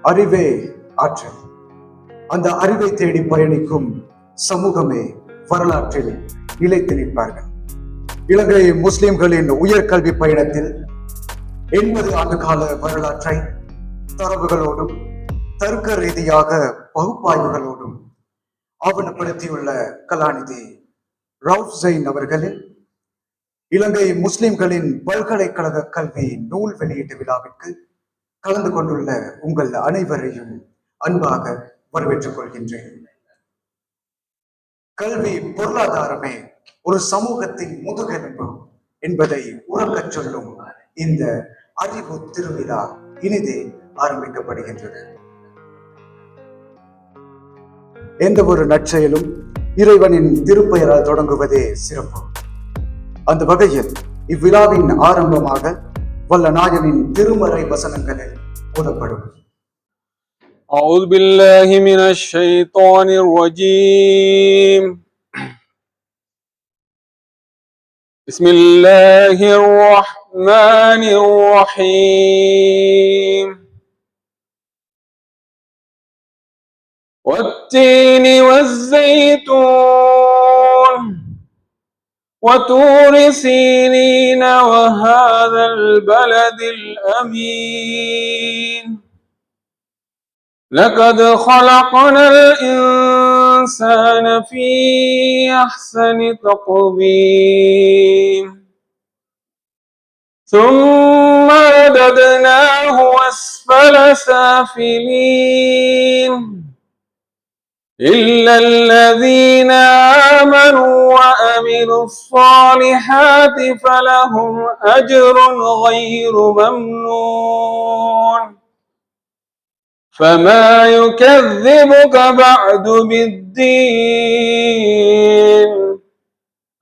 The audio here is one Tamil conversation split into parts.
அறிவே ஆற்றல். அந்த அறிவை தேடி பயணிக்கும் சமூகமே வரலாற்றில் நிலைத்து நிற்பார்கள். இலங்கை முஸ்லிம்களின் உயர்கல்வி பயணத்தில் 80 ஆண்டு கால வரலாற்றை தரவுகளோடும் தர்க்க ரீதியாக பகுப்பாய்வுகளோடும் ஆவணப்படுத்தியுள்ள கலாநிதி ரவுஃப் ஜெயின் அவர்களின் இலங்கை முஸ்லிம்களின் பல்கலைக்கழக கல்வி நூல் வெளியீட்டு விழாவிற்கு கலந்து கொண்டுள்ள உங்கள் அனைவரையும் அன்பாக வரவேற்றுக் கொள்கின்றேன். கல்வி பொருளாதாரமே ஒரு சமூகத்தின் முதுகெலும்பு என்பதை உறக்கச் சொல்லும் இந்த அறிவு திருவிழா இனிதே ஆரம்பிக்கப்படுகின்றது. எந்த ஒரு நற்செயலும் இறைவனின் திருப்பெயரால் தொடங்குவதே சிறப்பு. அந்த வகையில் இவ்விழாவின் ஆரம்பமாக வல்ல நாயனின் திருமறை வசனங்களில் ஓதப்படும். أعوذ بالله من الشيطان الرجيم. بسم الله الرحمن الرحيم. والتين والزيتون وطور سينين وهذا البلد الأمين لقد خلقنا الإنسان في أحسن تقويم ثم رددناه أسفل سافلين إلا الذين آمنوا وعملوا الصالحات فلهم أجر غير ممنون فما يكذبك بعد بالدين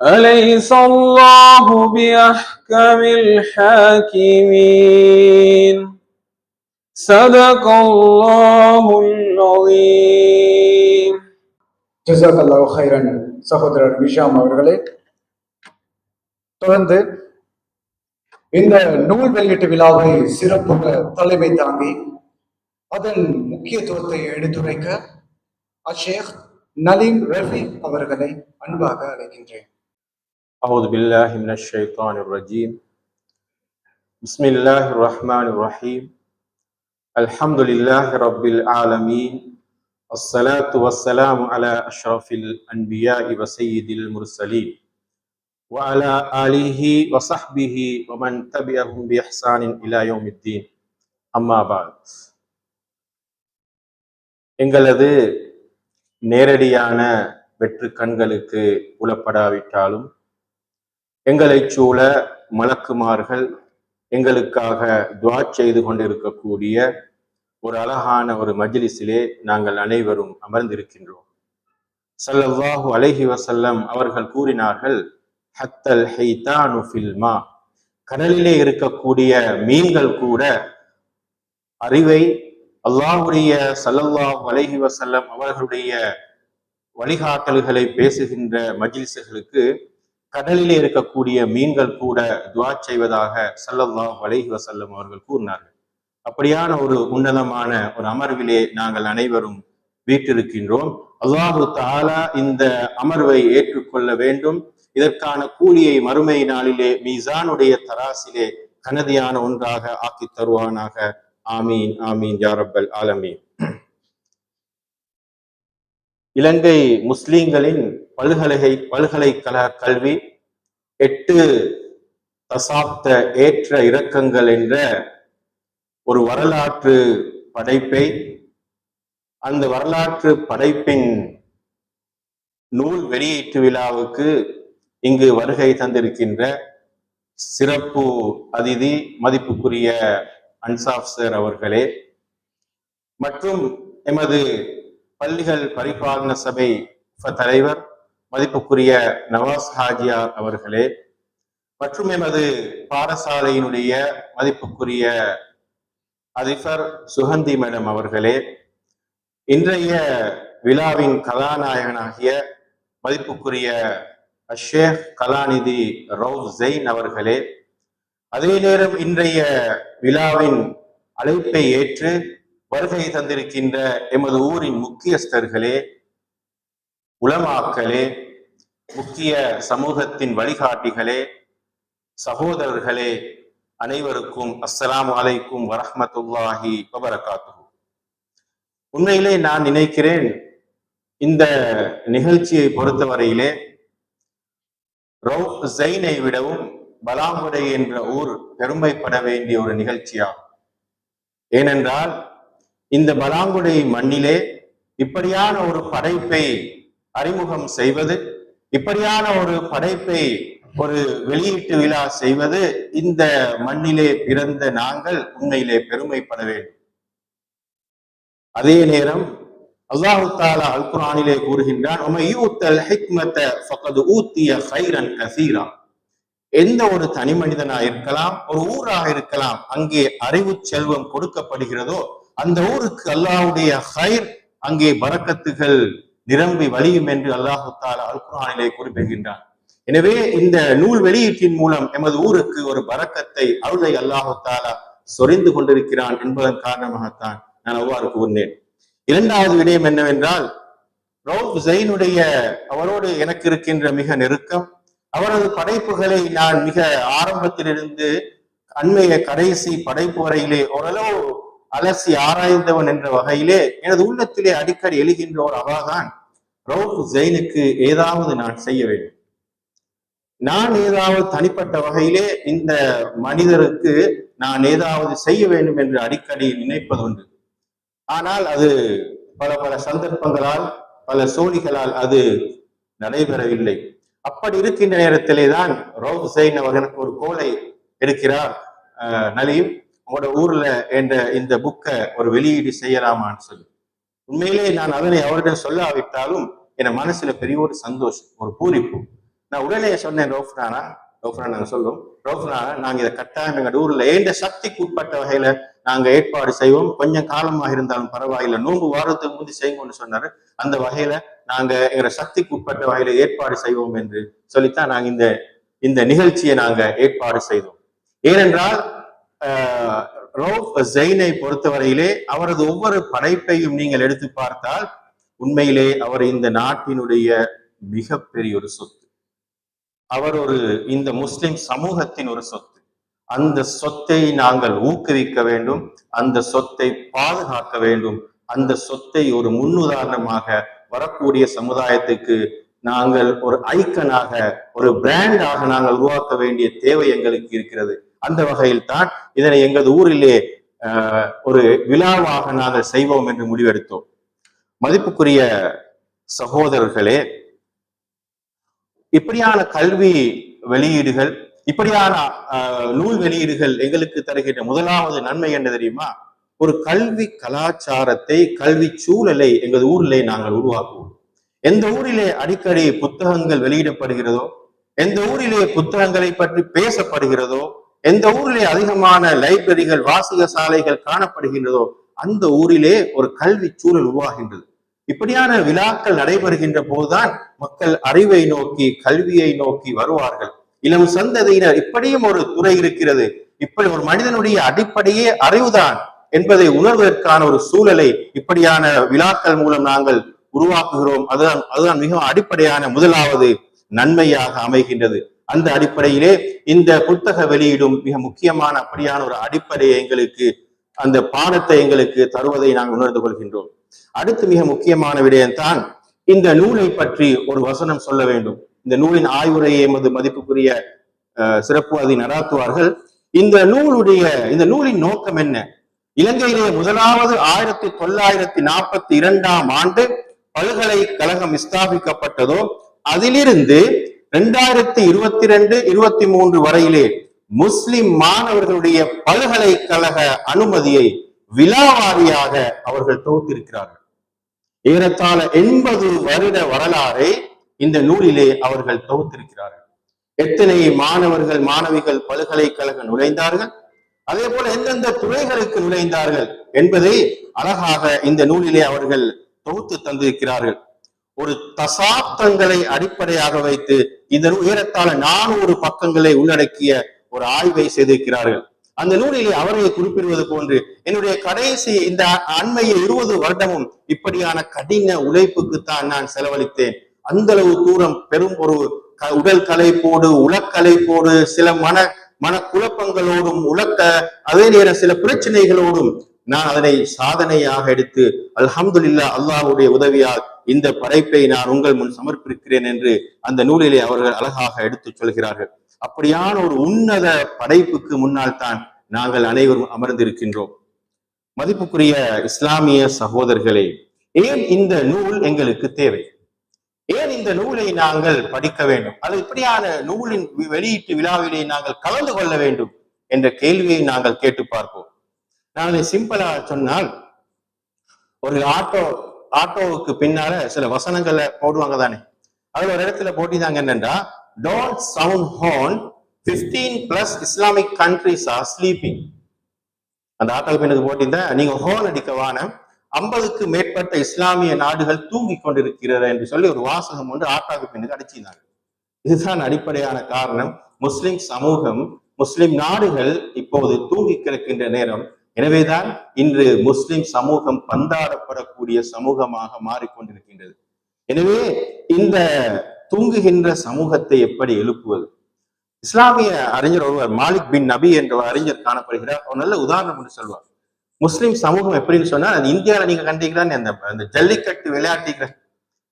أليس الله بأحكم الحاكمين صدق الله العظيم. ஜஸாக்கல்லாஹு கைரன். சகோதரர் விஷாம் அவர்களே, தொடர்ந்து இந்த நூல் வெளியீட்டு விழாவை சிறப்புற தலைமை தாங்கி அதன் முக்கியத்துவத்தை எடுத்துரைக்க அஷேக் நலீம் ரஃபி அவர்களை அன்பாக அழைக்கின்றேன். أعوذ بالله من الشيطان الرجيم. بسم الله الرحمن الرحيم. الحمد لله رب العالمين. الصلاة والسلام على أشرف الأنبياء وسيد المرسلين وعلى آله وصحبه ومن تبعهم بإحسان إلى يوم الدين. أما بعد. எங்களது நேரடியான வெற்று கண்களுக்கு புலப்படாவிட்டாலும் எங்களை சூழ மலக்குமார்கள் எங்களுக்காக துஆ செய்து கொண்டிருக்கக்கூடிய ஒரு அழகான ஒரு மஜ்லிஸிலே நாங்கள் அனைவரும் அமர்ந்திருக்கின்றோம். ஸல்லல்லாஹு அலைஹி வஸல்லம் அவர்கள் கூறினார்கள், ஹத்தல் ஹைதானு ஃபில் மா, கடலிலே இருக்கக்கூடிய மீன்கள் கூட அறிவை அல்லாஹ்வுடைய ஸல்லல்லாஹு அலைஹி வஸல்லம் அவர்களுடைய வழிகாட்டல்களை பேசுகின்ற மஜ்லிஸ்களுக்கு கடலிலே இருக்கக்கூடிய மீன்கள் கூட துஆ செய்வதாக ஸல்லல்லாஹு அலைஹி வஸல்லம் அவர்கள் கூறினார்கள். அப்படியான ஒரு உன்னதமான ஒரு அமர்விலே நாங்கள் அனைவரும் வீற்றிருக்கின்றோம். அல்லாஹு தஆலா இந்த அமர்வை ஏற்றுக்கொள்ள வேண்டும். இதற்கான கூலியை மறுமை நாளிலே மீசானுடைய தராசிலே கனதியான ஒன்றாக ஆக்கி தருவானாக. ஆமீன் ஆமீன் யா ரப்பல் ஆலமீன். இலங்கை முஸ்லிம்களின் பல்கலைக்கழக கல்வி 8 தசாப்த ஏற்ற இறக்கங்கள் என்ற ஒரு வரலாற்று படைப்பை, அந்த வரலாற்று படைப்பின் நூல் வெளியீட்டு விழாவுக்கு இங்கு வருகை தந்திருக்கின்ற சிறப்பு அதிதி மதிப்புக்குரிய அன்சாப் சார் அவர்களே, மற்றும் எமது பள்ளிகள் பரிபாலன சபை தலைவர் மதிப்புக்குரிய நவாஸ் ஹாஜியார் அவர்களே, மற்றும் எமது பாடசாலையினுடைய மதிப்புக்குரிய அதிபர் சுகந்தி மேடம் அவர்களே, இன்றைய விழாவின் கதாநாயகனாகிய மதிப்புக்குரிய அஷேக் கலாநிதி ரவுஃப் ஜெயின் அவர்களே, அதே நேரம் இன்றைய விழாவின் அழைப்பை ஏற்று வருகை தந்திருக்கின்ற எமது ஊரின் முக்கியஸ்தர்களே, உலமாக்களே, முக்கிய சமூகத்தின் வழிகாட்டிகளே, சகோதரர்களே, அனைவருக்கும் அஸ்ஸலாமு அலைக்கும் வரஹ்மத்துல்லாஹி வபரகாத்துஹு. உண்மையிலே நான் நினைக்கிறேன், இந்த நிகழ்ச்சியை பொறுத்தவரையிலே ரவுஃப் ஸைனை விடவும் பலாங்குடை என்ற ஊர் பெருமைப்பட வேண்டிய ஒரு நிகழ்ச்சியாகும். ஏனென்றால் இந்த பலாங்குடை மண்ணிலே இப்படியான ஒரு படைப்பை அறிமுகம் செய்வது, இப்படியான ஒரு படைப்பை ஒரு வெளியீட்டு விழா செய்வது, இந்த மண்ணிலே பிறந்த நாங்கள் உண்மையிலே பெருமைப்பட வேண்டும். அதே நேரம் அல்லாஹு தஆலா அல் குர்ஆனிலே கூறுகின்றான், எந்த ஒரு தனி மனிதனா இருக்கலாம், ஒரு ஊராக இருக்கலாம், அங்கே அறிவு செல்வம் கொடுக்கப்படுகிறதோ அந்த ஊருக்கு அல்லாஹ்வுடைய ஹைர், அங்கே பரக்கத்துகள் நிரம்பி வழியும் என்று அல்லாஹு தஆலா அல் குர்ஆனிலே குறிப்பிடுகின்றான். எனவே இந்த நூல் வெளியீட்டின் மூலம் எமது ஊருக்கு ஒரு பரக்கத்தை, அருளை அல்லாஹு தஆலா சொரிந்து கொண்டிருக்கிறான் என்பதன் காரணமாகத்தான் நான் அவ்வாறு கூறினேன். இரண்டாவது விடயம் என்னவென்றால், ரவுஃப் ஸைனுடைய அவரோடு எனக்கு இருக்கின்ற மிக நெருக்கம். அவரது படைப்புகளை நான் மிக ஆரம்பத்திலிருந்து அண்மைய கடைசி படைப்பு வரையிலே ஓரளவு அலசி ஆராய்ந்தவன் என்ற வகையிலே எனது உள்ளத்திலே அடிக்கடி எழுகின்ற ஒரு அவாதான், ரவுஃப் ஸைனுக்கு ஏதாவது நான் செய்ய வேண்டும், நான் ஏதாவது தனிப்பட்ட வகையிலே இந்த மனிதருக்கு நான் ஏதாவது செய்ய வேண்டும் என்று அடிக்கடி நினைப்பது உண்டு. ஆனால் அது பல பல சந்தர்ப்பங்களால், பல சோழிகளால் அது நடைபெறவில்லை. அப்படி இருக்கின்ற நேரத்திலே தான் ரவுஃப் ஸைன் அவர்களுக்கு ஒரு கோலை எடுக்கிறார், நலீம் உங்களோட ஊர்ல என்ற இந்த புக்கை ஒரு வெளியீடு செய்யலாமான்னு சொல்லி. உண்மையிலே நான் அதனை அவரிடம் சொல்லாவிட்டாலும் என் மனசுல பெரிய ஒரு சந்தோஷம், ஒரு பூரிப்பு. நான் உடனே சொன்னேன், நாங்க சொல்லுவோம், நாங்க இதை கட்டாயம் எங்க ஊர்ல எந்த சக்திக்கு உட்பட்ட வகையில நாங்க ஏற்பாடு செய்வோம், கொஞ்சம் காலமாக இருந்தாலும் பரவாயில்லை, நோன்பு வாரத்துக்கு முந்தி செய்வோம்னு சொன்னாரு. அந்த வகையில நாங்க எங்க சக்திக்கு உட்பட்ட வகையில ஏற்பாடு செய்வோம் என்று சொல்லித்தான் நாங்க இந்த நிகழ்ச்சியை நாங்க ஏற்பாடு செய்தோம். ஏனென்றால் ரவுஃப் ஸைனை பொறுத்தவரையிலே அவரது ஒவ்வொரு படைப்பையும் நீங்கள் எடுத்து பார்த்தால் உண்மையிலே அவர் இந்த நாட்டினுடைய மிகப்பெரிய ஒரு சொத்து. அவர் இந்த முஸ்லிம் சமூகத்தின் ஒரு சொத்து. அந்த சொத்தை நாங்கள் ஊக்குவிக்க வேண்டும், அந்த சொத்தை பாதுகாக்க வேண்டும், அந்த சொத்தை ஒரு முன்னுதாரணமாக வரக்கூடிய சமுதாயத்துக்கு நாங்கள் ஒரு ஐக்கனாக, ஒரு பிராண்டாக நாங்கள் உருவாக்க வேண்டிய தேவை எங்களுக்கு இருக்கிறது. அந்த வகையில் தான் இதனை எங்களது ஊரிலே ஒரு விழாவாக நாங்கள் செய்வோம் என்று முடிவெடுத்தோம். மதிப்புக்குரிய சகோதரர்களே, இப்படியான கல்வி வெளியீடுகள், இப்படியான நூல் வெளியீடுகள் எங்களுக்கு தருகின்ற முதலாவது நன்மை என்ன தெரியுமா? ஒரு கல்வி கலாச்சாரத்தை, கல்வி சூழலை எங்கள் ஊரிலே நாங்கள் உருவாக்குவோம். எந்த ஊரிலே அடிக்கடி புத்தகங்கள் வெளியிடப்படுகிறதோ, எந்த ஊரிலே புத்தகங்களை பற்றி பேசப்படுகிறதோ, எந்த ஊரிலே அதிகமான லைப்ரரிகள், வாசக சாலைகள் காணப்படுகின்றதோ, அந்த ஊரிலே ஒரு கல்வி சூழல் உருவாகின்றது. இப்படியான விழாக்கள் நடைபெறுகின்ற போதுதான் மக்கள் அறிவை நோக்கி, கல்வியை நோக்கி வருவார்கள். இளம் சந்ததியினர் இப்படியும் ஒரு துறை இருக்கிறது, இப்படி ஒரு மனிதனுடைய அடிப்படையே அறிவுதான் என்பதை உணர்வதற்கான ஒரு சூழலை இப்படியான விழாக்கள் மூலம் நாங்கள் உருவாக்குகிறோம். அதுதான் மிகவும் அடிப்படையான முதலாவது நன்மையாக அமைகின்றது. அந்த அடிப்படையிலே இந்த புத்தக வெளியீடும் மிக முக்கியமான அப்படியான ஒரு அடிப்படையை எங்களுக்கு, அந்த பாடத்தை எங்களுக்கு தருவதை நாங்கள் உணர்ந்து கொள்கின்றோம். அடுத்து மிக முக்கியமான விடயம்தான், இந்த நூலை பற்றி ஒரு வசனம் சொல்ல வேண்டும். இந்த நூலின் ஆய்வுரையை எமது மதிப்புக்குரிய சிறப்புவாதி நடாத்துவார்கள். இந்த நூலின் நோக்கம் என்ன? இலங்கையிலே முதலாவது 1942 பல்கலைக்கழகம் ஸ்தாபிக்கப்பட்டதோ அதிலிருந்து 2022-23 வரையிலே முஸ்லிம் மாணவர்களுடைய பல்கலைக்கழக அனுமதியை விழாவாரியாக அவர்கள் தொகுத்திருக்கிறார்கள். ஏறத்தாழ 80 வருட வரலாறை இந்த நூலிலே அவர்கள் தொகுத்திருக்கிறார்கள். எத்தனை மாணவர்கள், மாணவிகள் பல்கலைக்கழக நுழைந்தார்கள், அதே போல எந்தெந்த துறைகளுக்கு நுழைந்தார்கள் என்பதை அழகாக இந்த நூலிலே அவர்கள் தொகுத்து தந்திருக்கிறார்கள். ஒரு தசாப்தங்களை அடிப்படையாக வைத்து இந்த ஏறத்தாழ 400 பக்கங்களை உள்ளடக்கிய ஒரு ஆய்வை செய்திருக்கிறார்கள். அந்த நூலிலே அவரை குறிப்பிடுவது போன்று என்னுடைய கடைசி இந்த அண்மைய 20 வருடமும் இப்படியான கடின உழைப்புக்குத்தான் நான் செலவழித்தேன். அந்த அளவு தூரம் பெரும் ஒரு உடல் களைப்போடு உளக்கலைப்போடு சில மன குழப்பங்களோடும் அதே நேரம் சில பிரச்சனைகளோடும் நான் அதனை சாதனையாக எடுத்து அல்ஹம்துலில்லாஹ் அல்லாஹ்வுடைய உதவியால் இந்த படைப்பை நான் உங்கள் முன் சமர்ப்பிக்கிறேன் என்று அந்த நூலிலே அவர்கள் அழகாக எடுத்து சொல்கிறார்கள். அப்படியான ஒரு உன்னத படைப்புக்கு முன்னால் தான் நாங்கள் அனைவரும் அமர்ந்திருக்கின்றோம். மதிப்புக்குரிய இஸ்லாமிய சகோதரர்களே, ஏன் இந்த நூல் எங்களுக்கு தேவை? ஏன் இந்த நூலை நாங்கள் படிக்க வேண்டும்? அது இப்படியான நூலின் வெளியீட்டு விழாவிலே நாங்கள் கலந்து கொள்ள வேண்டும் என்ற கேள்வியை நாங்கள் கேட்டு பார்ப்போம். நான் சிம்பிளா சொன்னால், ஒரு ஆட்டோவுக்கு பின்னால சில வசனங்களை போடுவாங்க தானே, அதுல ஒரு இடத்துல போட்டிதாங்க என்னன்னா, don't sound horn, 15+ Islamic countries are sleeping. அந்த ஆட்டோ பின்னுக்கு போட்டிருந்தா, நீங்க ஹோன் அடிக்க வானம், 50க்கு மேற்பட்ட இஸ்லாமிய நாடுகள் தூங்கி கொண்டிருக்கிறது என்று சொல்லி ஒரு வாசகம் ஒன்று ஆட்டாவுக்கு பின்னுக்கு அடிச்சிருந்தாங்க. இதுதான் அடிப்படையான காரணம். முஸ்லிம் சமூகம், முஸ்லிம் நாடுகள் இப்போது தூங்கி கிடக்கின்ற நேரம். எனவேதான் இன்று முஸ்லிம் சமூகம் பந்தாடப்படக்கூடிய சமூகமாக மாறிக்கொண்டிருக்கின்றது. எனவே இந்த தூங்குகின்ற சமூகத்தை எப்படி எழுப்புவது? இஸ்லாமிய அறிஞர் ஒருவர் மாலிக் பின் நபி என்ற அறிஞர் காணப்படுகிறார். ஒரு நல்ல உதாரணம் என்று சொல்வார். முஸ்லிம் சமூகம் எப்படின்னு சொன்னா, இந்தியாவில நீங்க கண்டிக்கிறான்னு அந்த ஜல்லிக்கட்டு விளையாட்டுகிற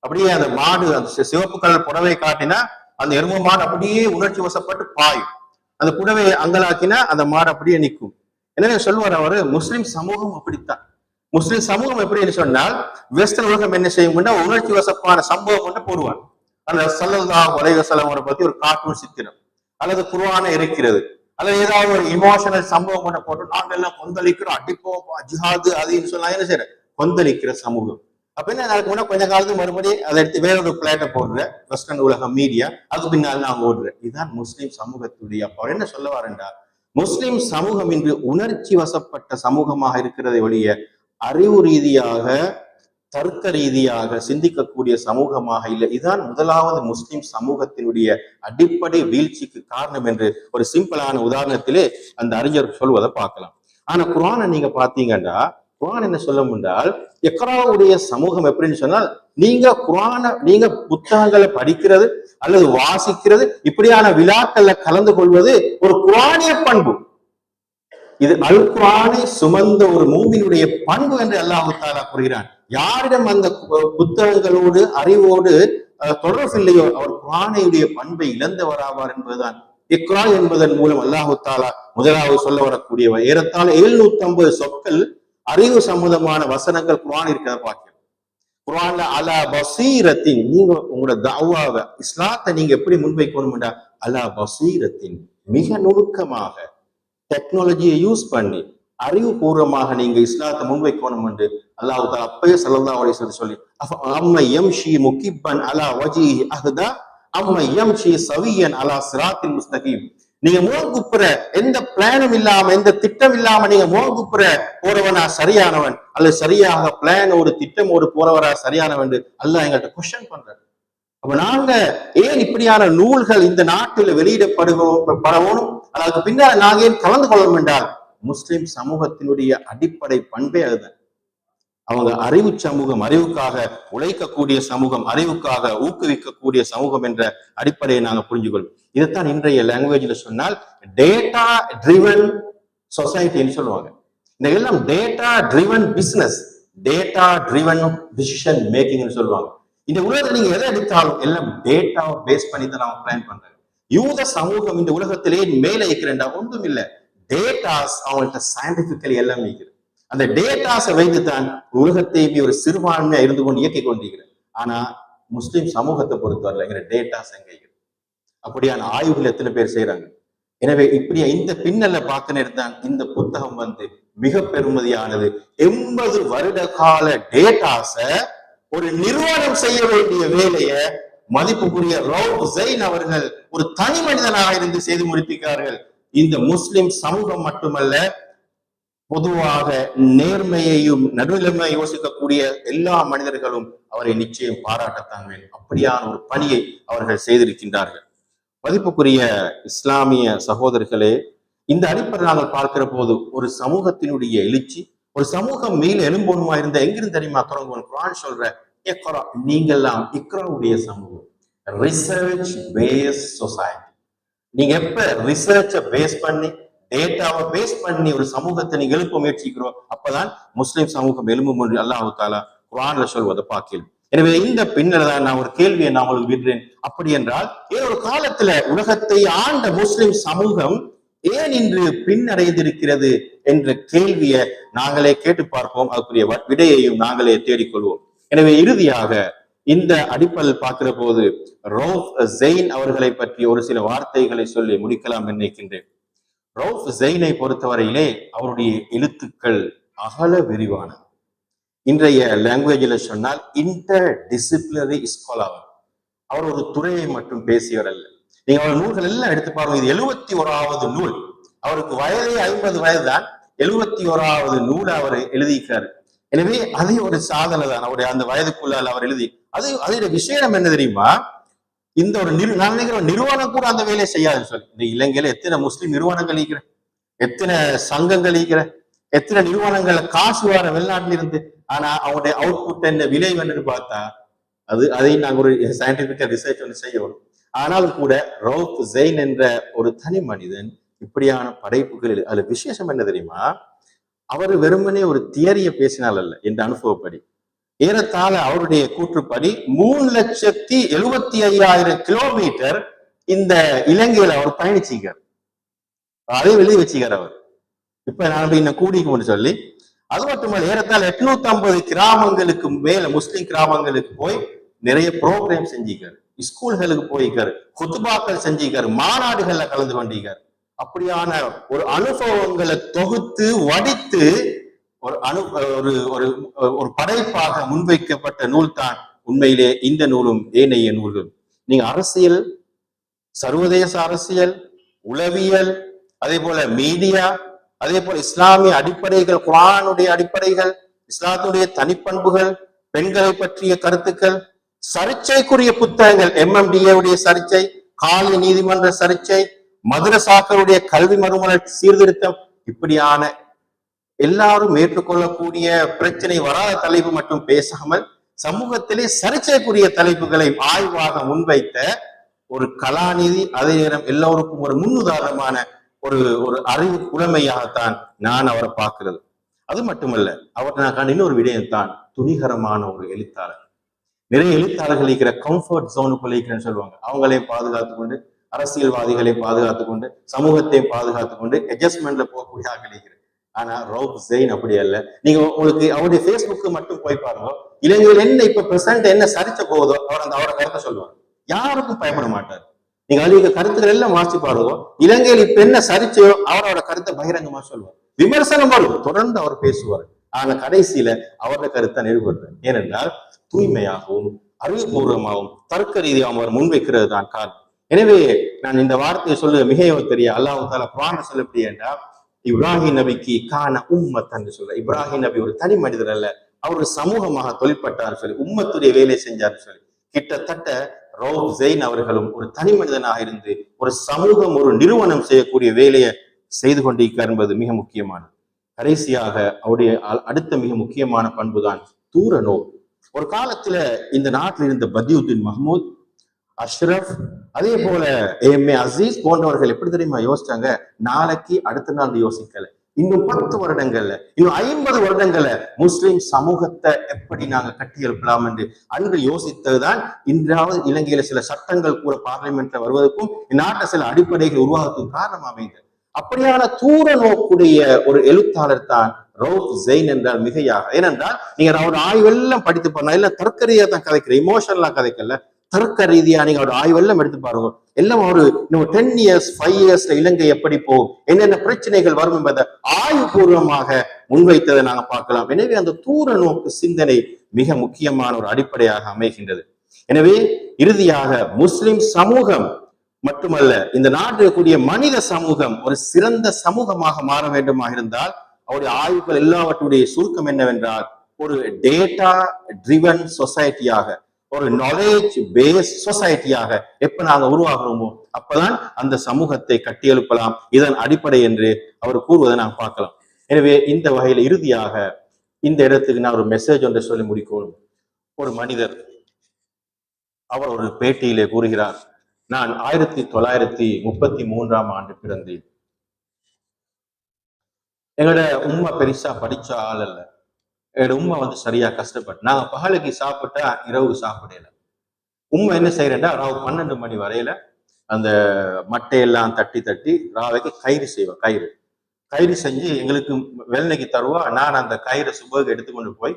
அப்படியே அந்த மாடு அந்த சிவப்பு கலர் புடவை காட்டினா அந்த எரும மாடு அப்படியே உணர்ச்சி வசப்பட்டு பாயும். அந்த புடவையை அங்கலாக்கினா அந்த மாடு அப்படியே நிற்கும். என்ன சொல்லுவார் அவரு, முஸ்லிம் சமூகம் அப்படித்தான். முஸ்லிம் சமூகம் எப்படின்னு சொன்னால், வெஸ்டர்ன் உலகம் என்ன செய்யும்னா உணர்ச்சி வசப்பான சம்பவம் கொண்டு போடுவாங்க. அந்த ஸல்லல்லாஹு அலைஹி வஸல்லம் பத்தி ஒரு கார்ட்டூன் சித்திரம் அல்லது குர்ஆனை இருக்கிறது அல்லது ஏதாவது ஒரு இமோஷனல் சம்பவம் கொண்டு போட்டு நாங்கள் எல்லாம் கொந்தளிக்கிறோம், அடிப்போம், ஜிஹாது அதுன்னு சொன்னா என்ன செய்யற, கொந்தளிக்கிற சமூகம். அப்ப என்ன நடக்கும்னா, கொஞ்ச காலத்துக்கு மறுபடியும் அதை எடுத்து வேறொரு பிளேட்டை போடுற வெஸ்டர்ன் உலகம் மீடியா, அதுக்கு பின்னால் நான் ஓடுறேன். இதுதான் முஸ்லிம் சமூகத்துடைய. அப்ப என்ன சொல்ல வரேன்டா, முஸ்லிம் சமூகம் இன்று உணர்ச்சி வசப்பட்ட சமூகமாக இருக்கிறதை ஒழிய அறிவு ரீதியாக தர்க்க ரீதியாக சிந்திக்கக்கூடிய சமூகமாக இல்லை. இதுதான் முதலாவது முஸ்லிம் சமூகத்தினுடைய அடிப்படை வீழ்ச்சிக்கு காரணம் என்று ஒரு சிம்பிளான உதாரணத்திலே அந்த அறிஞர் சொல்வதை பார்க்கலாம். ஆனா குர்ஆனை நீங்க பாத்தீங்கன்னா, குர்ஆன் என்ன சொல்ல முடிந்தால், இக்ராவுடைய சமூகம் எப்படின்னு சொன்னால், நீங்க புத்தகங்களை படிக்கிறது அல்லது வாசிக்கிறது, இப்படியான விழாக்கள்ல கலந்து கொள்வது ஒரு குர்ஆனிய பண்பு. இது அல் குர்ஆனை சுமந்த ஒரு மூமினுடைய பண்பு என்று அல்லாஹ் தஆலா கூறுகிறான். யாரிடம் அந்த புத்தகங்களோடு அறிவோடு தொடர்பு இல்லையோ அவர் குர்ஆனுடைய பண்பை இழந்தவராவார் என்பதுதான் இக்ரா என்பதன் மூலம் அல்லாஹ் தஆலா முதலாவது சொல்ல வரக்கூடிய ஏறத்தாழ 750 சொற்கள் அறிவு சம்பந்தமான வசனங்கள் குர்ஆன் இருக்கிறத பார்க்கிறோம். குர்ஆன்ல அலா பசீரத்தின், நீங்க உங்களோட தஅவாவை இஸ்லாத்தை நீங்க எப்படி முன்வைக்கணும்டா, அலா பசீரத்தின், மிக நுணுக்கமாக டெக்னாலஜியை யூஸ் பண்ணி அறிவுபூர்வமாக நீங்க இஸ்லாத்தை முன்வைக்கணும் என்று அல்லாஹ் தஆலா அப்பயே ஸல்லல்லாஹு அலைஹி வஸல்லம் சொல்லி, அம்மை யம்ஷி முகிப்பன் அலா வஜீஹி அஹ்தா அம்மை யம்ஷி சவியன் அலா சிராத்தில் முஸ்தகீம். நீங்க முகங்குப்புற எந்த பிளானும் இல்லாம எந்த திட்டம் இல்லாம நீங்க முகங்குப்புற போறவனா சரியானவன், அல்லது சரியாக பிளானோடு திட்டமோடு போறவரா சரியானவன் அல்லாஹ் எங்கள்கிட்ட கொஸ்டின் பண்றாரு. அப்ப நாங்க ஏன் இப்படியான நூல்கள் இந்த நாட்டில் வெளியிடப்படணும், அதற்கு பின்னால் நாங்க ஏன் கலந்து கொள்ளணும் என்றால், முஸ்லிம் சமூகத்தினுடைய அடிப்படை பண்பே அதுதான். அவங்க அறிவு சமூகம், அறிவுக்காக உழைக்கக்கூடிய சமூகம், அறிவுக்காக ஊக்குவிக்கக்கூடிய சமூகம் என்ற அடிப்படையை நாங்க புரிஞ்சுக்கொள்வோம். இதைத்தான் இன்றைய லாங்குவேஜ்ல சொன்னால் டேட்டா ட்ரிவன் சொசைட்டின்னு சொல்லுவாங்க. இந்த எல்லாம் data driven business, data driven decision மேக்கிங்னு சொல்லுவாங்க. இந்த உலகத்துல நீங்க எதை எடுத்தாலும் எல்லாம் டேட்டாவை பேஸ் பண்ணி தான் அவங்க பிளான் பண்றாங்க. யூத சமூகம் இந்த உலகத்திலே மேலே இருக்கிறேன்டா ஒன்றும் இல்லை, டேட்டாஸ் அவங்கள்ட்ட சயின்டிபிக்கலி எல்லாம் இருக்குது. அந்த டேட்டாஸை வைத்துத்தான் உலகத்தையுமே ஒரு சிறுபான்மையா இருந்து கொண்டு இயக்கி கொண்டிருக்கிறது. ஆனா முஸ்லிம் சமூகத்தை பொறுத்தவரை எங்கிற டேட்டாஸ் எங்க இருக்குது, அப்படியான ஆய்வுகள் எத்தனை பேர் செய்யறாங்க. எனவே இப்படியா இந்த பின்னல்ல பார்க்க நேரத்தான் இந்த புத்தகம் மிக பெருமதியானது. 80 வருட கால டேட்டாஸ ஒரு நிறுவனம் செய்ய வேண்டிய வேலைய மதிப்புக்குரிய ரவுப் ஜெயின் அவர்கள் ஒரு தனி மனிதனாக இருந்து செய்து முடித்திருக்கிறார்கள். இந்த முஸ்லிம் சமூகம் மட்டுமல்ல, பொதுவாக நேர்மையையும் நடுநிலைமையை யோசிக்கக்கூடிய எல்லா மனிதர்களும் அவரை நிச்சயம் பாராட்டத்தான் வேண்டும். அப்படியான ஒரு பணியை அவர்கள் செய்திருக்கின்றார்கள். மதிப்புக்குரிய இஸ்லாமிய சகோதரர்களே, இந்த அடிப்படை நாங்கள் பார்க்கிற போது ஒரு சமூகத்தினுடைய எழுச்சி, ஒரு சமூகம் மேல் எழும்பணுமா இருந்த எங்கிருந்து தெரியுமா தொடங்குவோம்? குர்ஆன் சொல்ற இக்ரா, நீங்கெல்லாம் இக்ராவுடைய சமூகம், ரிசர்ச் பேஸ் சொசைட்டி. நீங்க எப்ப ரிசர்ச்சை பேஸ் பண்ணி டேட்டாவை பேஸ் பண்ணி ஒரு சமூகத்தை நீங்க எழுப்ப முயற்சிக்கிறோம், அப்பதான் முஸ்லிம் சமூகம் எழும்பும் என்று அல்லாஹ் தஆலா குர்ஆன்ல சொல்வதை பார்க்கிறோம். எனவே இந்த பின்னர தான் நான் ஒரு கேள்வியை நான் உங்களுக்கு விடுறேன். அப்படி என்றால் ஏன் ஒரு காலத்துல உலகத்தை ஆண்ட முஸ்லிம் சமூகம் ஏன் இன்று பின்னடைந்திருக்கிறது என்ற கேள்வியை நாங்களே கேட்டு பார்ப்போம். அதுக்குரிய விடையையும் நாங்களே தேடிக்கொள்வோம். எனவே இறுதியாக இந்த அடிப்படையில் பார்க்கிற போது ரவுஃப் ஜெயின் அவர்களை பற்றி ஒரு சில வார்த்தைகளை சொல்லி முடிக்கலாம் நினைக்கின்றேன். ரவுஃப் ஜெயினை பொறுத்தவரையிலே அவருடைய எழுத்துக்கள் அகல விரிவான, இன்றைய லாங்குவேஜில் சொன்னால் இன்டர் டிசிப்ளினரி ஸ்காலர். அவர் ஒரு துறையை மட்டும் பேசியவர் அல்ல. நீங்க அவர் நூல்கள் எல்லாம் எடுத்து பாருங்க. இது 71வது நூல். அவருக்கு வயதே 50 வயது தான். 71வது நூல் அவர் எழுதியிருக்காரு. எனவே அதே ஒரு சாதனை தான். அவருடைய அந்த வயதுக்குள்ளால் அவர் எழுதி அதோட விஷயம் என்ன தெரியுமா? இந்த ஒரு நான் நினைக்கிறேன் நிறுவனம் கூட அந்த வேலையை செய்யாதுன்னு சொல்லி. இந்த இலங்கையில எத்தனை முஸ்லிம் நிறுவனங்கள் இருக்கிற, எத்தனை சங்கங்கள் இருக்கிற, எத்தனை நிறுவனங்கள்ல காசு வர வெளிநாட்டில இருந்து, ஆனா அவங்களுடைய அவுட்புட் என்ன, விலை என்னன்னு பார்த்தா அதையும் நாங்க ஒரு சயின்டிபிக்கா ரிசர்ச் ஒன்று செய்யணும். ஆனாலும் கூட ரவுஃப் ஜெயின் என்ற ஒரு தனி மனிதன் இப்படியான படைப்புகள். அதுல விசேஷம் என்ன தெரியுமா? அவர் வெறுமனே ஒரு தியரியை பேசினால் அல்ல. என்ற அனுபவப்படி ஏறத்தாழ அவருடைய கூற்றுப்படி 3,75,000 கிலோமீட்டர் இந்த இலங்கையில அவர் பயணிச்சிருக்கார். அதை எழுதி வச்சுக்கார் அவர். இப்ப நான் இன்னும் கூடிக்கும்னு சொல்லி, அது மட்டுமல்ல ஏறத்தாழ 850 கிராமங்களுக்கு மேல முஸ்லிம் கிராமங்களுக்கு போய் நிறைய ப்ரோக்ராம் செஞ்சிருக்காரு, ஸ்கூல்களுக்கு போயிருக்காரு, குத்துபாக்கள் செஞ்சிருக்காரு, மாநாடுகள்ல கலந்து கொண்டிருக்காரு. அப்படியான ஒரு அனுபவங்களை தொகுத்து வடித்து ஒரு படைப்பாக முன்வைக்கப்பட்ட நூல் தான் உண்மையிலே இந்த நூலும் ஏனைய நூல்களும். நீங்க அரசியல், சர்வதேச அரசியல், உளவியல், அதே போல மீடியா, அதே போல இஸ்லாமிய அடிப்படைகள், குர்ஆனுடைய அடிப்படைகள், இஸ்லாத்துடைய தனிப்பண்புகள், பெண்களை பற்றிய கருத்துக்கள், சர்ச்சைக்குரிய புத்தகங்கள், MMDA உடைய சர்ச்சை, காலி நீதிமன்ற சர்ச்சை, மதரசாக்களுடைய கல்வி மறுமலர் சீர்திருத்தம், இப்படியான எல்லாரும் ஏற்றுக்கொள்ளக்கூடிய பிரச்சனை வராத தலைப்பு மட்டும் பேசாமல் சமூகத்திலே சர்ச்சைக்குரிய தலைப்புகளை ஆய்வாக முன்வைத்த ஒரு கலாநிதி, அதே நேரம் எல்லோருக்கும் ஒரு முன்னுதாரணமான ஒரு அறிவு புலமையாகத்தான் நான் அவரை பார்க்கிறது. அது மட்டுமல்ல, அவர் நான் இன்னொரு விடயம் தான் துணிகரமான ஒரு எழுத்தாளர். நிறைய எழுத்தாளர்கள் இருக்கிற கம்ஃபர்ட் ஜோனுக்குள்ள இருக்கிறேன்னு சொல்லுவாங்க. அவங்களையும் பாதுகாத்து கொண்டு, அரசியல்வாதிகளை பாதுகாத்து கொண்டு, சமூகத்தை பாதுகாத்து கொண்டு அட்ஜஸ்ட்மெண்ட்ல போகக்கூடிய ஆட்கள் இருக்கிறேன். ஆனா ரவுஃப் ஜெயின் அப்படி அல்ல. நீங்க உங்களுக்கு அவருடைய ஃபேஸ்புக்கு மட்டும் போய் பாருங்க. இலங்கையில் என்ன இப்ப பிரசன்ட் என்ன சரிச்ச போகுதோ அவரை கருத்தை சொல்லுவார். யாருக்கும் பயப்பட மாட்டார். நீங்க அதிக கருத்துக்கள் எல்லாம் வாசிச்சு பாருங்க. இலங்கையில் இப்ப என்ன சரிச்சையோ அவரோட கருத்தை பகிரங்கமா சொல்லுவார். விமர்சனம் வரும், தொடர்ந்து அவர் பேசுவார். ஆனா கடைசியில அவரோட கருத்தை நிரூபித்தார். ஏனென்றால் தூய்மையாகவும் அறிவுபூர்வமாகவும் தர்க்க ரீதியாகவும் அவர் முன்வைக்கிறது தான் காரணம். எனவே நான் இந்த வார்த்தையை சொல்ல மிகவும் தெரிய அல்லாஹ் தஆலா குர்ஆன்ல சொல்லப்படி என்றால், இப்ராஹிம் நபிக்கு கான உம்மத்தன் சொல்ல. இப்ராஹிம் நபி ஒரு தனி மனிதர் அல்ல, அவர் ஒரு சமூகமாக தொழிற்பட்டார் சொல்லி, உம்மத்துடைய வேலை செஞ்சார் சொல்லி. கிட்டத்தட்ட ரவுஃப் ஜெயின் அவர்களும் ஒரு தனி மனிதனாக இருந்து ஒரு சமூகம், ஒரு நிறுவனம் செய்யக்கூடிய வேலையை செய்து கொண்டிருக்கிறார் என்பது மிக முக்கியமானது. கடைசியாக அவருடைய அடுத்த மிக முக்கியமான பண்பு தான் தூர நோக்கு. ஒரு காலத்துல இந்த நாட்டில் இருந்த பதியுதீன் மஹ்மூத், அஷ்ரஃப், அதே போல AMA அசீஸ் போன்றவர்கள் எப்படி தெரியுமா யோசிச்சாங்க? நாளைக்கு அடுத்த நாள் யோசிக்கல, இன்னும் 10 வருடங்கள்ல, இன்னும் 50 வருடங்கள்ல முஸ்லிம் சமூகத்தை எப்படி நாங்க கட்டி எழுப்பலாம் என்று அன்று யோசித்ததுதான் இன்றாவது இலங்கையில சில சட்டங்கள் கூட பார்லிமெண்ட்ல வருவதற்கும் இந்நாட்டை சில அடிப்படைகள் உருவாக்குவதற்கும் காரணம் அமைந்தது. அப்படியான தூர நோக்குடைய ஒரு எழுத்தாளர் தான் ரவுஃப் ஜெயின் என்றால் மிகையாக. ஏனென்றால் நீங்க அவரோட ஆய்வெல்லாம் படித்து பாருங்க, எல்லாம் தர்க்க ரீதியா தான் கதைக்கிற, இமோஷனலா கதைக்கல, தர்க்க ரீதியா நீங்க அவரோட ஆய்வெல்லாம் எடுத்து பாருங்க. எல்லாம் ஒரு 10 இயர்ஸ் 5 இயர்ஸ்ல இலங்கை எப்படி போகும், என்னென்ன பிரச்சனைகள் வரும் என்பதை ஆய்வுபூர்வமாக முன்வைத்ததை நாங்க பார்க்கலாம். எனவே அந்த தூர நோக்கு சிந்தனை மிக முக்கியமான ஒரு அடிப்படையாக அமைகின்றது. எனவே இறுதியாக முஸ்லிம் சமூகம் மட்டுமல்ல, இந்த நாட்டில் இருக்கக்கூடிய மனித சமூகம் ஒரு சிறந்த சமூகமாக மாற வேண்டுமாக இருந்தால் அவருடைய ஆய்வுகள் எல்லாவற்றுடைய சுருக்கம் என்னவென்றால், ஒரு டேட்டா ட்ரிவன் சொசைட்டியாக, ஒரு நாலேஜ் பேஸ் சொசைட்டியாக எப்ப நாங்க உருவாகிறோமோ அப்பதான் அந்த சமூகத்தை கட்டியெழுப்பலாம். இதன் அடிப்படை என்று அவர் கூறுவதை நாம் பார்க்கலாம். எனவே இந்த வகையில இறுதியாக இந்த இடத்துக்கு நான் ஒரு மெசேஜ் ஒன்றை சொல்லி முடிக்கணும். ஒரு மனிதர் அவர் ஒரு பேட்டியிலே கூறுகிறார், நான் 1933 ஆண்டு பிறந்தேன். எங்களோட உம்மா பெருசா படிச்ச ஆள் அல்ல. எங்களோட உம்மா சரியா கஷ்டப்பட்டு நாங்க பகலுக்கு சாப்பிட்டா இரவுக்கு சாப்பிடல. உம்மா என்ன செய்யறேன்டா ராவு 12 மணி வரையில அந்த மட்டையெல்லாம் தட்டி தட்டி ராவைக்கு கயிறு செய்வேன். கயிறு செஞ்சு எங்களுக்கு வெள்ளனைக்கு தருவா. நான் அந்த கயிறை சுபகு எடுத்துக்கொண்டு போய்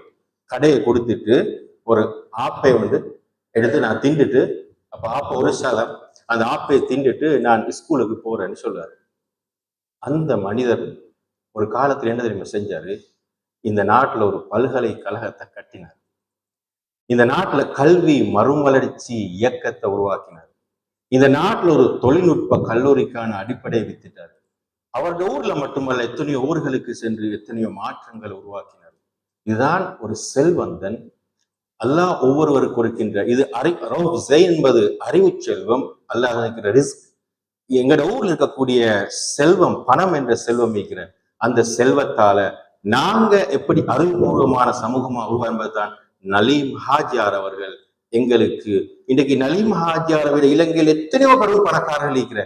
கடையை கொடுத்துட்டு ஒரு ஆப்பை எடுத்து நான் திண்டுட்டு, அப்ப ஆப்பை ஒரு சாதம் அந்த ஆப்பை திண்டுட்டு நான் ஸ்கூலுக்கு போறேன்னு சொல்லுவாரு. அந்த மனிதர் ஒரு காலத்துல என்ன தெரியுமா செஞ்சாரு? இந்த நாட்டுல ஒரு பல்கலைக்கழகத்தை கட்டினார். இந்த நாட்டுல கல்வி மறுமலர்ச்சி இயக்கத்தை உருவாக்கினார். இந்த நாட்டுல ஒரு தொழில்நுட்ப கல்லூரிக்கான அடிப்படையை வித்துட்டார். அவருடைய ஊர்ல மட்டுமல்ல, எத்தனையோ ஊர்களுக்கு சென்று எத்தனையோ மாற்றங்கள் உருவாக்கினார். இதுதான் ஒரு செல்வந்தன். அல்லாஹ் ஒவ்வொருவருக்கு இருக்கின்ற இது என்பது அறிவு செல்வம். அல்லாஹ் இருக்கிற ரிஸ்க். எங்கட ஊர்ல இருக்கக்கூடிய செல்வம், பணம் என்ற செல்வம் இருக்கிற அந்த செல்வத்தால நாங்க எப்படி அறிவுபூர்வமான சமூகமா உருவா என்பதுதான் நலீம் ஹாஜியார் அவர்கள் எங்களுக்கு இன்றைக்கு. நலீம் ஹாஜியாரை விட இலங்கையில் எத்தனையோ கடவுள் பணக்காரர்கள் இருக்கிற,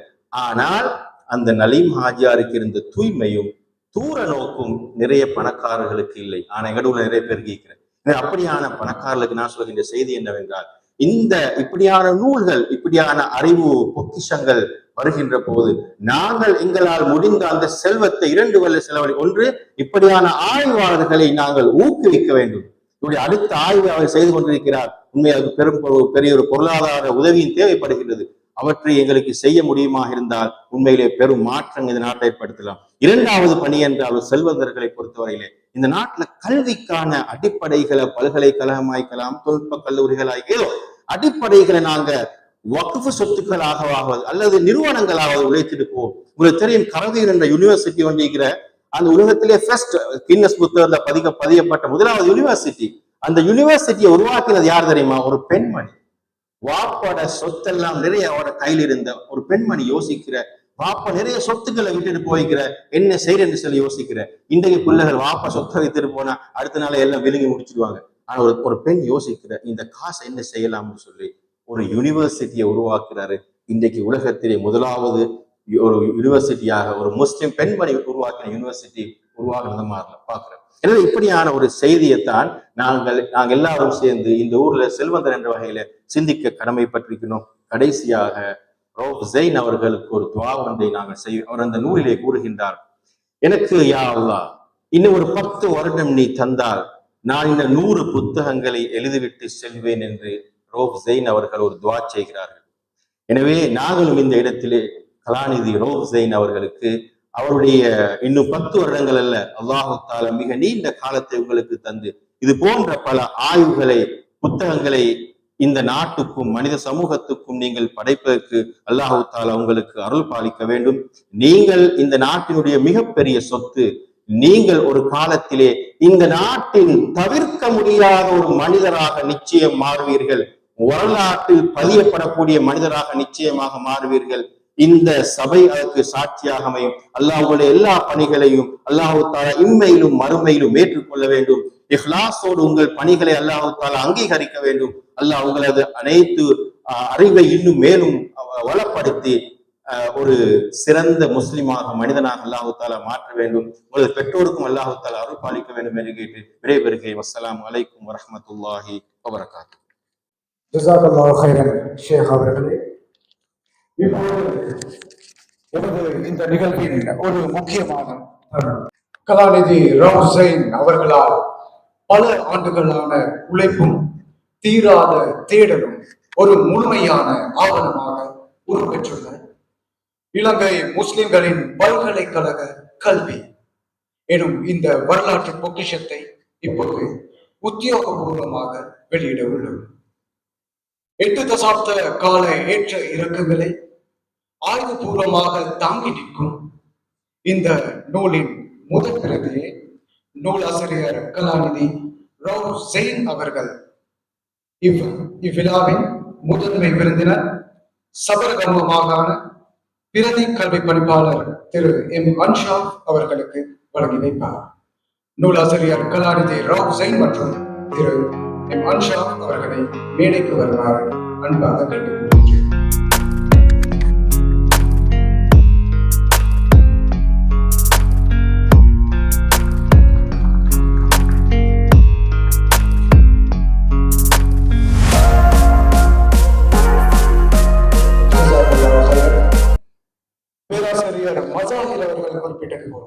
ஆனால் அந்த நலீம் ஹாஜியாருக்கு இருந்த தூய்மையும் தூர நோக்கும் நிறைய பணக்காரர்களுக்கு இல்லை. ஆனா எங்கடூர்ல நிறைய பேர் கேட்கிறேன். அப்படியான பணக்காரர்களுக்கு நான் சொல்கின்ற செய்தி என்னவென்றால், இந்த இப்படியான நூல்கள், இப்படியான அறிவு பொக்கிஷங்கள் வருகின்ற போது நாங்கள் எங்களால் முடிந்த அந்த செல்வத்தை 2 வல்ல செலவழி. ஒன்று, இப்படியான ஆய்வாளர்களை நாங்கள் ஊக்குவிக்க வேண்டும். இப்படி அடுத்த ஆய்வு அவர் செய்து கொண்டிருக்கிறார். உண்மையாக பெரிய ஒரு பொருளாதார உதவியும் தேவைப்படுகிறது. அவற்றை எங்களுக்கு செய்ய முடியுமாக இருந்தால் உண்மையிலே பெரும் மாற்றம் இந்த நாட்டை ஏற்படுத்தலாம். 2வது பணி என்றால் செல்வந்தர்களை பொறுத்தவரையிலே இந்த நாட்டுல கல்விக்கான அடிப்படைகளை பல்கலைக்கழகமாய்க்கலாம், தொழில்நுட்ப கல்லூரிகளாக அடிப்படைகளை நாங்க வக்ஃப் சொத்துக்களாகவாவது அல்லது நிறுவனங்களாவது உழைத்துட்டு போவோம். உங்களுக்கு தெரியும், கரவீர் என்ற யூனிவர்சிட்டி ஒன்றிருக்கிற அந்த உலகத்திலே ஃபர்ஸ்ட் கின்னஸ் புத்தகத்துல பதியப்பட்ட 1வது யூனிவர்சிட்டி. அந்த யூனிவர்சிட்டியை உருவாக்கினது யார் தெரியுமா? ஒரு பெண்மணி. வாப்போட சொத்தெல்லாம் நிறைய அவரோட கையில் இருந்த ஒரு பெண்மணி யோசிக்கிற, வாப்பா நிறைய சொத்துக்களை விட்டுட்டு போய்க்கிற, என்ன செய்யறேன்னு சொல்லி யோசிக்கிற. இன்றைக்கு பிள்ளைகள் வாப்பா சொத்தை வித்துட்டு போனா அடுத்த நாள் எல்லாம் விழுங்கி முடிச்சிடுவாங்க. ஆனா ஒரு பெண் யோசிக்கிற, இந்த காசை என்ன செய்யலாம்னு சொல்லி ஒரு யூனிவர்சிட்டியை உருவாக்குறாரு. இன்றைக்கு உலகத்திலே 1வது ஒரு யூனிவர்சிட்டியாக ஒரு முஸ்லிம் பெண்மணி உருவாக்கின யூனிவர்சிட்டி உருவாக்குறத மாதிரி பாக்குறேன். எனவே இப்படியான ஒரு செய்தியைத்தான் நாங்கள் எல்லாரும் சேர்ந்து இந்த ஊர்ல செல்வந்தர் என்ற வகையில சிந்திக்க கடமைப்பட்டிருக்கணும். கடைசியாக ரவுஃப் ஸைன் அவர்களுக்கு ஒரு துஆ ஒன்றை நாங்கள் செய்வோம். அவர் அந்த நூலிலே கூறுகின்றார், எனக்கு யா அல்லாஹ் இன்னும் ஒரு 10 வருடம் நீ தந்தால் நான் இந்த 100 புத்தகங்களை எழுதிவிட்டு செல்வேன் என்று ரவுஃப் ஸைன் அவர்கள் ஒரு துஆ செய்கிறார்கள். எனவே நாங்களும் இந்த இடத்திலே கலாநிதி ரவுஃப் ஸைன் அவர்களுக்கு அவருடைய இன்னும் 10 வருடங்கள் அல்ல, அல்லாஹு தஆலா மிக நீண்ட காலத்தை உங்களுக்கு தந்து இது போன்ற பல ஆய்வுகளை, புத்தகங்களை இந்த நாட்டுக்கும் மனித சமூகத்துக்கும் நீங்கள் படைப்பதற்கு அல்லாஹு தஆலா உங்களுக்கு அருள் பாலிக்க வேண்டும். நீங்கள் இந்த நாட்டினுடைய மிகப்பெரிய சொத்து. நீங்கள் ஒரு காலத்திலே இந்த நாட்டின் தவிர்க்க முடியாத ஒரு மனிதராக நிச்சயம் மாறுவீர்கள். வரலாற்றில் பதியப்படக்கூடிய மனிதராக நிச்சயமாக மாறுவீர்கள். இந்த சபை அதற்கு சாட்சியாக அமையும். அல்லாஹ் உங்களுடைய எல்லா பணிகளையும் அல்லாஹு தஆலா இம்மையிலும் மறுமையிலும் ஏற்றுக்கொள்ள வேண்டும். இஹ்லாஸோடு உங்கள் பணிகளை அல்லாஹு தஆலா அங்கீகரிக்க வேண்டும். அல்லாஹ் உங்களது அனைத்து அறிவை இன்னும் மேலும் வளப்படுத்தி ஒரு சிறந்த முஸ்லிமாக மனிதனாக அல்லாஹு தஆலா மாற்ற வேண்டும். உங்களது பெற்றோருக்கும் அல்லாஹு தஆலா அருள் பாலிக்க வேண்டும் என்று கேட்டு விடைபெறுகிறேன். அஸ்ஸலாமு அலைக்கும் வரஹ்மத்துல்லாஹி வபரகாத்துஹு. ஜஸாக்கல்லாஹு கைரன் ஷேக் அவர்களே. இப்போது இந்த நிகழ்வின் ஒரு முக்கியமான கலாநிதி ரவுஃப் ஸைன் அவர்களால் பல ஆண்டுகளான உழைப்பும் தீராத தேடலும் ஒரு முழுமையான ஆவணமாக உருப்பெற்றுள்ள இலங்கை முஸ்லிம்களின் பல்கலைக்கழக கல்வி எனும் இந்த வரலாற்று பொக்கிஷத்தை இப்போது உத்தியோகபூர்வமாக வெளியிட உள்ளது. 8 தசாப்த கால ஏற்ற இறக்கங்களை ஆய்வுபூர்வமாக தாங்கி நிற்கும் இந்த நூலின் முதல் பிரதியை நூலாசிரியர் கலாநிதி ரவுஃப் ஸைன் அவர்கள் இவ்விழாவின் முதன்மை விருந்தினர் சபரகம மாகாண பிரதி கல்வி பணிப்பாளர் திரு எம் அன்ஷாப் அவர்களுக்கு வழங்கி வைப்பார். நூலாசிரியர் கலாநிதி ராவ் ஜெயின் மற்றும் திரு எம் அன்ஷாப் அவர்களை மேடைக்கு வருமாறு அன்பாக கேட்டுக்கொள்கிறேன். பேராசிரியர் மசாஹில் அவர்கள் குறிப்பிட்டது போல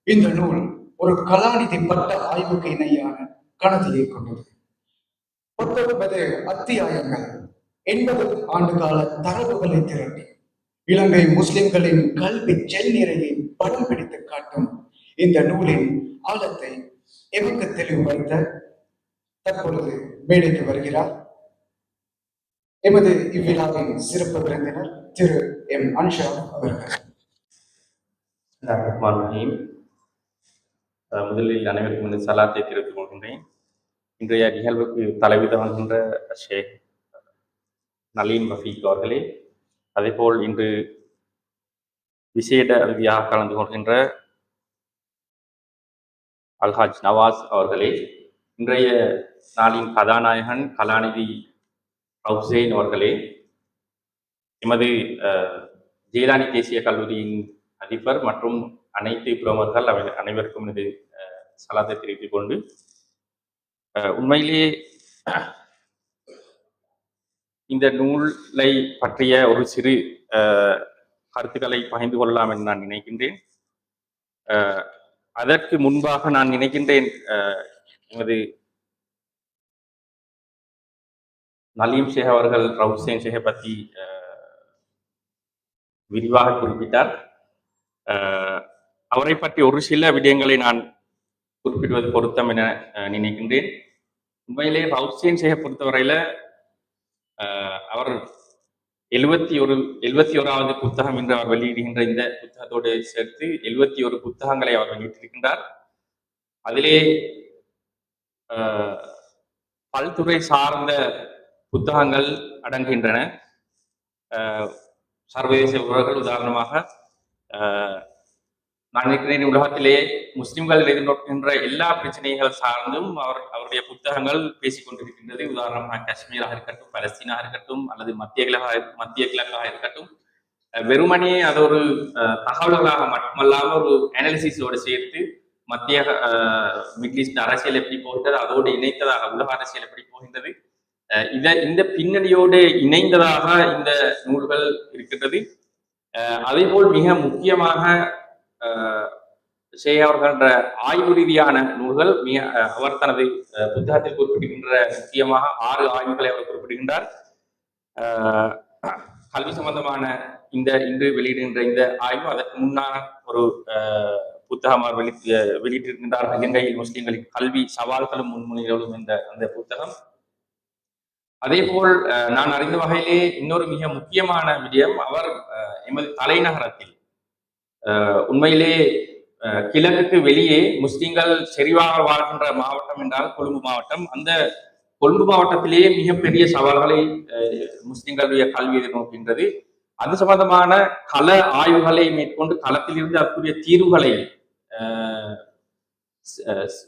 இந்த நூல் ஒரு கலாநிதி பட்ட ஆய்வுக்கு இணையான கணதியை கொண்டது. 19 அத்தியாயங்கள் 80 ஆண்டுகால தரவுகளை திரட்டி இலங்கை முஸ்லிம்களின் கல்வி செந்நிறையை படம் பிடித்து காட்டும் இந்த நூலின் ஆழத்தை எமக்கு தெளிவுபடுத்த தற்பொழுது மேடைக்கு வருகிறார் எமது இவ்விழாவின் சிறப்பு விருந்தினர் திரு எம் அன்ஷாப் அவர்கள். முதலில் அனைவருக்கும் சலாத்தை தெரிவித்துக் கொள்கின்றேன். இன்றைய நிகழ்வுக்கு தலைமை தாங்குகின்ற ஷேக் நலீம் ரஃபீக் அவர்களே, அதேபோல் இன்று விசேட அதிதியாக கலந்து கொள்கின்ற அல்ஹாஜ் நவாஸ் அவர்களே, இன்றைய நாளின் கதாநாயகன் கலாநிதி ஹவுசேன் அவர்களே, எமது ஜெயலானி தேசிய கல்லூரியின் அதிபர் மற்றும் அனைத்து பிரமுகர்கள் அனைவருக்கும் இது சலாத்தை தெரிவித்துக் கொண்டு, உண்மையிலேயே இந்த நூலை பற்றிய ஒரு சிறு கருத்துக்களை பகிர்ந்து கொள்ளலாம் என்று நான் நினைக்கின்றேன். அதற்கு முன்பாக நான் நினைக்கின்றேன் எமது நலீம் ஷேக் அவர்கள் ரவுசேன் ஷேகை பற்றி விரிவாக குறிப்பிட்டார். அவரை பற்றி ஒரு சில விடயங்களை நான் குறிப்பிடுவது பொருத்தம் என நினைக்கின்றேன். உண்மையிலே ரவுசேன் ஷேகை பொறுத்தவரையில அவர் 71வது புத்தகம் என்று அவர் வெளியிடுகின்ற இந்த புத்தகத்தோடு சேர்த்து 71 புத்தகங்களை அவர் வெளியிட்டிருக்கின்றார். அதிலே பல்துறை சார்ந்த புத்தகங்கள் அடங்குகின்றன. சர்வதேச உறவுகள், உதாரணமாக நான் நினைக்கிறேன் உலகத்திலே முஸ்லிம்கள் எதிர்நோக்கின்ற எல்லா பிரச்சனைகள் சார்ந்தும் அவருடைய புத்தகங்கள் பேசிக் கொண்டிருக்கின்றது. உதாரணமாக காஷ்மீராக இருக்கட்டும், பலஸ்தீனாக இருக்கட்டும், அல்லது மத்திய கிழக்காக இருக்கட்டும், வெறுமனே அது ஒரு தகவல்களாக மட்டுமல்லாமல் ஒரு அனாலிசிஸோடு சேர்த்து மத்திய மிடில் ஈஸ்ட் அரசியல் எப்படி போகின்றது, அதோடு இணைத்ததாக உலக அரசியல் எப்படி போகின்றது, இந்த பின்னணியோடு இணைந்ததாக இந்த நூல்கள் இருக்கின்றது. அதேபோல் மிக முக்கியமாக ஷேக் அவர்கள்ன்ற ஆய்வு ரீதியான நூல்கள் அவர் தனது புத்தகத்தில் குறிப்பிடுகின்ற முக்கியமாக 6 ஆய்வுகளை அவர் குறிப்பிடுகின்றார். கல்வி சம்பந்தமான இன்று வெளியிடுகின்ற இந்த ஆய்வு, அதற்கு முன்னான ஒரு புத்தகம் அவர் வெளியிட்டிருக்கின்றார், இலங்கையில் முஸ்லிம்களின் கல்வி சவால்களும் முன்முனைகளும் அந்த புத்தகம். அதே போல் நான் அறிந்த வகையிலே இன்னொரு மிக முக்கியமான விடயம், அவர் எமது தலைநகரத்தில் உண்மையிலே கிழக்குக்கு வெளியே முஸ்லிம்கள் செறிவாக வாழ்கின்ற மாவட்டம் என்றால் கொழும்பு மாவட்டம். அந்த கொழும்பு மாவட்டத்திலேயே மிகப்பெரிய சவால்களை முஸ்லிம்களுடைய கல்வி எதிர்நோக்கின்றது. அது சம்பந்தமான கள ஆய்வுகளை மேற்கொண்டு களத்திலிருந்து அதற்குரிய தீர்வுகளை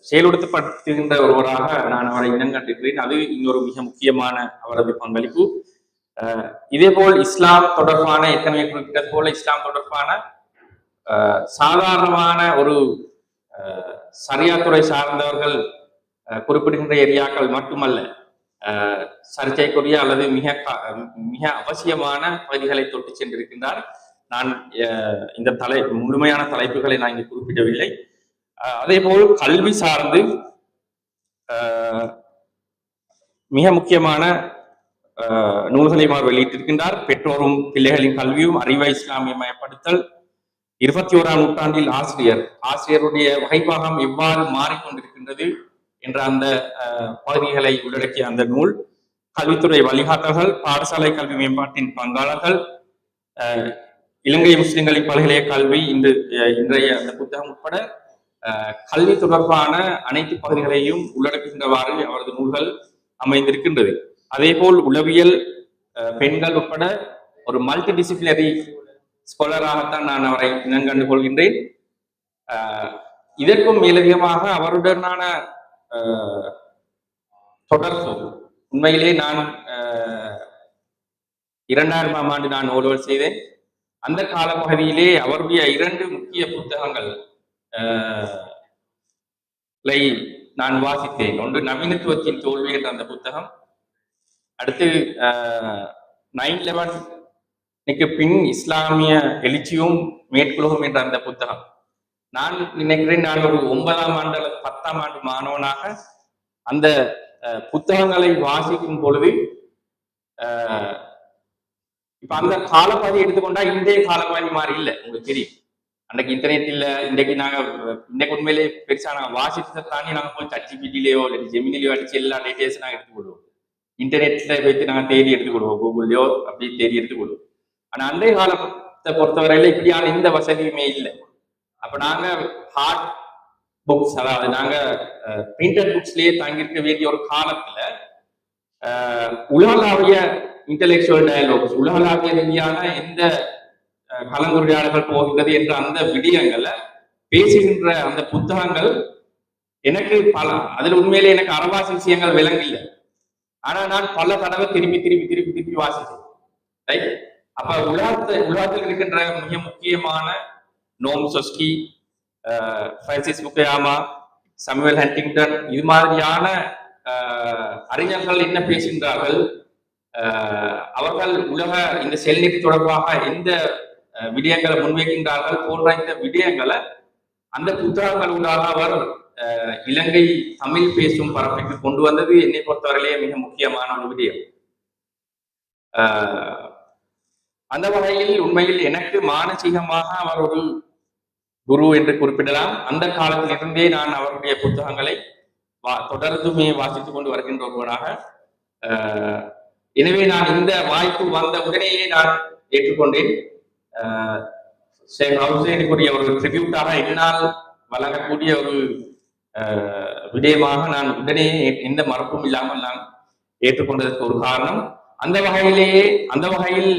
செயல்படுத்தப்படுத்துகின்ற ஒருவராக நான் அவரை இனங்கண்டிருக்கிறேன். அது இன்னொரு மிக முக்கியமான அவரது பங்களிப்பு. இதேபோல் இஸ்லாம் தொடர்பான, ஏற்கனவே குறிப்பிட்டது போல இஸ்லாம் தொடர்பான சாதாரணமான ஒரு சரியாத்துறை சார்ந்தவர்கள் குறிப்பிடுகின்ற ஏரியாக்கள் மட்டுமல்ல, சர்ச்சைக்குரிய அல்லது மிக அவசியமான பகுதிகளை தொட்டு சென்றிருக்கின்றார். நான் இந்த முழுமையான தலைப்புகளை நான் இங்கு குறிப்பிடவில்லை. அதே போல் கல்வி சார்ந்து மிக முக்கியமான நூல்களை அவர் வெளியிட்டிருக்கின்றார். பெற்றோரும் பிள்ளைகளின் கல்வியும், அறிவை இஸ்லாமியமயப்படுத்தல், 21ஆம் நூற்றாண்டில் ஆசிரியருடைய வகைப்பாகம் எவ்வாறு மாறிக்கொண்டிருக்கின்றது என்ற அந்த பகுதிகளை உள்ளடக்கிய அந்த நூல், கல்வித்துறை வழிகாட்டல்கள், பாடசாலை கல்வி மேம்பாட்டின் பங்காளர்கள், இலங்கை முஸ்லிம்களின் பல்கலைக்கழக கல்வி, இன்றைய அந்த புத்தகம் உட்பட கல்வி தொடர்பான அனைத்து பகுதிகளையும் உள்ளடக்குகின்றவாறு அவரது நூல்கள் அமைந்திருக்கின்றது. அதேபோல் உளவியல் பெண்கள் உட்பட ஒரு மல்டி டிசிப்ளினரி ஸ்காலராகத்தான் நான் அவரை இனங்கண்டு கொள்கின்றேன். இதற்கும் மேலதிகமாக அவருடனான தொடர்பு உண்மையிலே நான் 2000ஆம் ஆண்டு நான் ஓடுவல் செய்தேன். அந்த காலப்பகுதியிலே அவருடைய 2 முக்கிய புத்தகங்கள் நான் வாசித்தேன். ஒன்று நவீனத்துவத்தின் தோல்வி என்ற அந்த புத்தகம், அடுத்து 9/11க்கு பின் இஸ்லாமிய எழுச்சியும் மேற்குலகும் என்ற அந்த புத்தகம். நான் நினைக்கிறேன் நான் ஒரு 9ஆம் ஆண்டு அல்லது 10ஆம் ஆண்டு மாணவனாக அந்த புத்தகங்களை வாசிக்கும் பொழுது இப்ப அந்த காலப்பகுதி எடுத்துக்கொண்டா இன்றைய காலப்பகுதி மாதிரி இல்லை. உங்களுக்கு தெரியும், அன்றைக்கு இன்டர்நெட் இல்லை. இன்றைக்கு இன்றைக்கு உண்மையிலே பெருசா நாங்கள் வாசித்ததை தாண்டி நாங்கள் போய் ChatGPTலயோ இல்லை ஜெமினிலையோ அடிச்சு எல்லா டீட்டெயில்ஸும் நாங்கள் எடுத்துக்கொள்வோம். இன்டர்நெட்ல வைத்து நாங்கள் தேடி எடுத்துக்கொள்வோம், கூகுள்லயோ அப்படி தேடி எடுத்துக்கொள்வோம். ஆனா அன்றைய காலத்தை பொறுத்தவரையில இப்படியான இந்த வசதியுமே இல்லை. அப்ப நாங்க ஹார்ட் புக்ஸ், அதாவது நாங்க பிரிண்டட் புக்ஸ்லயே தங்கியிருக்க வேண்டிய ஒரு காலத்துல உலகளாவிய இன்டெலெக்சுவல் டயலாக்ஸ், உலகளாவிய ரீதியான எந்த கலந்துரையாடல்கள் போகின்றது என்ற அந்த விடயங்களை பேசுகின்ற அந்த புத்தகங்கள் எனக்கு அதுல உண்மையிலே எனக்கு அறவாசி விஷயங்கள் விளங்கல. ஆனா நான் பல தடவை திருப்பி வாசித்தேன். ரைட்? அப்ப உலகத்தில் இருக்கின்ற மிக முக்கியமான நோம் சொஸ்கி, பிரான்சிஸ் புக்கயாமா, சமுவேல் ஹண்டிங்டன், இது மாதிரியான அறிஞர்கள் என்ன பேசுகின்றார்கள், அவர்கள் உலக இந்த செல்நீதி தொடர்பாக எந்த விடயங்களை முன்வைக்கின்றார்கள் போன்ற இந்த விடயங்களை அந்த புத்தகங்கள் ஊடாக அவர் இலங்கை தமிழ் பேசும் பரப்பிற்கு கொண்டு வந்தது என்னை பொறுத்தவரையிலேயே மிக முக்கியமான ஒரு விடயம். அந்த வகையில் உண்மையில் எனக்கு மானசீகமாக அவர் ஒரு குரு என்று குறிப்பிடலாம். அந்த காலத்திலிருந்தே நான் அவருடைய புத்தகங்களை தொடர்ந்துமே வாசித்துக் கொண்டு வருகின்ற ஒருவராக, எனவே நான் இந்த வாய்ப்பு வந்த உடனேயே நான் ஏற்றுக்கொண்டேன். ஹவுசேனுக்குரிய ஒரு ட்ரிபியூட்டாக என்னால் வழங்கக்கூடிய ஒரு விடயமாக நான் உடனே எந்த மறுப்பும் இல்லாமல் நான் ஏற்றுக்கொண்டதற்கு ஒரு காரணம். அந்த வகையில்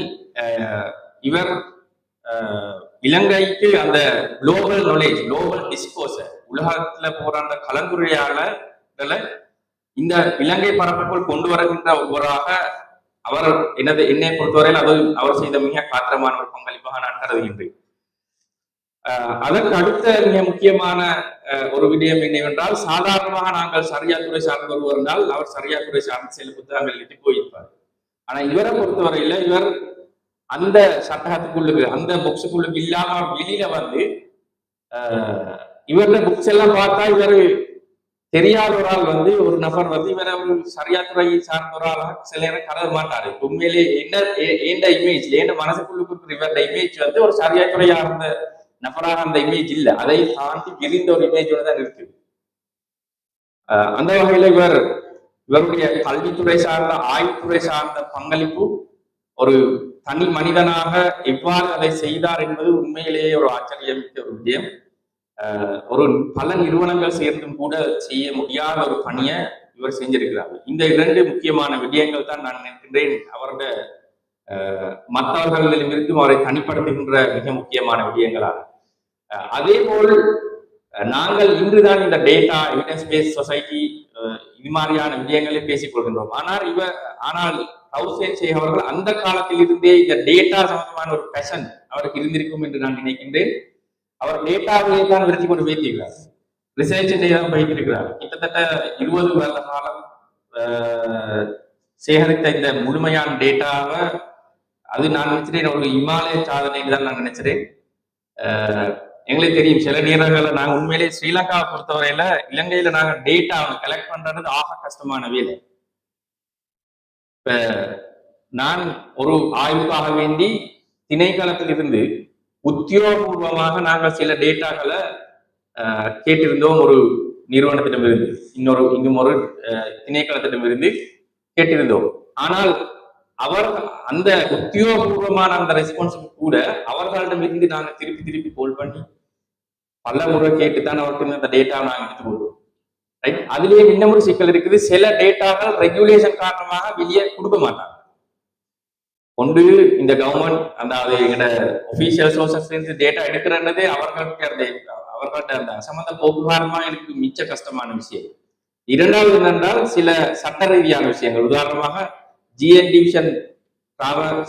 இவர் இலங்கைக்கு அந்த குளோபல் நாலேஜ், குளோபல் டிஸ்கோர்ஸ், உலகத்துல போற அந்த கலந்துரையாடலை இந்த இலங்கை பரப்புக்குள் கொண்டு வருகின்ற ஒருவராக அவர் என்னை பொறுத்தவரையில் அது அவர் செய்த மிக காத்திரமான ஒரு பங்களிப்பாக நான் கருதுகின்றேன். அதற்கு அடுத்த மிக முக்கியமான ஒரு விடயம் என்னவென்றால், சாதாரணமாக நாங்கள் சரியா துறை சார்ந்த ஒருவர் இருந்தால் அவர் சரியா துறை சார்ந்த சில புத்தகங்கள் எழுதி போயிருப்பார். ஆனா இவரை பொறுத்தவரையில இவர் அந்த சட்டகத்துக்குள்ளுக்கு, அந்த புக்ஸுக்குள்ளுக்கு இல்லாம வெளியில வந்து இவருடைய புக்ஸ் எல்லாம் பார்த்தா இவர் தெரியாத ஒரு ஆள் வந்து ஒரு நபர் வந்து இவரை ஒரு சரியா துறையை சார்ந்த ஒரு ஆளாக சில நேரம் கருத மாட்டாரு. உண்மையிலே என்ன இமேஜ், என்ன மனசுக்குள்ளுக்கு இருக்கிற இவருடைய இமேஜ் வந்து ஒரு சரியா துறையா இருந்த நபராக அந்த இமேஜ் இல்லை, அதை தாண்டி விரிந்த ஒரு இமேஜோட தான் இருக்கு. அந்த வகையில இவருடைய கல்வித்துறை சார்ந்த, ஆய்வுத்துறை சார்ந்த பங்களிப்பு ஒரு தனி மனிதனாக எவ்வாறு அதை செய்தார் என்பது உண்மையிலேயே ஒரு ஆச்சரியமிக்க ஒரு விடயம். ஒரு பல நிறுவனங்கள் சேர்ந்தும் கூட செய்ய முடியாத ஒரு பணியை இவர் செஞ்சிருக்கிறார். இந்த 2 முக்கியமான விடயங்கள் தான் நான் நினைக்கின்றேன் அவருடைய மற்றவர்களிடமிருந்து அவரை தனிப்படுத்துகின்ற மிக முக்கியமான விடயங்களாக. அதே போல் நாங்கள் இன்றுதான் இந்த டேட்டா எவிடன்ஸ் பேஸ்ட் சொசைட்டி இது மாதிரியான விடயங்களை பேசிக் கொள்கின்றோம். ஆனால் ஹவுசேன் ஷேக் அவர்கள் அந்த காலத்தில் இருந்தே இந்த டேட்டா சம்பந்தமான ஒரு பேஷன் அவருக்கு இருந்திருக்கும் என்று நான் நினைக்கின்றேன். அவர் டேட்டாவிலே தான் விருத்தி கொண்டு வைத்திருக்கிறார், ரிசர்ச் தான் வைத்திருக்கிறார். கிட்டத்தட்ட 20 வருட காலம் சேகரித்த இந்த முழுமையான டேட்டாவை அது நான் நினைச்சிட்டேன் ஒரு இமாலய சாதனைன்னு தான் நான் நினைச்சிட்டேன். எங்களுக்கு தெரியும் சில நேரங்களில் நாங்கள் உண்மையிலே ஸ்ரீலங்காவை பொறுத்தவரையில இலங்கையில நாங்கள் டேட்டா கலெக்ட் பண்றது ஆக கஷ்டமான வேலை. இப்ப நான் ஒரு ஆய்வுக்காக வேண்டி திணைக்களத்தில் இருந்து உத்தியோகபூர்வமாக நாங்கள் சில டேட்டாக்களை கேட்டிருந்தோம். ஒரு நிறுவனத்திடமிருந்து இன்னும் ஒரு திணைக்களத்திடமிருந்து கேட்டிருந்தோம். ஆனால் அவர் அந்த உத்தியோகபூர்வமான அந்த ரெஸ்பான்ஸுக்கு கூட அவர்களிடமிருந்து நாங்கள் திருப்பி கால் பண்ணி பல முறை கேட்டுத்தான் அவருக்கு அந்த டேட்டாவை நாங்கள் எடுத்து கொள்வோம். ரைட். அதுலயே இன்னும் ஒரு சிக்கல் இருக்குது. சில டேட்டாக்கள் ரெகுலேஷன் காரணமாக வெளியே கொடுக்க மாட்டாங்க. ஒன்று இந்த கவர்மெண்ட் அதாவது எங்களோட ஒபிஷியல் சோர்சஸ் இருந்து டேட்டா எடுக்கிறன்றது அவர்கள்ட்ட அந்த சம்பந்த போக்கு காரணமா எனக்கு மிச்ச கஷ்டமான விஷயம். இரண்டாவது என்னென்றால் சில சட்ட ரீதியான விஷயங்கள், உதாரணமாக ஜிஎன் டிவிஷன்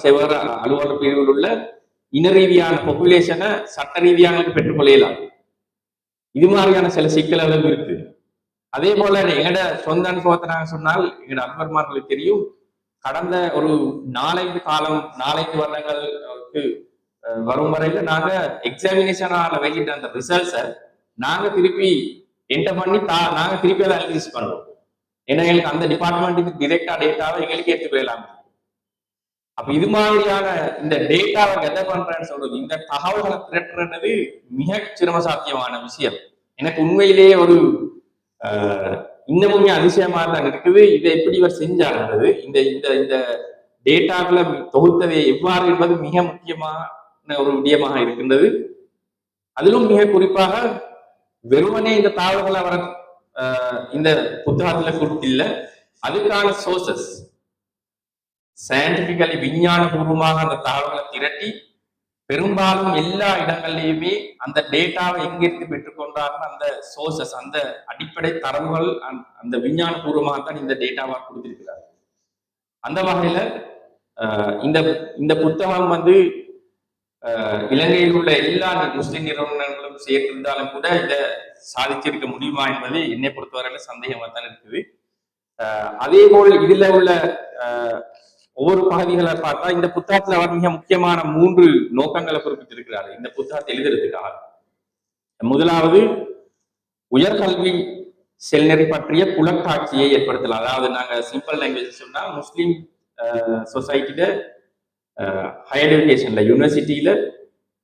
செவர அலுவலர் பிரிவில் உள்ள இன ரீதியான பாப்புலேஷனை சட்ட ரீதியாக பெற்றுக்கொள்ளலாம். இது மாதிரியான சில சிக்கல்களும் இருக்கு. அதே போல எங்கட சொந்த அனுபவத்தை நாங்கள் சொன்னால் எங்கட அன்பர்மார்களுக்கு தெரியும், கடந்த ஒரு 4-5 வருடங்களுக்கு வரும் வரையில நாங்க எக்ஸாமினேஷனால வெளியிட்ட அந்த ரிசல்ட்ஸை நாங்க திருப்பி என்டர் பண்ணி நாங்க திருப்பி அதை அனலைஸ் பண்ணுவோம். ஏன்னா எங்களுக்கு அந்த டிபார்ட்மெண்ட்டுக்கு டிரெக்டா டேட்டாவை எங்களுக்கு எடுத்துக்கொள்ளலாம். அப்ப இது மாதிரியான இந்த டேட்டாவை கெதர் பண்றேன்னு சொல்றது, இந்த தகவல்களை திரட்டுறது மிக சிரம சாத்தியமான விஷயம். எனக்கு உண்மையிலேயே ஒரு இன்னமுமே அதிசயமா தான் இருக்குது. இதை எப்படி இவர் செஞ்சாருன்றது, இந்த இந்த இந்த டேட்டாக்களை தொகுத்ததை எவ்வாறு என்பது மிக முக்கியமான ஒரு விடயமாக இருக்கின்றது. அதிலும் மிக குறிப்பாக வெறுமனே இந்த தகவல்களை அவர் இந்த புத்தகத்துல கொடுத்தில்லை, அதுக்கான சோர்சஸ் சயின்டிபிக்கலி விஞ்ஞானபூர்வமாக அந்த தகவல்களை திரட்டி பெரும்பாலும் எல்லா இடங்கள்லயுமே அந்த டேட்டாவை எங்கிருந்து பெற்றுக்கொண்டார்கள் அந்த சோர்சஸ், அந்த அடிப்படை தரவுகள் அந்த விஞ்ஞானபூர்வமாக தான் இந்த டேட்டாவை கொடுத்திருக்கிறார். அந்த வகையில இந்த இந்த புத்தகம் இலங்கையில் உள்ள எல்லா முஸ்லிம் நிறுவனங்களும் சேர்த்திருந்தாலும் கூட இதை சாதிச்சிருக்க முடியுமா என்பது என்னை பொறுத்தவரையில சந்தேகமா தான் இருக்குது. அதே போல் இதுல உள்ள ஒவ்வொரு பகுதிகளை பார்த்தா இந்த புத்தகத்துல அவர் மிக முக்கியமான 3 நோக்கங்களை குறிப்பிட்டிருக்கிறார் இந்த புத்தகத்தை எழுதுறதுக்காக. முதலாவது, உயர்கல்வி செல்நெறி பற்றிய புலக்காட்சியை ஏற்படுத்தலாம். அதாவது நாங்க சிம்பிள் லாங்குவேஜ் சொன்னா முஸ்லிம் சொசைட்டில ஹையர் எஜுகேஷன்ல யூனிவர்சிட்டியில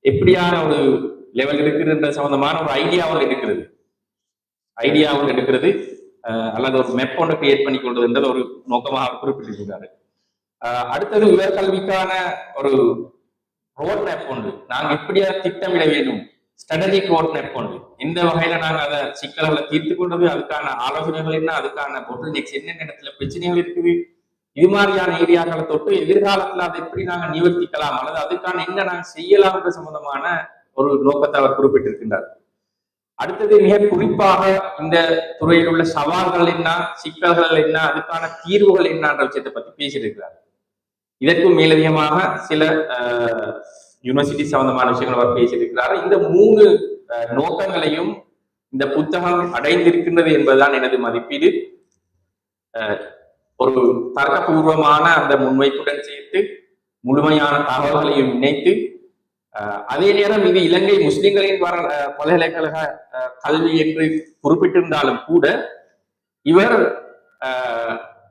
எப்படியான ஒரு லெவல் இருக்குன்ற சம்பந்தமான ஒரு ஐடியாவில் எடுக்கிறது அல்லது ஒரு மெப் ஒன்று கிரியேட் பண்ணி கொள்வதுன்றது ஒரு நோக்கமாக அவர் குறிப்பிட்டிருக்கிறாரு. அடுத்தது, உயர்கல்விக்கான ஒரு ரோட் மேப் ஒன்று நாங்க எப்படியா திட்டமிட வேண்டும், ஸ்ட்ராட்டஜிக் ரோட் மேப் ஒன்று, இந்த வகையில நாங்க அதை சிக்கல்களை தீர்த்து கொண்டது, அதுக்கான ஆலோசனைகள் என்ன, அதுக்கான பொருள் என்னென்ன இடத்துல பிரச்சனைகள் இருக்குது, இது மாதிரியான ஏரியாக்களை தொட்டு எதிர்காலத்துல அதை எப்படி நாங்க நிவர்த்திக்கலாம் அல்லது அதுக்கான என்ன நாங்க செய்யலாம் சம்பந்தமான ஒரு நோக்கத்தை அவர் குறிப்பிட்டிருக்கின்றார். அடுத்தது, மிக குறிப்பாக இந்த துறையில் உள்ள சவால்கள் என்ன, சிக்கல்கள் என்ன, அதுக்கான தீர்வுகள் என்னன்ற விஷயத்தை பத்தி பேசியிருக்கிறார். இதற்கும் மேலதிகமாக சில யூனிவர்சிட்டி சம்பந்தமான விஷயங்கள் அவர் பேசியிருக்கிறார். இந்த 3 நோக்கங்களையும் இந்த புத்தகம் அடைந்திருக்கின்றது என்பதுதான் எனது மதிப்பீடு. ஒரு தர்க்கபூர்வமான அந்த முன்வைப்புடன் சேர்த்து முழுமையான தகவல்களையும் இணைத்து, அதே நேரம் இது இலங்கை முஸ்லிம்களின் பல்கலைக்கழக கல்வி என்று குறிப்பிட்டிருந்தாலும் கூட இவர்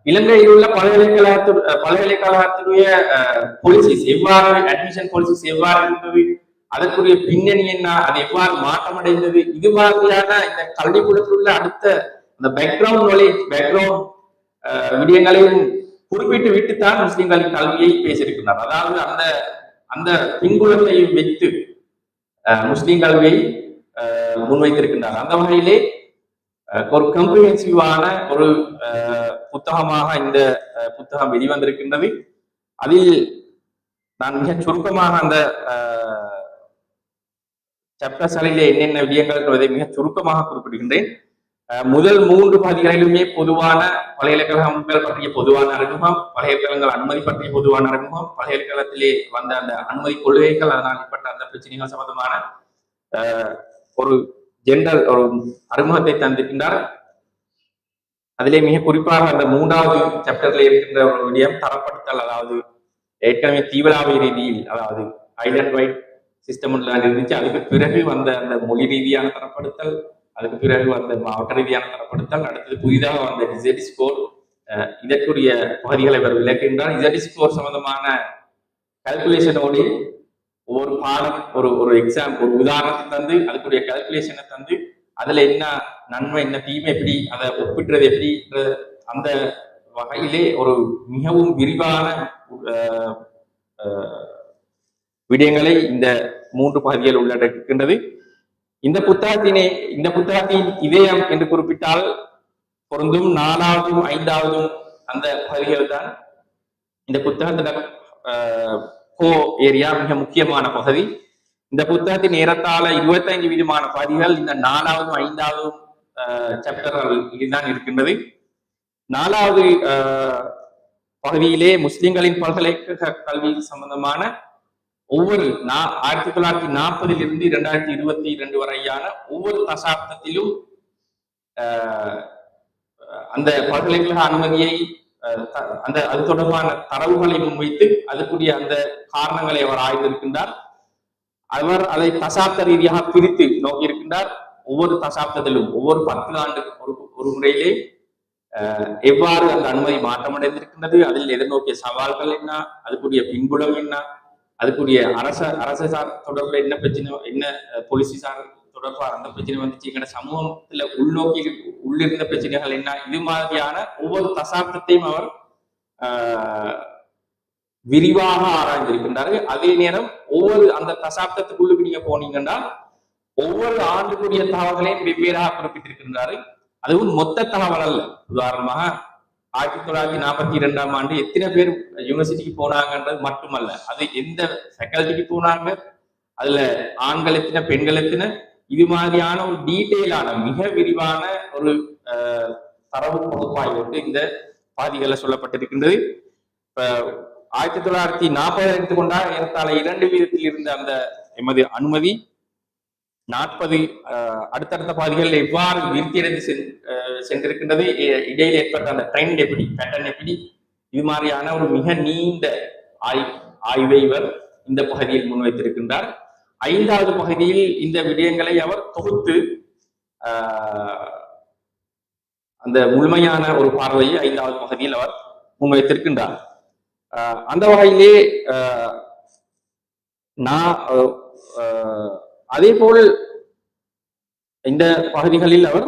இலங்கையில் உள்ள பல்கலைக்கழகத்துடைய பாலிசிஸ் எவ்வாறு, அட்மிஷன் பாலிசிஸ் எவ்வாறு இருந்தது, அதற்குரிய பின்னணி என்ன, அது எவ்வாறு மாற்றமடைந்தது, இது மாதிரியான இந்த கல்விக்கூடத்தில் உள்ள அடுத்த அந்த பேக்ரவுண்ட் நாலேஜ், பேக்ரவுண்ட் விடயங்களையும் குறிப்பிட்டு விட்டுத்தான் முஸ்லிம்களின் கல்வியை பேசியிருக்கிறார். அதாவது அந்த அந்த பின்புலத்தையும் வைத்து முஸ்லிம் கல்வியை முன்வைத்திருக்கின்றார். அந்த வகையிலே ஒரு கம்ப்ரிஹென்சிவான ஒரு புத்தகமாக இந்த புத்தகம் வெளிவந்திருக்கின்றது. அதில் நான் மிக சுருக்கமாக அந்த சாப்டர்ஸ்களிலே என்னென்ன விடயங்கள் என்பதை மிக சுருக்கமாக குறிப்பிடுகின்றேன். முதல் 3 பகுதிகளிலுமே பொதுவான பல்கலைக்கழகங்கள் பற்றிய பொதுவான அறிமுகம், பல்கலைக்கழகங்கள் அனுமதி பற்றிய பொதுவான அறிமுகம், பல்கலைக்கழகத்திலே வந்த அந்த அனுமதி கொள்கைகள், அதனால் ஏற்பட்ட அந்த பிரச்சனைகள் சம்பந்தமான ஒரு ஜெனரல் ஒரு அறிமுகத்தை தந்திருக்கின்றார். அதிலே மிக குறிப்பாக அந்த 3வது சாப்டர்ல இருக்கின்ற ஒரு விடயம் தரப்படுத்தல். அதாவது ஏற்கனவே தீவிரவாத ரீதியில், அதாவது ஐலண்ட் வைட் சிஸ்டம் இருந்துச்சு, அதுக்கு பிறகு வந்த அந்த மொழி ரீதியான தரப்படுத்தல், அதுக்கு பிறகு வந்த மாவட்ட ரீதியான தரப்படுத்தல், அடுத்தது புதிதாக வந்த இசட் ஸ்கோர், இதற்குரிய பகுதிகளை இவர் விளக்குகின்றார். இசட் ஸ்கோர் சம்பந்தமான கால்குலேஷனோடு ஒவ்வொரு பாடம் ஒரு எக்ஸாம் ஒரு உதாரணத்தை தந்து அதுக்குரிய கால்குலேஷனை தந்து அதுல என்ன நன்மை என்ன தீமை எப்படி அதை ஒப்பிடுறது எப்படி அந்த வகையிலே ஒரு மிகவும் விரிவான விடயங்களை இந்த 3 பகுதிகள் உள்ளடக்கின்றது. இந்த புத்தகத்தின் இதயம் என்று குறிப்பிட்டால் பொருந்தும். 4வதும் 5வதும் அந்த பகுதிகள் தான் இந்த புத்தகத்துல கோ ஏரியா, மிக முக்கியமான பகுதி. இந்த புத்தகத்தின் ஏறத்தாழ 25 விதமான பகுதிகள் இந்த 4வதும் 5வதும் சாப்டர்கள் இதுதான் இருக்கின்றது. 4வது பகுதியிலே முஸ்லிம்களின் பல்கலைக்கழக கல்வி சம்பந்தமான ஒவ்வொரு 1940 2022 வரையான ஒவ்வொரு தசாப்தத்திலும் அந்த பல்கலைக்கழக அனுமதியை அது தொடர்பான தரவுகளை முன்வைத்து அதுக்குரிய அந்த காரணங்களை அவர் ஆய்ந்திருக்கின்றார். அவர் அதை தசாப்த ரீதியாக பிரித்து நோக்கி இருக்கின்றார். ஒவ்வொரு தசாப்தத்திலும் ஒவ்வொரு 10 ஆண்டு ஒரு முறையிலே எவ்வாறு அந்த அனுமதி மாற்றமடைந்திருக்கின்றது, அதில் எதிர்நோக்கிய சவால்கள் என்ன, அதுக்குரிய பின்புலம் என்ன, அதுக்குரிய அரசு சார் தொடர்புல என்ன பிரச்சனை, என்ன பொலிசி சார் தொடர்பான அந்த பிரச்சனை வந்துச்சு, எங்கட சமூகத்துல உள்ளிருந்த பிரச்சனைகள் என்ன, இது மாதிரியான ஒவ்வொரு தசாப்தத்தையும் அவர் விரிவாக ஆராய்ந்திருக்கின்றார்கள். அதே நேரம் ஒவ்வொரு அந்த தசாப்தத்துக்குள்ளுக்கு நீங்க போனீங்கன்னா ஒவ்வொரு ஆண்டுக்குரிய தகவல்களையும் வெவ்வேறாக குறிப்பிட்டிருக்கின்றாரு. அதுவும் மொத்த தகவல் அல்ல. உதாரணமாக 1942ஆம் ஆண்டு எத்தனை பேர் யூனிவர்சிட்டிக்கு போனாங்கன்றது மட்டுமல்ல, அது எந்த ஃபேக்கல்ட்டிக்கு போனாங்க, அதுல ஆண்கள் எத்தனை பெண்கள் எத்தனை, இது மாதிரியான ஒரு டீட்டெயிலான மிக விரிவான ஒரு தரவு பகுப்பாய்வு வந்து இந்த பாதிகளை சொல்லப்பட்டிருக்கின்றது. இப்ப 1940 எடுத்துக்கொண்டால் ஏறத்தாழ 2 வீதத்தில் இருந்த அந்த எமது அனுமதி 40 அடுத்தடுத்த பாதிகள் எவ்வாறு விருத்தியடைந்து சென்றிருக்கின்றது, இடையில் ஏற்பட்ட அந்த ட்ரெண்ட் எப்படி, பேட்டர்ன் எப்படி, இது மாதிரியான ஒரு மிக நீண்ட ஆய்வை இவர் இந்த பகுதியில் முன்வைத்திருக்கின்றார். 5வது பகுதியில் இந்த விடயங்களை அவர் தொகுத்து அந்த முழுமையான ஒரு பார்வையை 5வது பகுதியில் அவர் முன்வைத்திருக்கின்றார். அந்த வகையிலே அதே போல் இந்த பகுதிகளில் அவர்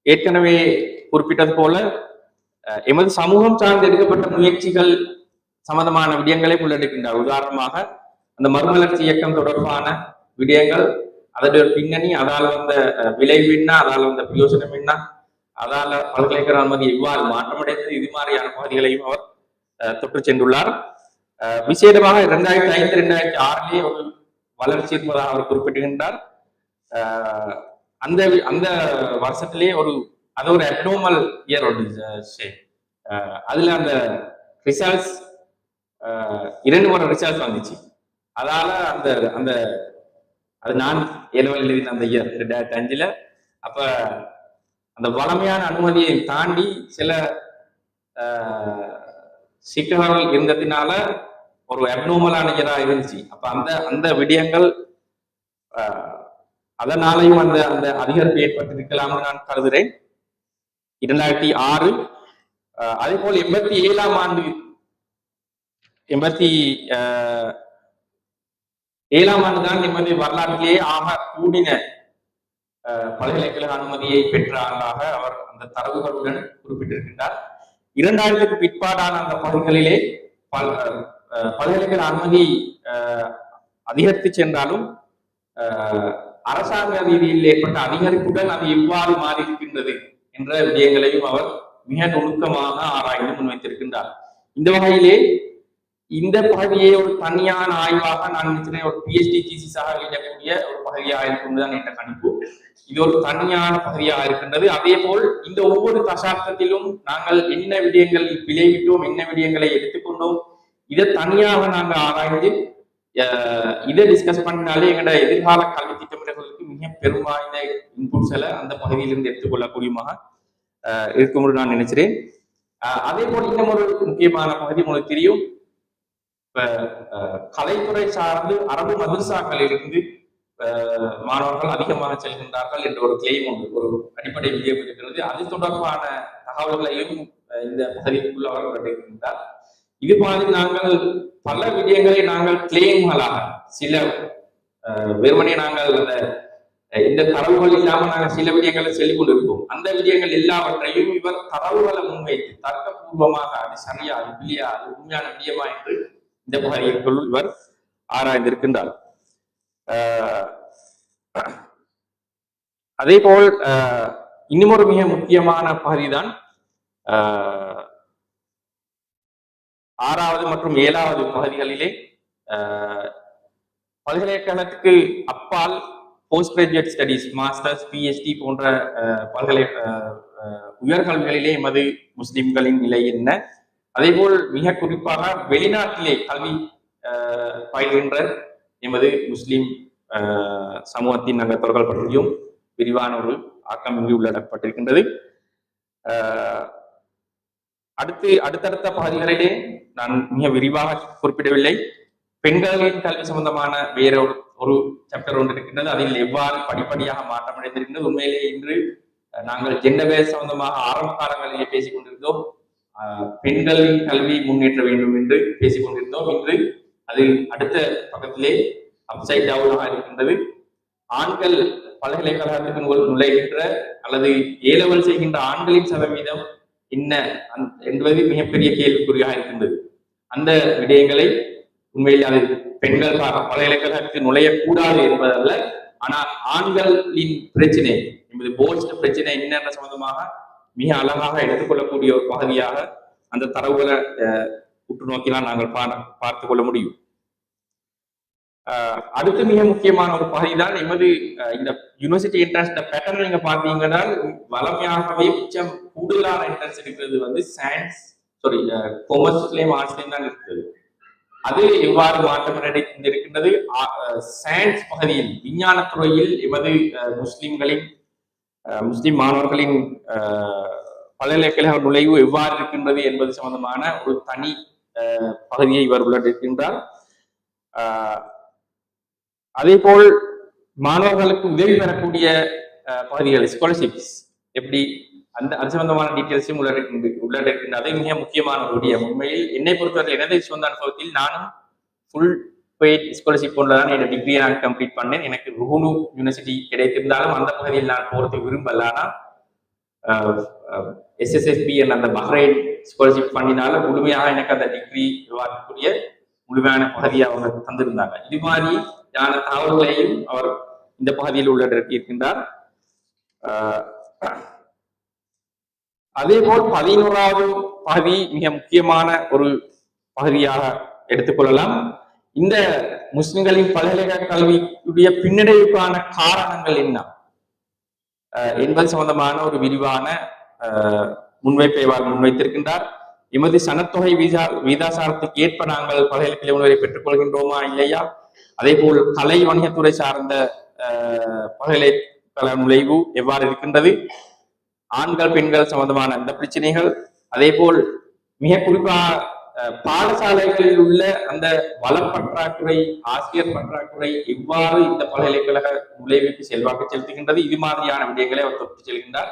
ஏற்கனவே குறிப்பிட்டது போல எமது சமூகம் சார்ந்து எடுக்கப்பட்ட முயற்சிகள் சம்பந்தமான விடயங்களை உள்ளடக்கின்றார். உதாரணமாக அந்த மறுமலர்ச்சி இயக்கம் தொடர்பான விடயங்கள், அதோட பின்னணி, அதால் வந்த விளைவு என்ன, அதால் வந்த பிரயோஜனம் என்ன, அதால பல்கலைக்கழக அனுமதி எவ்வாறு மாற்றமடைந்தது, இது மாதிரியான பகுதிகளையும் அவர் தொற்று சென்றுள்ளார். விசேடமாக 2005-2006 ஒரு வளர்ச்சி இருப்பதாக அவர் குறிப்பிடுகின்றார். அந்த வருஷத்திலேயே அது ஒரு அப்னோமல் இயர் அதுல அந்த ரிசல்ட்ஸ் 2 முறை ரிசல்ட்ஸ் வந்துச்சு. அதால அது நான் எழுதின அந்த இயர் 2005. அப்ப அந்த வளமையான அனுமதியை தாண்டி சில சிக்கல்கள் இருந்ததினால ஒரு அப்னோமலான இயரா இருந்துச்சு. அப்ப அந்த விடயங்கள் அதனாலையும் அந்த அதிகரிப்பு ஏற்பட்டிருக்கலாம்னு நான் கருதுகிறேன். 2006 அதே போல் 87ஆம் ஆண்டு 87ஆம் ஆண்டு தான் நிம்மதி வரலாற்றிலேயே ஆக கூடின பல்கலைக்கழக அனுமதியை பெற்ற ஆண்டாக அவர் அந்த தரவுகளுடன் குறிப்பிட்டிருக்கின்றார். 2000க்கு பிற்பாடான அந்த பகுதிகளிலே பல்கலைக்கழக அனுமதி அதிகரித்து சென்றாலும் அரசாங்க ரீதியில் ஏற்பட்ட அதிகரிப்புடன் அது எவ்வாறு மாறி இருக்கின்றது என்ற விடயங்களையும் அவர் மிக நுணுக்கமாக ஆராய்ந்து முன்வைத்திருக்கின்றார். இந்த வகையிலே இந்த பகுதியை ஒரு தனியான ஆய்வாக நான் நினைக்கிறேன் ஒரு PhD தீசிஸாக எழுதக்கூடிய ஒரு பகுதியாக இருக்கின்றதுதான் என்ற கணிப்பு. இது ஒரு தனியான பகுதியாக இருக்கின்றது. அதே போல் இந்த ஒவ்வொரு தசாப்தத்திலும் நாங்கள் என்ன விடயங்கள் விளைவிட்டோம், என்ன விடயங்களை எடுத்துக்கொண்டோம், இதை தனியாக நாங்கள் ஆராய்ந்து இதை டிஸ்கஸ் பண்ணினாலே எங்களோட எதிர்கால கல்வி திட்டமிடல்களுக்கு மிக பெரும் வாய்ந்த இன்புட்ஸ்களை அந்த பகுதியிலிருந்து எடுத்துக்கொள்ளக்கூடியமாக இருக்கும் என்று நான் நினைக்கிறேன். அதே போல் இன்னும் ஒரு முக்கியமான பகுதி உங்களுக்கு தெரியும், இப்ப கலைத்துறை சார்ந்து அரபு மதரசாக்களிலிருந்து மாணவர்கள் அதிகமாக செல்கின்றார்கள் என்ற ஒரு கிளைம் ஒன்று, ஒரு அடிப்படை விஜயம் இருக்கிறது. அது தொடர்பான தகவல்களையும் இந்த பகுதிக்குள்ள அவர் கிடைக்கின்றார். இது மாதிரி நாங்கள் பல விடயங்களை நாங்கள் கிளைம்களாக சில வெறுமனே நாங்கள் இந்த தரவுகள் இல்லாம நாங்கள் சில விடயங்களை சொல்லிக் கொண்டிருக்கோம். அந்த விடயங்கள் எல்லாவற்றையும் இவர் தரவுகளை முன்வைத்து தர்க்கபூர்வமாக அது சரியா, அது இல்லையா, அது உண்மையான விடயமா என்று இந்த பகுதிக்குள் இவர் ஆராய்ந்திருக்கின்றார். அதே போல் இன்னும் ஒரு மிக முக்கியமான பகுதிதான் 6வது மற்றும் 7வது பகுதிகளிலே பல்கலைக்கழகத்துக்கு அப்பால் post graduate studies, masters, PhD போன்ற உயர்கல்விகளிலே எமது முஸ்லிம்களின் நிலை என்ன, அதேபோல் மிக குறிப்பாக வெளிநாட்டிலே கல்வி பயில்கின்ற எமது முஸ்லிம் சமூகத்தின் நகர்த்தவர்கள் பற்றியும் விரிவான ஒரு ஆக்கம் இங்கு உள்ளடக்கப்பட்டிருக்கின்றது. அடுத்தடுத்த பகுதிகளிலே நான் மிக விரிவாக குறிப்பிடவில்லை. பெண்களின் கல்வி சம்பந்தமான வேற ஒரு சாப்டர் ஒன்று இருக்கின்றது. அதில் எவ்வாறு படிப்படியாக மாற்றம் அடைந்திருக்கின்றது. உண்மையிலே இன்று நாங்கள் ஜெண்டர் சம்பந்தமாக ஆரம்ப காலங்களிலே பேசிக் கொண்டிருந்தோம். பெண்களின் கல்வி முன்னேற்ற வேண்டும் என்று பேசிக் கொண்டிருந்தோம். இன்று அதில் அடுத்த பக்கத்திலே அப்சைட் டவுனாக இருக்கின்றது. ஆண்கள் பல்கலைக்கழகத்துக்கு நுழைகின்ற அல்லது ஏலவல் செய்கின்ற ஆண்களின் சதவீதம் என்ன என்பது மிகப்பெரிய கேள்விக்குறியாக இருக்கின்றது. அந்த விடயங்களை உண்மையில் அது பெண்கள் பல்கலைக்கழகத்துக்கு நுழையக்கூடாது என்பதல்ல, ஆனால் ஆண்களின் பிரச்சனை என்பது போஸ்ட் பிரச்சனை என்னென்ன சம்பந்தமாக மிக அழகாக எடுத்துக்கொள்ளக்கூடிய ஒரு பகுதியாக அந்த தரவுகளை உற்று நோக்கினால் நாங்கள் பார்த்து கொள்ள முடியும். அடுத்து மிக முக்கியமான ஒரு பகுதி தான் எமது இந்த யூனிவர்சிட்டி என்ட்ரன்ஸ் பேட்டர்ன். நீங்க பார்த்தீங்கன்னா வளமையாகவே மிச்சம் கூடுதலான என்ட்ரன்ஸ் இருக்கிறது காமர்ஸ்லயும் ஆர்ட்ஸ்லயும் தான் இருக்கிறது. அது எவ்வாறு மாற்றம் இருக்கின்றது? சயின்ஸ் பகுதியில், விஞ்ஞானத்துறையில் எமது முஸ்லிம் மாணவர்களின் பல்கலைக்கழக நுழைவு எவ்வாறு இருக்கின்றது என்பது சம்பந்தமான ஒரு தனி பகுதியை இவர் உள்ளிட்டிருக்கின்றார். அதே போல் மாணவர்களுக்கு உதவி பெறக்கூடிய பகுதிகள், ஸ்காலர்ஷிப்ஸ் எப்படி, அது சம்பந்தமான டீட்டெயில்ஸும் உள்ளடக்கின்ற அதை மிக முக்கியமான ஒரு விடயம். உண்மையில் என்னை பொறுத்தவரை எனது சொந்த அனுபவத்தில் நானும் ஃபுல் பெய்ட் ஸ்காலர்ஷிப் கொண்டுதான் என்னோட டிகிரியை நான் கம்ப்ளீட் பண்ணேன். எனக்கு ருஹுனு யூனிவர்சிட்டி கிடைத்திருந்தாலும் அந்த பகுதியில் நான் போறதுக்கு விரும்பல. ஆனால் SSSB என்ற அந்த பஹ்ரைன் ஸ்காலர்ஷிப் பண்ணினால முழுமையாக எனக்கு அந்த டிகிரி வாங்கக்கூடிய முழுமையான பகுதியை அவங்க தந்திருந்தாங்க. இது மாதிரியான தகவல்களையும் அவர் இந்த பகுதியில் உள்ளடக்கியிருக்கின்றார். அதே போல் 11வது பகுதி மிக முக்கியமான ஒரு பகுதியாக எடுத்துக்கொள்ளலாம். இந்த முஸ்லிம்களின் பல்கலைக்கழக கல்வியுடைய பின்னடைவுக்கான காரணங்கள் என்ன என்பது சம்பந்தமான ஒரு விரிவான முன்வைப்பை முன்வைத்திருக்கின்றார். எமது சனத்தொகை வீதாசாரத்துக்கு ஏற்ப நாங்கள் பல்கலைக்கழக உணவை பெற்றுக் கொள்கின்றோமா இல்லையா, அதே போல் கலை வணிகத்துறை சார்ந்த பல்கலைக்கழக நுழைவு எவ்வாறு இருக்கின்றது, ஆண்கள் பெண்கள் சம்பந்தமான இந்த பிரச்சனைகள், அதே போல் மிக குறிப்பாக பாடசாலைகளில் உள்ள அந்த வளப்பற்றாக்குறை, ஆசிரியர் பற்றாக்குறை எவ்வாறு இந்த பல்கலைக்கழக நுழைவுக்கு செல்வாக்கு செலுத்துகின்றது, இது மாதிரியான விடயங்களை அவர் தொட்டு செல்கின்றார்.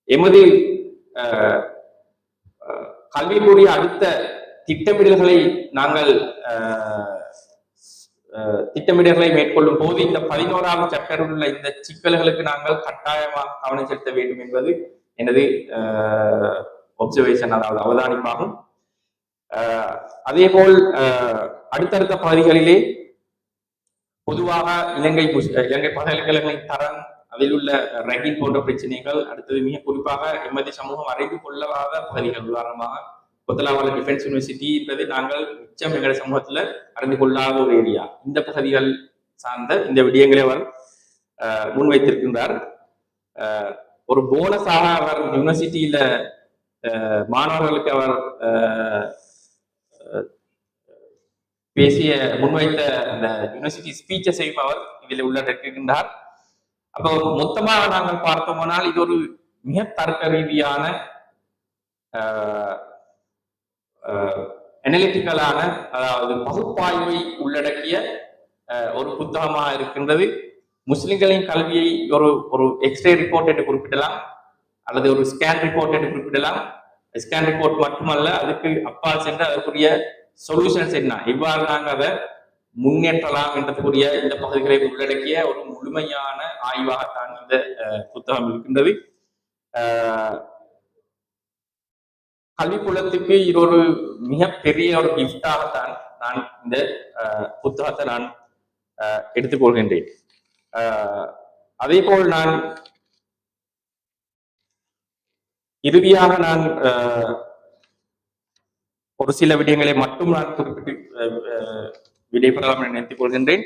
எமது கல்வியினுடைய அடுத்த திட்டமிடல்களை நாங்கள் மேற்கொள்ளும் போது இந்த 11வது சாப்டரில் உள்ள இந்த சிக்கல்களுக்கு நாங்கள் கட்டாயமாக கவனம் செலுத்த வேண்டும் என்பது எனது ஒப்சர்வேஷன், அதாவது அவதானிப்பாகும். அதே போல் அடுத்தடுத்த பகுதிகளிலே பொதுவாக இலங்கை பல்கலைக்கழகங்களின் தரம், அதில் உள்ள ரேங்கிங் போன்ற பிரச்சனைகள், அடுத்தது மிக குறிப்பாக எமது சமூகம் அறிந்து கொள்ளாத பகுதிகள், உதாரணமாக கொத்தலாவல டிஃபென்ஸ் யூனிவர்சிட்டி என்பது நாங்கள் மிச்சம் எங்களுடைய சமூகத்துல அறிந்து கொள்ளாத ஒரு ஏரியா. இந்த பகுதிகள் சார்ந்த இந்த விடயங்களை அவர் முன்வைத்திருக்கின்றார். ஒரு போனஸாக அவர் யூனிவர்சிட்டியில மாணவர்களுக்கு அவர் முன்வைத்த அந்த யூனிவர்சிட்டி ஸ்பீச்சஸையும் அவர் இதில் உள்ளடக்குகின்றார். அப்போ மொத்தமாக நாங்கள் பார்த்தோம்னால் இது ஒரு மிக தர்க்க ரீதியான அனலிட்டிக்கலான, அதாவது பகுப்பாய்வை உள்ளடக்கிய ஒரு புத்தகமாக இருக்கின்றது. முஸ்லிம்களின் கல்வியை ஒரு எக்ஸ்ரே ரிப்போர்ட் என்று குறிப்பிடலாம், அல்லது ஒரு ஸ்கேன் ரிப்போர்ட் என்று குறிப்பிடலாம். ஸ்கேன் ரிப்போர்ட் மட்டுமல்ல, அதுக்கு அப்பால் சென்று அதற்குரிய சொல்யூஷன்ஸ் என்ன, எவ்வாறு நாங்கள் அதை முன்னேற்றலாம் என்றக்கூடிய இந்த பகுதிகளை உள்ளடக்கிய ஒரு முழுமையான ஆய்வாகத்தான் இந்த புத்தகம் இருக்கின்றது. கல்விக்குலத்துக்கு இது ஒரு மிகப்பெரிய ஒரு கிஃப்டாகத்தான் நான் இந்த புத்தகத்தை நான் எடுத்துக்கொள்கின்றேன். அதே போல் நான் இறுதியாக நான் ஒரு சில விடயங்களை மட்டும் நான் குறிப்பிட்டு விடைபெறலாம் என நினைத்துக் கொள்கின்றேன்.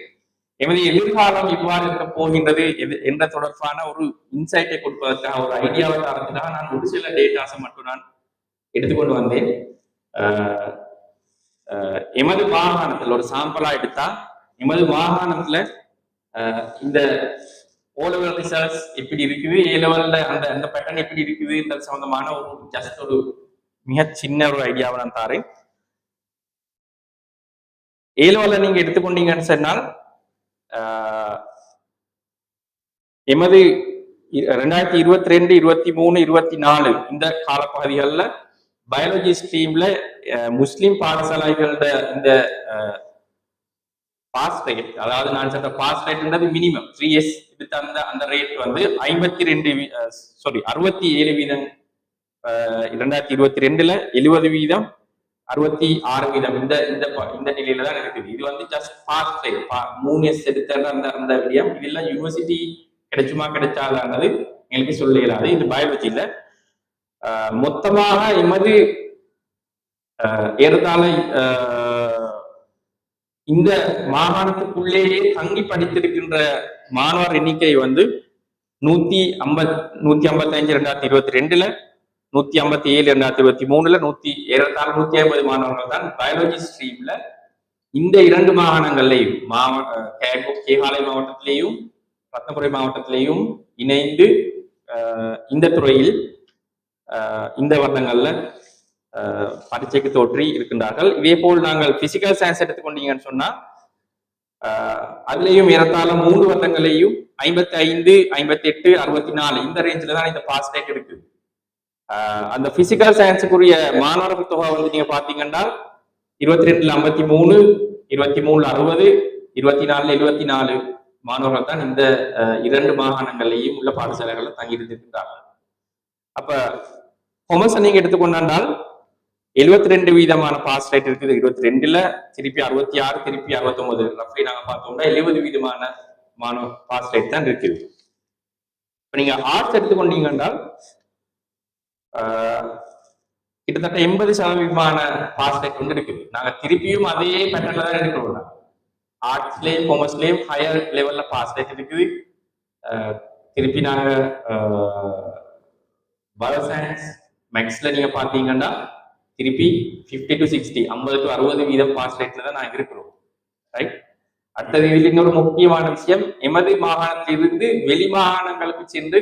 எமது எதிர்காலம் இவ்வாறு இருக்க போகின்றது என்ற தொடர்பான ஒரு இன்சைட்டை கொடுப்பதற்காக, ஒரு ஐடியாவை தரத்துக்காக நான் ஒரு சில டேட்டாஸை மட்டும் நான் எடுத்துக்கொண்டு வந்தேன். எமது மாகாணத்தில் ஒரு சாம்பிளா எடுத்தா, எமது மாகாணத்துல இந்த ஓலெவல் ரிசல்ட்ஸ் எப்படி இருக்குது, ஏலெவல்ல அந்த பேட்டர்ன் எப்படி இருக்குதுன்றது சம்பந்தமான ஒரு ஜஸ்ட் ஒரு மிக சின்ன ஒரு ஐடியாவை நான் தாரேன். ஏலெவல்ல நீங்க எடுத்துக்கொண்டீங்கன்னு சொன்னால், எமது 2022, 23, 24 இந்த காலப்பகுதிகளில் பயாலஜி ஸ்ட்ரீம்ல முஸ்லிம் பாடசாலைகளோட இந்த பாஸ் ரேட், அதாவது நான் சொல்ற பாஸ் ரேட்ன்றது மினிமம் 3 years எடுத்த அந்த ரேட் வந்து 67 வீதம் 2022ல 70 வீதம் 66 வீதம் இந்த நிலையில தான் இருக்குது. இது வந்து ஜஸ்ட் பாஸ் ரேட் 3 years எடுத்த அந்த விடயம். இதெல்லாம் யூனிவர்சிட்டி கிடைச்சுமா கிடைச்சாலானது எங்களுக்கு சொல்ல இயலாது. இது பயாலஜியில மொத்தமாக எமது ஏறத்தாழ இந்த மாகாணத்துக்குள்ளேயே தங்கி படித்திருக்கின்ற மாணவர் எண்ணிக்கை வந்து 155 2022ல, 157 2023ல, ஏறத்தாழ 150 மாணவர்கள் தான் பயாலஜி ஸ்ட்ரீம்ல இந்த 2 மாகாணங்கள்லையும் கேகாலை மாவட்டத்திலேயும் ரத்னபுரி மாவட்டத்திலேயும் இணைந்து இந்த துறையில் இந்த வருடங்கள்ல பரீட்சைக்கு தோற்றி இருக்கின்றார்கள். இதே போல் நாங்கள் பிசிக்கல் சயின்ஸ் எடுத்துக்கொண்டீங்கன்னு சொன்னா அதுலேயும் ஏறத்தாழ 3 வருடங்களையும் 55, 58, 64 இந்த ரேஞ்சில தான் இந்த பாஸ் ரேட் இருக்கு. அந்த பிசிக்கல் சயின்ஸுக்குரிய மாணவர்கள் தொகை வந்து நீங்க பாத்தீங்கன்னா 22ல 53, 23ல 60, 24ல 74 மாணவர்கள் தான் இந்த 2 மாகாணங்களையும் உள்ள பாடசாலைகள்ல தங்கி இருந்திருக்கின்றார்கள். அப்ப கொமர்ஸ் நீங்க எடுத்துக்கொண்டால் 72 வீதமான பாஸ் ரேட் இருக்குது 22ல, திருப்பி 66, திருப்பி 69, ரஃப்லி நாங்க பார்த்தோம்னா 70 வீதமான மாணவ பாஸ் ரேட் தான் இருக்குது. இப்ப நீங்க ஆர்ட்ஸ் எடுத்துக்கொண்டீங்கன்னா கிட்டத்தட்ட 80% பாஸ் ரேட் வந்து இருக்குது. நாங்க திருப்பியும் அதே பேட்டர்ன்ல தான் எடுக்கிறோம். ஆர்ட்ஸ்லயும் காமர்ஸ்லயும் ஹையர் லெவல்ல பாஸ் ரேட் இருக்குது. திருப்பி நாங்க பயோ சயின்ஸ் மேக்ஸ்ல நீங்க பாத்தீங்கன்னா திருப்பி 50 to 60, 50 to 60 வீதம் பாஸ் ரேட்ல தான் நாங்க இருக்கிறோம். ரைட். அடுத்தது இதில் இன்னொரு முக்கியமான விஷயம், எமது மாகாணத்திலிருந்து வெளி மாகாணங்களுக்கு சென்று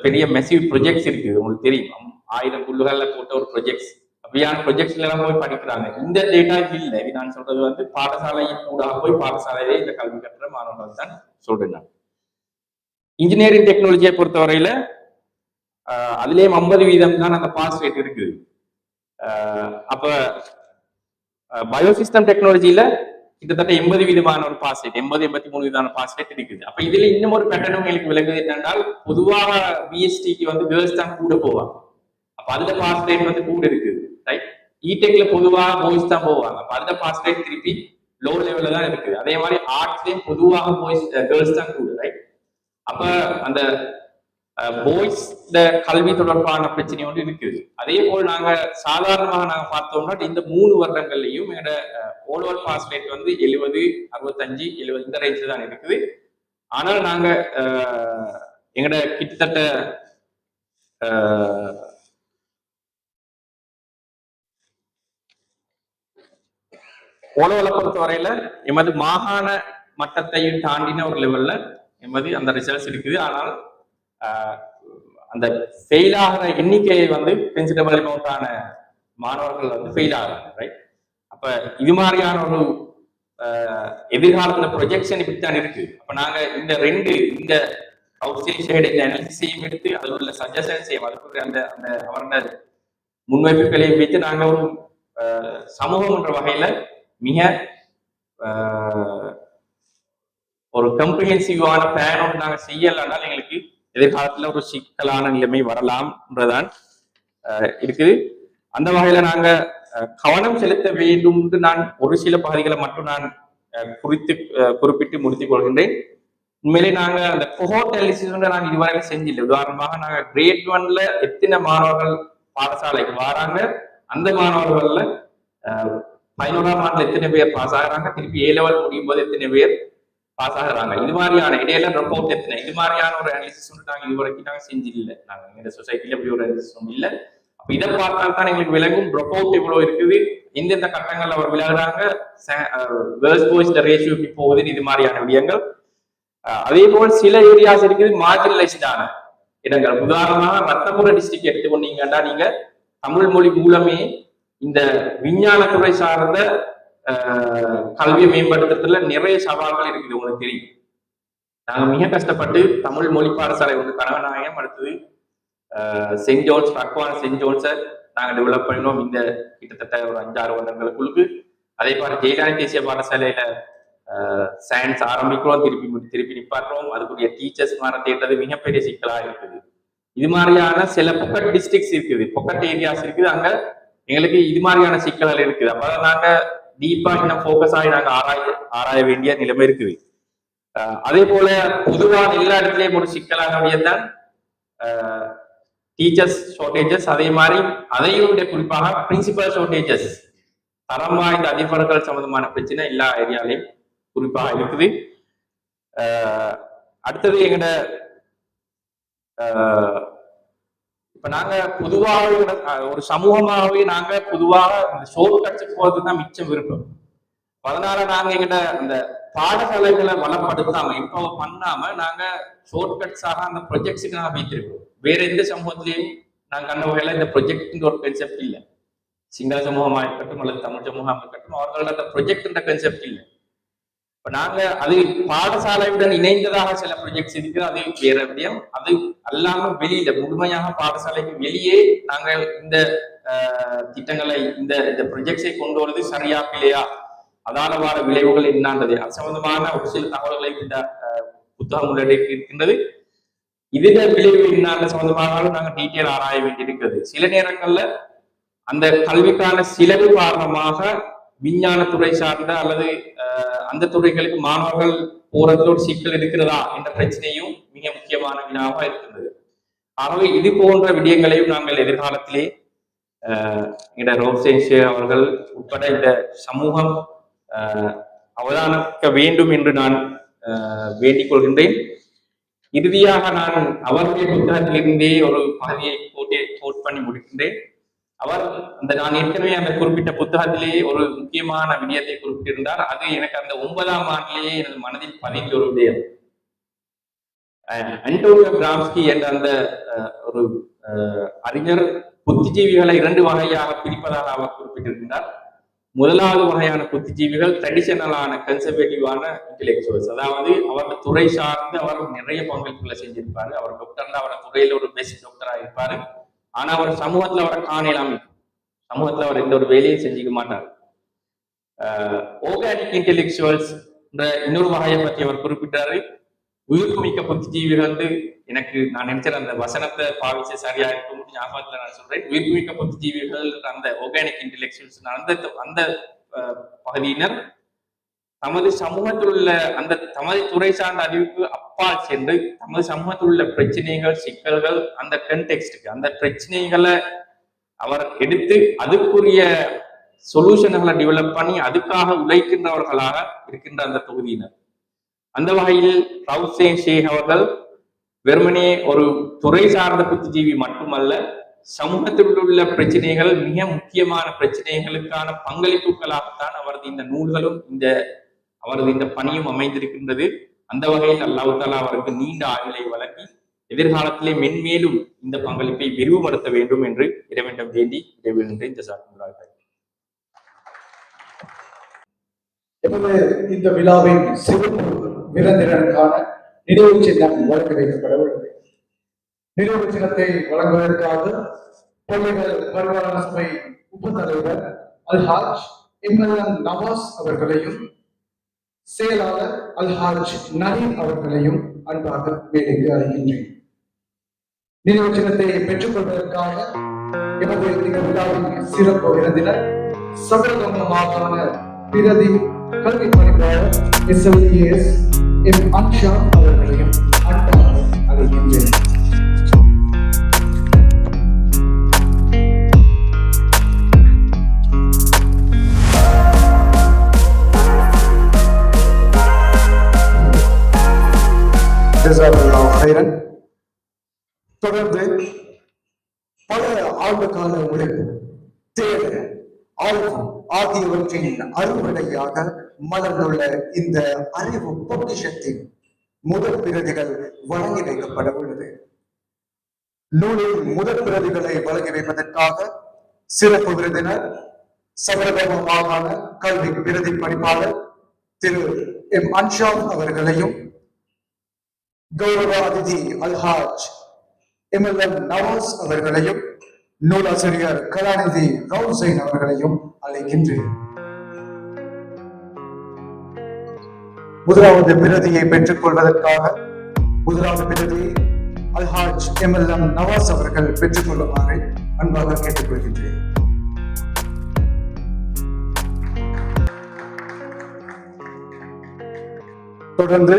பெரிய மெசிவ் ப்ரொஜெக்ட்ஸ் இருக்குது. உங்களுக்கு தெரியும், 1000 புல்லுகள்ல போட்ட ஒரு ப்ரொஜெக்ட்ஸ், அப்படியான ப்ரொஜெக்ட்ஸ்ல எல்லாம் போய் படிக்கிறாங்க. இந்த டேட்டா இல்லை. இது நான் சொல்றது வந்து பாடசாலையின் கூட போய் பாடசாலையிலே இந்த கல்வி கற்ற மாணவர்கள் தான் சொல்றேன் நான். இன்ஜினியரிங் டெக்னாலஜியை பொறுத்தவரையில அதுலேயும் 50 வீதம் தான் அந்த பாஸ் ரேட் இருக்குது. அப்ப பயோசிஸ்டம் டெக்னாலஜியில கிட்டத்தட்ட 80 வீதமான ஒரு பாஸ் ரேட், 80-83 வீதமான பாஸ் ரேட் இருக்குது. அப்ப இதுல இன்னும் ஒரு பேட்டர்னும் உங்களுக்கு விளங்குது என்னென்றால், பொதுவாக பிஎஸ்டிக்கு வந்து கேர்ள்ஸ் தான் கூட போவாங்க. அப்ப அதுல பாஸ் ரேட் வந்து கூட இருக்குது. ரைட். இடெக்ல பொதுவாக பாய்ஸ் தான் போவாங்க. அப்ப அதுல பாஸ் ரேட் திருப்பி லோ லெவல்ல தான் இருக்குது. அதே மாதிரி ஆர்ட்ஸ்லயும் பொதுவாக கேர்ள்ஸ் தான் கூட. ரைட். அப்ப அந்த பாய்ஸ் கல்வி தொடர்பான பிரச்சனை ஒன்று இருக்குது. அதே போல் நாங்க சாதாரணமாக நாங்க பார்த்தோம்னா இந்த 3 வருடங்கள்லயும் எங்களோட ஓவரால் பாஸ் ரேட் வந்து 70, 65, 70 இந்த ரேஞ்சில் தான் இருக்குது. ஆனால் நாங்க எங்களோட கிட்டத்தட்ட ஓலோவலை பொறுத்தவரையில எமது மாகாண மட்டத்தையும் தாண்டின ஒரு லெவல்ல எமது அந்த ரிசல்ட்ஸ் இருக்குது. ஆனால் அந்த ஃபெயில் ஆகிற எண்ணிக்கையை வந்து கன்சிடபிள் அமௌண்டான மாணவர்கள் வந்து ஃபெயில் ஆகிறாங்க. ரைட். அப்ப இது மாதிரியான ஒரு எதிர்காலத்துல ப்ரொஜெக்ஷன் இப்படித்தான் இருக்கு. அப்ப நாங்க இந்த அனாலிசிஸையும் எடுத்து அதில் உள்ள சஜஷன்ஸையும் அதுக்குரிய அந்த அவரோட முன்வைப்புகளையும் வைத்து நாங்க ஒரு சமூகம் என்ற வகையில மிக ஒரு கம்ப்ரிஹென்சிவான பிளான் ஒன்று நாங்க செய்யலைன்னாலும் எங்களுக்கு எதிர்காலத்துல ஒரு சிக்கலான நிலைமை வரலாம்ன்றதான் இருக்குது. அந்த வகையில நாங்க கவனம் செலுத்த வேண்டும் என்று நான் ஒரு சில பகுதிகளை மட்டும் நான் குறிப்பிட்டு முடித்துக் கொள்கின்றேன். உண்மையிலே நாங்க அந்த கோஹோர்ட் அனாலிசிஸ் நாங்க இதுவரை செஞ்சில்லை. உதாரணமாக நாங்க கிரேட் 1ல எத்தனை மாணவர்கள் பாடசாலைக்கு வராங்க, அந்த மாணவர்கள்ல 11ஆம் ஆண்டுல எத்தனை பேர் பாஸ் ஆகுறாங்க, திருப்பி A level முடியும் போது எத்தனை பேர் பாஸ் ஆகுறாங்க, இது மாதிரியான இடையில ட்ராப் அவுட் எத்தனை, இது மாதிரியான ஒரு அனாலிசிஸ் நாங்க இது வரைக்கும் நாங்க செஞ்சில்லை. நாங்க இந்த சொசைட்டில அப்படி ஒரு அனாலிசிஸ் இல்லை. அப்ப இதை பார்த்தால் தான் எங்களுக்கு விளங்கும் ட்ராப் அவுட் எவ்வளவு இருக்குது, எந்தெந்த கட்டங்கள்ல அவர் விலகுறாங்க, கேர்ள்ஸ் பாய்ஸ் ரேஷியோ எப்படி போகுதுன்னு, இது மாதிரியான விடயங்கள். அதே போல் சில ஏரியாஸ் இருக்குது மார்ஜினலைஸ்டான இடங்கள். உதாரணமாக ரத்னபுரம் டிஸ்ட்ரிக்ட் எடுத்துக்கொண்டீங்கன்னா நீங்க தமிழ் மொழி மூலமே இந்த விஞ்ஞானத்துறை சார்ந்த கல்வியை மேம்படுத்துறதுல நிறைய சவால்கள் இருக்குது. உங்களுக்கு தெரியும், நாங்க மிக கஷ்டப்பட்டு தமிழ் மொழி பாடசாலை ஒன்று கனகநாயகம், அடுத்தது செயின்ட் ஜோன்ஸ், அக்வான் செயின்ட் ஜோன்ஸை நாங்கள் டெவலப் பண்ணினோம் இந்த கிட்டத்தட்ட ஒரு 5-6 வருடங்களுக்குள்ளுக்கு. அதே மாதிரி ஜெயலலிதா தேசிய பாடசாலையில சயின்ஸ் ஆரம்பிக்கிறோம், திருப்பி நிப்பாட்டுறோம். அதுக்குரிய டீச்சர்ஸ் மாற தேடுறது மிகப்பெரிய சிக்கலா இருக்குது. இது மாதிரியான சில பொக்கட் டிஸ்ட்ரிக்ட்ஸ் இருக்குது, பொக்கட் ஏரியாஸ் இருக்குது, அங்க எங்களுக்கு இது மாதிரியான சிக்கல்கள் இருக்குது. அப்ப நாங்க டீப்பா இன்னும் போக்கஸ் ஆகி நாங்க ஆராய வேண்டிய நிலைமை இருக்குது. அதே போல பொதுவான எல்லா இடத்துலயும் ஒரு சிக்கலாக தான் டீச்சர்ஸ் ஷார்டேஜஸ், அதே மாதிரி அதையும் குறிப்பாக பிரின்சிபல் ஷார்டேஜஸ், தரம் வாய்ந்த அதிபர்கள் சம்பந்தமான பிரச்சனை எல்லா ஏரியாலையும் குறிப்பாக இருக்குது. அடுத்தது எங்கட இப்ப நாங்க பொதுவாக ஒரு சமூகமாகவே நாங்க பொதுவாக ஷோர்ட் கட்ஸ் போறதுதான் மிச்சம் விருப்பம். அதனால நாங்க எங்கட அந்த பாடசாலைகளை வளப்படுத்தாம இப்போ பண்ணாம நாங்க ஷோர்ட் கட்ஸாக அந்த ப்ரொஜெக்ட்ஸுக்கு நாங்க வைத்திருக்கோம். வேற எந்த சமூகத்திலையும் நாங்க கண்ட வகையில இந்த ப்ரொஜெக்ட் ஒரு கன்செப்ட் இல்லை. சிங்கள சமூகமா இருக்கட்டும் அல்லது தமிழ் சமூகமா இருக்கட்டும், அவர்களோட அந்த ப்ரொஜெக்ட் கன்செப்ட் இல்லை. இப்ப நாங்க அது பாடசாலையுடன் இணைந்ததாக சில ப்ரொஜெக்ட்ஸ் இருக்கு, அது வேற விடயம். அது அல்லாம வெளியில முழுமையாக பாடசாலைக்கு வெளியே நாங்கள் இந்த திட்டங்களை இந்த ப்ரொஜெக்ட்ஸை கொண்டு வருவது சரியா இல்லையா, அதான வார விளைவுகள் என்னன்றது அது சம்பந்தமான ஒரு சில தகவல்களை இந்த புத்தகம் உள்ளடக்கி இருக்கின்றது. இதுல விளைவு என்ன சம்பந்தமாக நாங்கள் டீட்டெயில் ஆராய வேண்டியிருக்கிறது. சில நேரங்கள்ல அந்த கல்விக்கான செலவு காரணமாக விஞ்ஞானத்துறை சார்ந்த அல்லது அந்த துறைகளுக்கு மாணவர்கள் போறதுல ஒரு சிக்கல் இருக்கிறதா என்ற பிரச்சனையும் மிக முக்கியமான வினாவாக இருக்கின்றது. ஆகவே இது போன்ற விடயங்களையும் நாங்கள் எதிர்காலத்திலே ரோப்சேன்ஸ் அவர்கள் உட்பட இந்த சமூகம் அவதானிக்க வேண்டும் என்று நான் வேண்டிக் கொள்கின்றேன். இறுதியாக நான் அவருடைய புத்தகத்திலிருந்தே ஒரு பகுதியை கோட் பண்ணி முடிக்கின்றேன். அவர் நான் ஏற்கனவே அந்த குறிப்பிட்ட புத்தகத்திலேயே ஒரு முக்கியமான விடயத்தை குறிப்பிட்டிருந்தார். அது எனக்கு அந்த 9ஆம் ஆண்டிலேயே எனது மனதில் பதிந்த ஒரு விடயம். அன்டோனியோ கிராம்ஸ்கி என்ற அந்த ஒரு அறிஞர் புத்திஜீவிகளை 2 வகையாக பிரிப்பதாக அவர் குறிப்பிட்டிருக்கின்றார். முதலாவது வகையான புத்திஜீவிகள் ட்ரெடிஷனலான கன்சர்வேட்டிவான இன்டெலெக்சுவல்ஸ், அதாவது அவரோட துறை சார்ந்து அவர் நிறைய பங்களிப்புகளை செஞ்சிருப்பாரு. அவர் டாக்டர்ல அவரோட துறையில ஒரு பெஸ்ட் டாக்டரா இருப்பாரு. ஆனா அவர் சமூகத்துல அவரை காணலாமே, சமூகத்துல அவர் எந்த ஒரு வேலையும் செஞ்சுக்க மாட்டார். ஆர்கானிக் இன்டெலெக்சுவல்ஸ் இன்னொரு வகையை பற்றி அவர் குறிப்பிட்டாரு. உயிர்ப்புமிக்க புத்திஜீவிகள் எனக்கு நான் நினைச்சேன் அந்த வசனத்தை பாவிச்சு சரியா இருக்கும் ஞாபகத்துல நான் சொல்றேன். உயிர்ப்புமிக்க புத்திஜீவிகள் அந்த ஆர்கானிக் இன்டெலெக்சுவல்ஸ் அந்த பகுதியினர் தமது சமூகத்தில் உள்ள அந்த தமது துறை சார்ந்த அறிவுக்கு அப்பால் சென்று தமது சமூகத்தில் உள்ள பிரச்சனைகள், சிக்கல்கள், அந்த கண்டெக்ஸ்டுக்கு அந்த பிரச்சனைகளை அவர் எடுத்து அதுக்குரிய சொல்யூஷன்களை டெவலப் பண்ணி அதுக்காக உழைக்கின்றவர்களாக இருக்கின்ற அந்த தொகுதியினர். அந்த வகையில் ரவுசேன் ஷேக் அவர்கள் வெறுமனே ஒரு துறை சார்ந்த புத்திஜீவி மட்டுமல்ல, சமூகத்தில் உள்ள பிரச்சனைகள் மிக முக்கியமான பிரச்சனைகளுக்கான பங்களிப்புகளாகத்தான் அவரது இந்த நூல்களும் அவரது இந்த பணியும் அமைந்திருக்கின்றது. அந்த வகையில் அல்லாஹ் தஆலா அவருக்கு நீண்ட ஆயுளை வழங்கி எதிர்காலத்திலே மென்மேலும் இந்த பங்களிப்பை விரிவுபடுத்த வேண்டும் என்று இறைவனிடம் வேண்டி இறைவனிடம் இந்த விழாவின் சிறப்பு விருந்தினருக்கான நினைவு சின்னம் வழங்க வைக்கப்பட உள்ளது. நினைவு சின்னத்தை வழங்குவதற்காக பள்ளிகள் பரிவாரண சபை உப தலைவர் அல்ஹாஜ் இம்ரான் நவாஸ் அவர்களையும் செயலாளர் அல்ஹாஜ் நதீம் அவர்களையும் அன்பாக மேடைக்கு அழைக்கின்றேன். நினைவு சின்னத்தை பெற்றுக் கொள்வதற்காக எமது இந்த விழாவின் சிறப்பு விருந்தினர் சபரகம மாகாண பிரதி கல்வி பணிப்பாளர் SLES எம் அன்ஷா அவர்களையும் அன்பாக அழைக்கின்றேன். ஜஸாக்கல்லாஹு ஹைரன். தொடர்ந்து பல ஆண்டுகால உழைப்பு, தேடல், ஆய்வு ஆகியவற்றின் அறுவடையாக மலர்ந்துள்ள இந்த அறிவு பொக்கிஷத்தின் முதல் பிரதிகள் வழங்கி வைக்கப்பட உள்ளது. நூலின் முதல் பிரதிகளை வழங்கி வைப்பதற்காக சிறப்பு விருந்தினர் சபரகம மாகாண கல்வி பிரதி பணிப்பாளர் திரு எம் அன்ஷாப் அவர்களையும், கௌரவ அதிதி அல்ஹாஜ் எம்எல்எம் நவாஸ் அவர்களையும், நூலாசிரியர் கலாநிதி ரவுசைன் அவர்களையும் அழைக்கின்றேன். முதலாவது பிரதியை பெற்றுக் கொள்வதற்காக முதலாவது பிரதியை அல்ஹாஜ் எம்எல்எம் நவாஸ் அவர்கள் பெற்றுக் கொள்ளுமாறு அன்பாக கேட்டுக்கொள்கின்றேன். தொடர்ந்து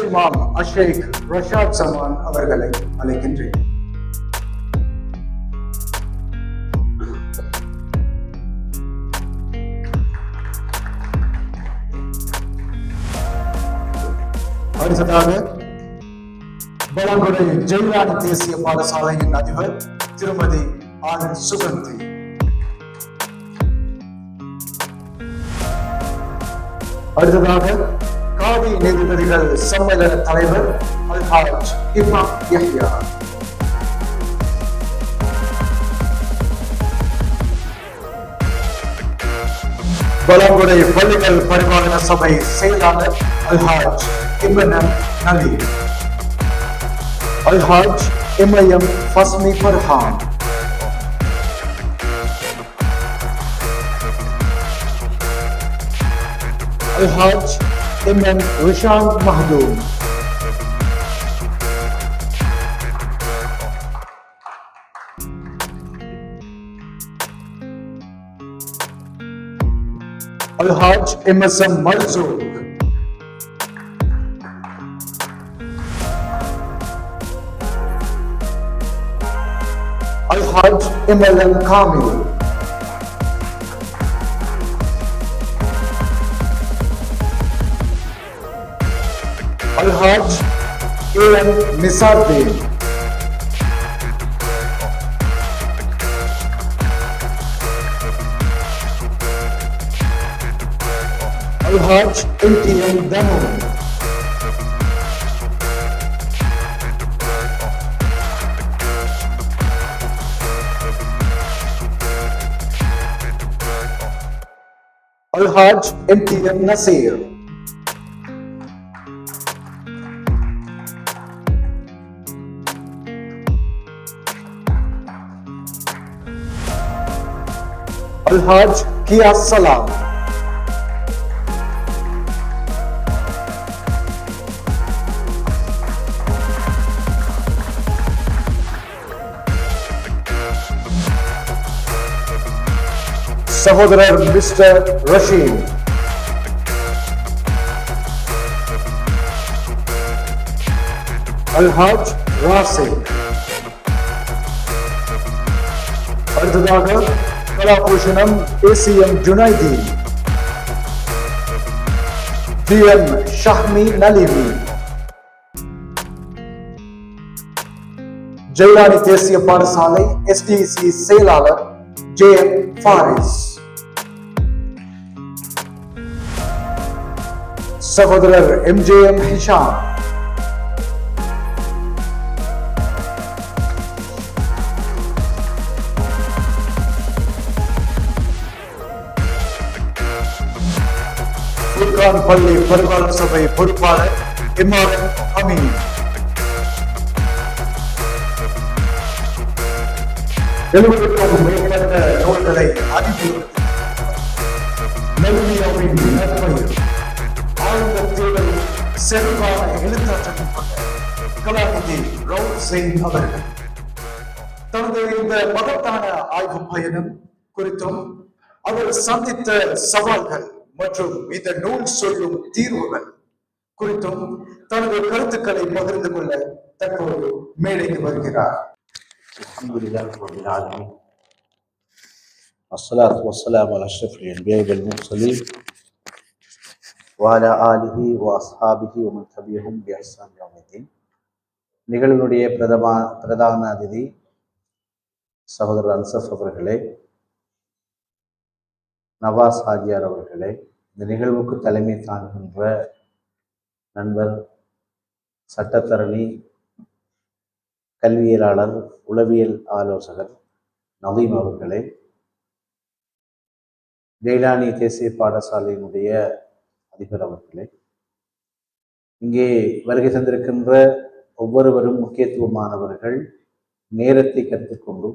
இமாம் அஷேக் ரஷாத் சமான் அவர்களை அழைக்கின்றேன். அடுத்ததாக பலாங்குடை ஜெயிலானி தேசிய பாடசாலையின் அதிபர் திருமதி ஆர் சுகந்தி. அடுத்ததாக காதி நீதிபதிகள் சம்மேளன தலைவர் அல்ஹாஜ் இமாம் யஹ்யா. பலாங்குடை பள்ளிகள் பரிமாண சபை செயலாளர் Alhaj Imran Nali, Alhaj MIM Fasmi Farhan, Alhaj MM Rishan Mahdoom, Alhaj MSM Malsook, Alhaj MLM Kamil, Alhaj AM Nizardeen, Alhaj MTM Thanu, Alhaj MTM Naseer, Alhaj Giyas Salam, சகோதரர் மிஸ்டர் ரஷீத், அல்ஹாஜ் ராசிக். அடுத்ததாக கலாபூஷணம் ஏசிஎம் ஜுனைதி, ஜிஎம் ஷஹ்மி நலிமி, ஜெயிலானி தேசிய பாடசாலை எஸ்டிசி செயலாளர் ஜே.எம். ஃபாரிஸ், சகோதரர் எம்.ஜே.எம். ஹிஷாம், ஃபுர்கான் பள்ளி பரிபாலன சபை பொறுப்பாளர் எம்.ஆர்.எம். அமீன், எழுபதுக்கும் மேற்பட்ட நூல்களை அதிபர் நெல்லியாவின் நற்பெயர் ஆழ்ந்த தேடல் செல்வான எழுத்தாற்றல் கொண்ட கலாநிதி ரவுசைன் அவர்கள் தனது இந்த மகத்தான ஆய்வு பயணம் குறித்தும் அவர் சந்தித்த சவால்கள் மற்றும் இந்த நூல் சொல்லும் தீர்வுகள் குறித்தும் தனது கருத்துக்களை பகிர்ந்து கொள்ள தற்போது மேடைக்கு வருகிறார். அல்ஹம்துலில்லாஹி ரப்பில் ஆலமீன். அஸ்ஸலாத்து வஸ்ஸலாமு அலா அஷ்ரஃபில் அன்பியா வல் முர்சலீன் வ அலா ஆலிஹி வ அஸ்ஹாபிஹி வ மன் தபிஅஹும் பி இஹ்சான் இலா யௌமிddin. நிகழ்வுடைய பிரதான அதிதி சகோதரர் அன்சஃப் அவர்களே, நவாஸ் ஹாஜியார் அவர்களே, இந்த நிகழ்வுக்கு தலைமை தாங்குகின்ற நண்பர் சட்டத்தரணி, கல்வியலாளர், உளவியல் ஆலோசகர் நதீம் அவர்களே, ஜெயிலானி தேசிய பாடசாலையினுடைய அதிபர் அவர்களே, இங்கே வருகை தந்திருக்கின்ற ஒவ்வொருவரும் முக்கியத்துவமானவர்கள், நேரத்தை கற்றுக்கொண்டு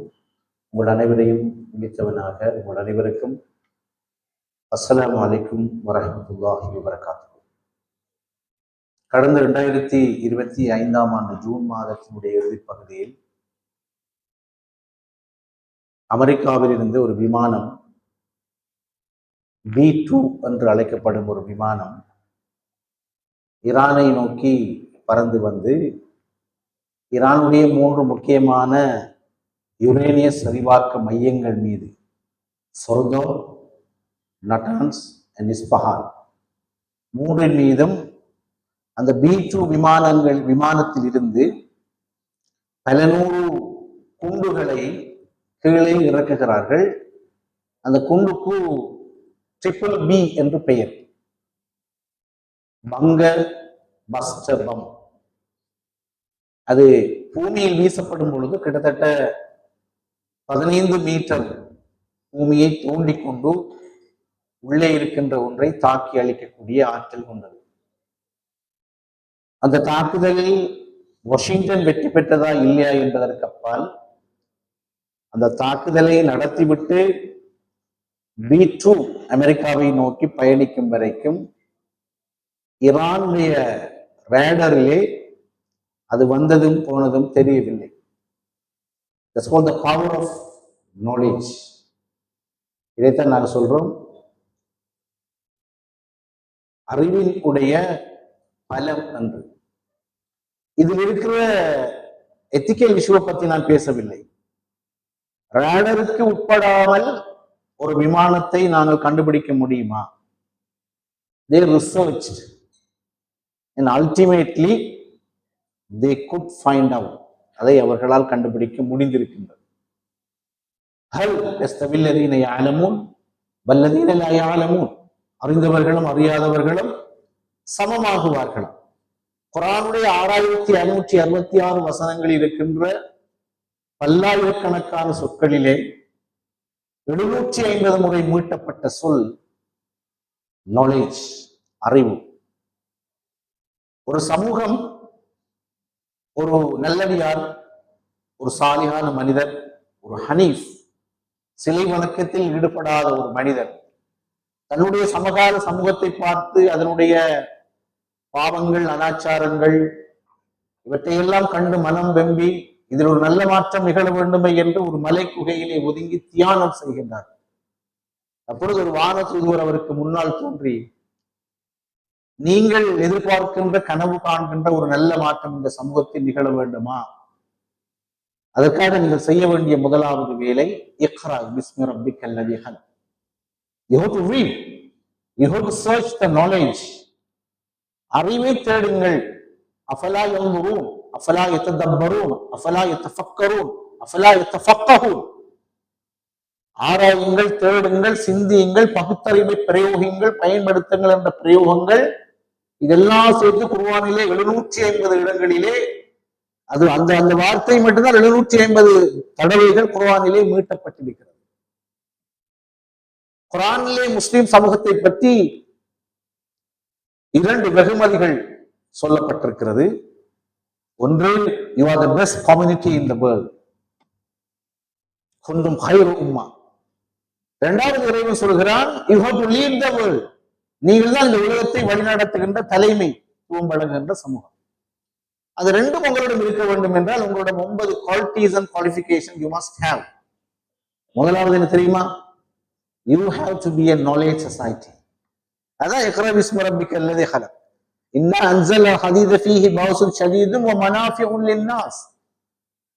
உங்கள் அனைவரையும் விழித்தவனாக உங்கள் அனைவருக்கும் அஸ்ஸலாமு அலைக்கும் வரஹ்மத்துல்லாஹி வபரகாத்துஹு. கடந்த 2025ஆம் ஆண்டு ஜூன் மாதத்தினுடைய இறுதிப் பகுதியில் அமெரிக்காவில் இருந்து ஒரு விமானம், B-2 என்று அழைக்கப்படும் ஒரு விமானம் ஈரானை நோக்கி பறந்து வந்து ஈரானுடைய 3 முக்கியமான யுரேனிய சரிவார்க்க மையங்கள் மீது, சொர்தோ, நட்டான்ஸ் அண்ட் இஸ்பஹான், 3 மீதும் அந்த B-2 விமானத்தில் இருந்து பல 100 குண்டுகளை கீழே இறக்குகிறார்கள். அந்த குண்டுக்கு BBB என்று பெயர், பங்கர் பஸ்டர் பம். அது பூமியில் வீசப்படும் பொழுது கிட்டத்தட்ட 15 மீட்டர் பூமியை தோண்டிக் கொண்டு உள்ளே இருக்கின்ற ஒன்றை தாக்கி அளிக்கக்கூடிய ஆற்றல் கொண்டது. அந்த தாக்குதலில் வாஷிங்டன் வெற்றி பெற்றதா இல்லையா என்பதற்கு அப்பால், அந்த தாக்குதலை நடத்திவிட்டு B-2 அமெரிக்காவை நோக்கி பயணிக்கும் வரைக்கும் ஈரானுடைய ரேடரிலே அது வந்ததும் போனதும் தெரியவில்லை. That's called the power of knowledge. இதைத்தான் நாங்கள் சொல்றோம், அறிவின் உடைய பலம் என்று. இதில் இருக்கிற எத்திக்கல் இஷ்யூவை பத்தி நான் பேசவில்லை. ரேடருக்கு உட்படாமல் ஒரு விமானத்தை நாங்கள் கண்டுபிடிக்க முடியுமா? They researched and ultimately they could find out. அதை அவர்களால் கண்டுபிடிக்க முடிந்திருக்கின்றது. ஹல் யஸ்தவில் லதீன யஅலமூன் வல்லதீன லா யஅலமூன். அறிந்தவர்களும் அறியாதவர்களும் சமமாகுவார்களாம். குர்ஆனுடைய 6566 வசனங்கள் இருக்கின்ற பல்லாயிரக்கணக்கான சொற்களிலே 750 முறை மீட்டப்பட்ட சொல் நாலேஜ், அறிவு. ஒரு சமூகம், ஒரு நல்லடியார், ஒரு சாலிகான மனிதர், ஒரு ஹனீஃப், சிலை வணக்கத்தில் ஈடுபடாத ஒரு மனிதர் தன்னுடைய சமகால சமூகத்தை பார்த்து அதனுடைய பாவங்கள், அனாச்சாரங்கள் இவற்றையெல்லாம் கண்டு மனம் வெம்பி இதில் ஒரு நல்ல மாற்றம் நிகழ வேண்டுமே என்று ஒரு மலை குகையிலே ஒதுங்கி தியானம் செய்கின்றார். அப்பொழுது ஒரு வான தூதுவர் அவருக்கு முன்னால் தோன்றி, நீங்கள் எதிர்பார்க்கின்ற, கனவு காண்கின்ற ஒரு நல்ல மாற்றம் இந்த சமூகத்தில் நிகழ வேண்டுமா? அதற்காக நீங்கள் செய்ய வேண்டிய முதலாவது வேலை, இக்ரா Bismi ரப்பிக்கல் லதீ ஹலக். You have to read. You have to search the knowledge. அறிவை தேடுங்கள். அஃபலா யன்துரூன், அஃபலா யததப்பரூன், அஃபலா யதஃபக்கரூன், அஃபலா யதஃபக்கஹூன். ஆராயுங்கள், தேடுங்கள், சிந்தியுங்கள், பகுத்தறிவை பிரயோகிங்கள், பயன்படுத்துங்கள் என்ற பிரயோகங்கள் இதெல்லாம் சேர்த்து குர்ஆனிலே 750 இடங்களிலே, அது அந்த வார்த்தை மட்டும்தான் 750 தடவைகள் குர்ஆனிலே மீட்டப்பட்டிருக்கிறது. குர்ஆனிலே முஸ்லிம் சமூகத்தை பற்றி 2 வெகுமதிகள் சொல்லப்பட்டிருக்கிறது. ஒன்று, you are the best community in the world, குந்தும் ஹைரு உம்மா. இரண்டாவது இறைவன் சொல்கிறான், you have to lead the world, நீங்கள் தான் இந்த உலகத்தை வழிநடத்துகின்ற தலைமை வழங்குகின்ற சமூகம். அது ரெண்டும் உங்களிடம் இருக்க வேண்டும் என்றால் உங்களிடம் 9 qualities and qualification you must have. முதலாவது என்ன தெரியுமா? You have to be a knowledge society. அதான் இக்ரா பிஸ்மி ரப்பிக்க அல்லதி ஹலக் இன்னா அன்ஸல்னா ஹதீத ஃபீஹி பௌசுன் ஷதீதுன் வ மனாஃபிஉன் லின்னாஸ்.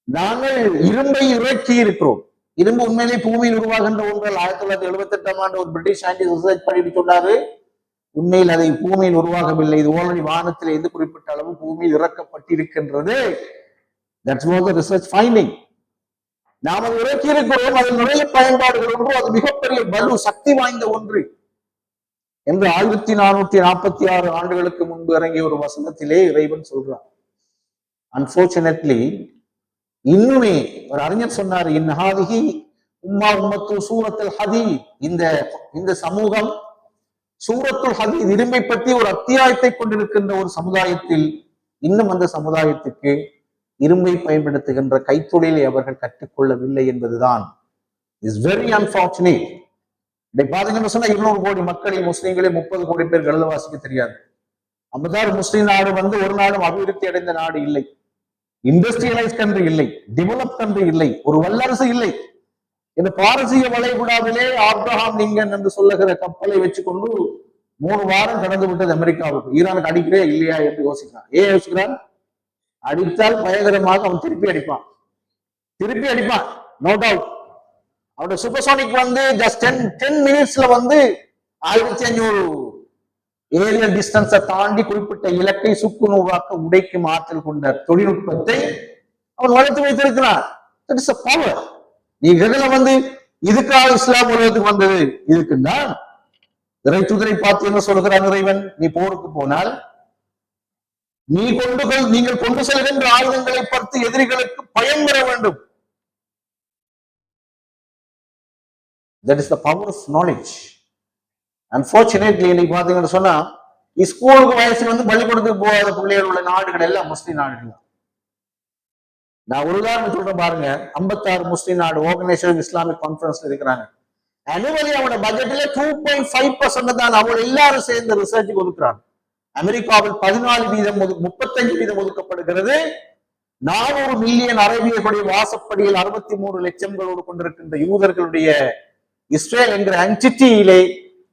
நாங்கள் இரும்பை இறக்கி இருக்கிறோம். இரும்பு உண்மையிலே பூமியில் உருவாகின்ற ஒன்றால் 1978ஆம் ஆண்டு ஒரு பிரிட்டிஷ் சயின்டிஸ்ட் ரிசர்ச் பண்ணிட்டு சொன்னாரு, உண்மையில் அதை பூமியில் உருவாகவில்லை, இது ஆல்ரெடி வானத்தில் இருந்து குறிப்பிட்ட அளவு பூமியில் இறக்கப்பட்டிருக்கின்றது. That's was the research finding. நாம் அதை இறக்கி இருக்கிறோம், அதில் நிறைய பயன்பாடுகள் ஒன்று, அது மிகப்பெரிய வலு சக்தி வாய்ந்த ஒன்று என்று 1446 ஆண்டுகளுக்கு முன்பு இறங்கிய ஒரு வசனத்திலே இறைவன் சொல்றான். அன்பார்ச்சுனேட்லி இன்னுமே ஒரு அறிஞர் சொன்னார், இன்னஹாதிஹி உம்மா உம்மத்து சூரத்துல் ஹதீத், இந்த சமூகம் சூரத்துல் ஹதீத் இரும்பை பற்றி ஒரு அத்தியாயத்தை கொண்டிருக்கின்ற ஒரு சமுதாயத்தில் இன்னும் அந்த சமுதாயத்துக்கு இரும்பை பயன்படுத்துகின்ற கைத்தொழிலை அவர்கள் கற்றுக்கொள்ளவில்லை என்பதுதான் இஸ் வெரி அன்பார்ச்சுனேட். இதை பாத்தீங்கன்னு சொன்னா 200 கோடி மக்களில் முஸ்லீம்களே 30 கோடி பேர் எழுத வாசிக்க தெரியாது. 56 முஸ்லீம் நாடு ஒரு நாடும் அபிவிருத்தி அடைந்த நாடு இல்லை, இண்டஸ்ட்ரியலைஸ் கண்ட்ரி இல்லை, டெவலப் கண்ட்ரி இல்லை, ஒரு வல்லரசு இல்லை. இந்த பாரசீக வளைகுடாவிலே ஆப்ரஹாம் லிங்கன் என்று சொல்லுகிற கப்பலை வச்சுக்கொண்டு 3 வாரம் கடந்து விட்டது அமெரிக்காவுக்கு. ஈரானுக்கு அடிக்கிறே இல்லையா என்று யோசிக்கிறான். ஏன் யோசிக்கிறான்? அடித்தால் பயங்கரமாக அவன் திருப்பி அடிப்பான், நோ டவுட். அவருடைய சூப்பர்சோனிக் ஜஸ்ட் 10 மினிட்ஸ்ல 1500 ஏரியல் டிஸ்டன்ஸை தாண்டி குறிப்பிட்ட இலக்கை சுக்குநூறாக்க உடைக்கும் ஆற்றல் கொண்ட தொழில்நுட்பத்தை அவன் வளர்த்து வைத்திருக்கிறான். That is a power. நீ இதுல இதுக்காக இஸ்லாம் உலகத்துக்கு வந்தது, இதுக்குன்னா இறை தூதரை பார்த்து என்ன சொல்கிறான் இறைவன்? நீ போருக்கு போனால் நீங்கள் கொண்டு செல்கின்ற ஆயுதங்களை பார்த்து எதிரிகளுக்கு பயம் வர வேண்டும். That is the power of knowledge. Unfortunately, இன்னைக்கு பாத்தீங்கன்னு சொன்னா ஸ்கூலுக்கு வயசு பள்ளிக்கூடத்துக்கு போகாத பிள்ளைகள் உள்ள நாடுகள் எல்லாம் முஸ்லிம் நாடுகள். நான் ஒரு உதாரணம் சொல்றேன் பாருங்க. 56 முஸ்லிம் நாடு ஆர்கனைசேஷன் இஸ்லாமிக் கான்ஃபரன்ஸ்ல இருக்கிறாங்க. அனுவலி அவனோட பட்ஜெட்ல 2.5% தான் அவங்க எல்லாரும் சேர்ந்து ரிசர்ச்சுக்கு ஒதுக்குறாங்க. அமெரிக்காவில் 14% 35% ஒதுக்கப்படுகிறது. 400 மில்லியன் அரேபியர்களுடைய வாசப்படியில் 63 லட்சங்களோடு கொண்டிருக்கின்ற யூதர்களுடைய இஸ்ரேல் என்கிற என்டிட்டியிலே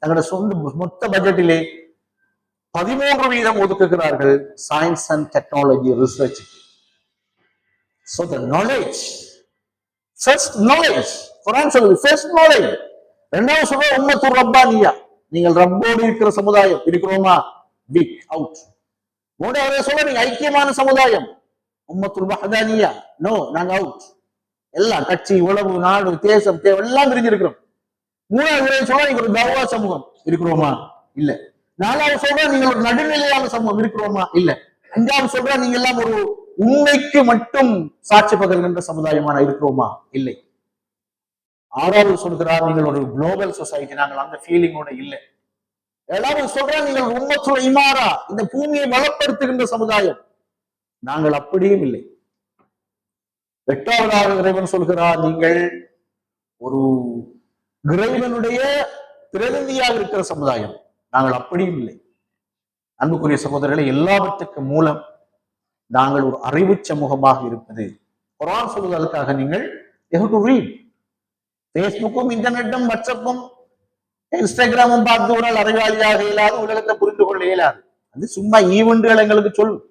தங்களுடைய சொந்த மொத்த பட்ஜெட்டிலே 13% ஒதுக்குகிறார்கள் science and technology research. So the knowledge, first knowledge, Quran சொல்லுது first knowledge. இரண்டாவது சொல்ற உம்மத்துர் ரப்பானியா, நீங்கள் ரப்போடு இருக்கிற சமுதாயம். இருக்கிறோமா? Week out. மூன்றாவது சொல்ற நீங்க ஐக்கியமான சமுதாயம். உம்மத்துல் வஹதானியா, நோ, நாங்க அவுட். எல்லாம் கட்சி, உளவு, நாடு, தேசம், எல்லாம் பிரிஞ்சிருக்கிறோம். மூணாவது சொல்ற நீங்க ஒரு தௌவா சமூகம். இருக்கிறோமா? இல்ல. நாலாவது சொல்ற நீங்க ஒரு நடுநிலையான சமூகம். இருக்கிறோமா? இல்ல. அஞ்சாவது சொல்ற நீங்க எல்லாம் ஒரு உண்மைக்கு மட்டும் சாட்சி பகர்கின்ற சமுதாயமான இருக்கிறோமா? இல்லை. ஆறாவது சொல்கிறார் நீங்கள் ஒரு குளோபல் சொசைட்டி. நாங்கள் அந்த ஃபீலிங்கோட இல்லை. ஏழாவது சொல்றார் நீங்கள் உம்மத்துல் இமாரா, இந்த பூமியை வளப்படுத்துகின்ற சமுதாயம். நாங்கள் அப்படியும் இல்லை. எட்டாவதாக இறைவன் சொல்கிறார் நீங்கள் ஒரு இறைவனுடைய பிரதிநிதியாக இருக்கிற சமுதாயம். நாங்கள் அப்படியும் இல்லை. அன்புக்குரிய சகோதரர்களை, எல்லாவற்றுக்கு மூலம் நாங்கள் ஒரு அறிவு சமூகமாக இருப்பது. குர்ஆன் சொல்வதற்காக நீங்கள் பேஸ்புக்கும் இன்டர்நெட்டும் வாட்ஸ்அப்பும் இன்ஸ்டாகிராமும் பார்த்து ஒரு அறிவாளியாக இயலாது, உலகத்தை புரிந்து கொள்ள இயலாது. அது சும்மா ஈவெண்டுகள் எங்களுக்கு சொல்லும்.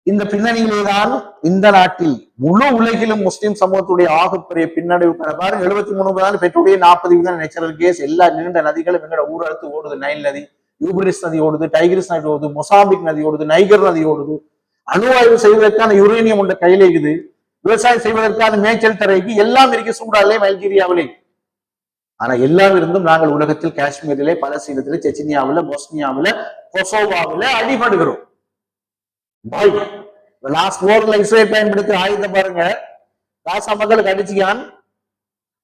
இந்த பின்னணியிலேதான் இந்த நாட்டில் முழு உலகிலும் முஸ்லிம் சமூகத்துடைய ஆகப்பெரிய பின்னடைவு பாருங்க. 73 பெட்ரோலிய 40 நேச்சுரல் கேஸ், எல்லா நீண்ட நதிகளும் எங்களோட ஊரடுத்து ஓடுது. நைல் நதி, யூப்ரிஸ் நதி ஓடுது, டைகிரிஸ் நதி ஓடுது, மொசாம்பிக் நதி ஓடுது, நைகர் நதி ஓடுது. அணு ஆய்வு செய்வதற்கான யுரேனியம் ஒன்ற கையில இருக்குது. விவசாயம் செய்வதற்கான மேய்ச்சல் தரைக்கு எல்லாம் இருக்கு சூடாலே, நைஜீரியாவிலே. ஆனா எல்லாம் இருந்தும் நாங்கள் உலகத்தில் காஷ்மீரிலே, பலஸ்தீனத்திலே, செச்சினியாவில, பொஸ்னியாவில, கொசோவாவில அடிபடுகிறோம். லாஸ்ட் வார்ல இஸ்ரேல் பயன்படுத்திய ஆயுதம் பாருங்க. ராசா மக்களுக்கு அடிச்சுக்கான்.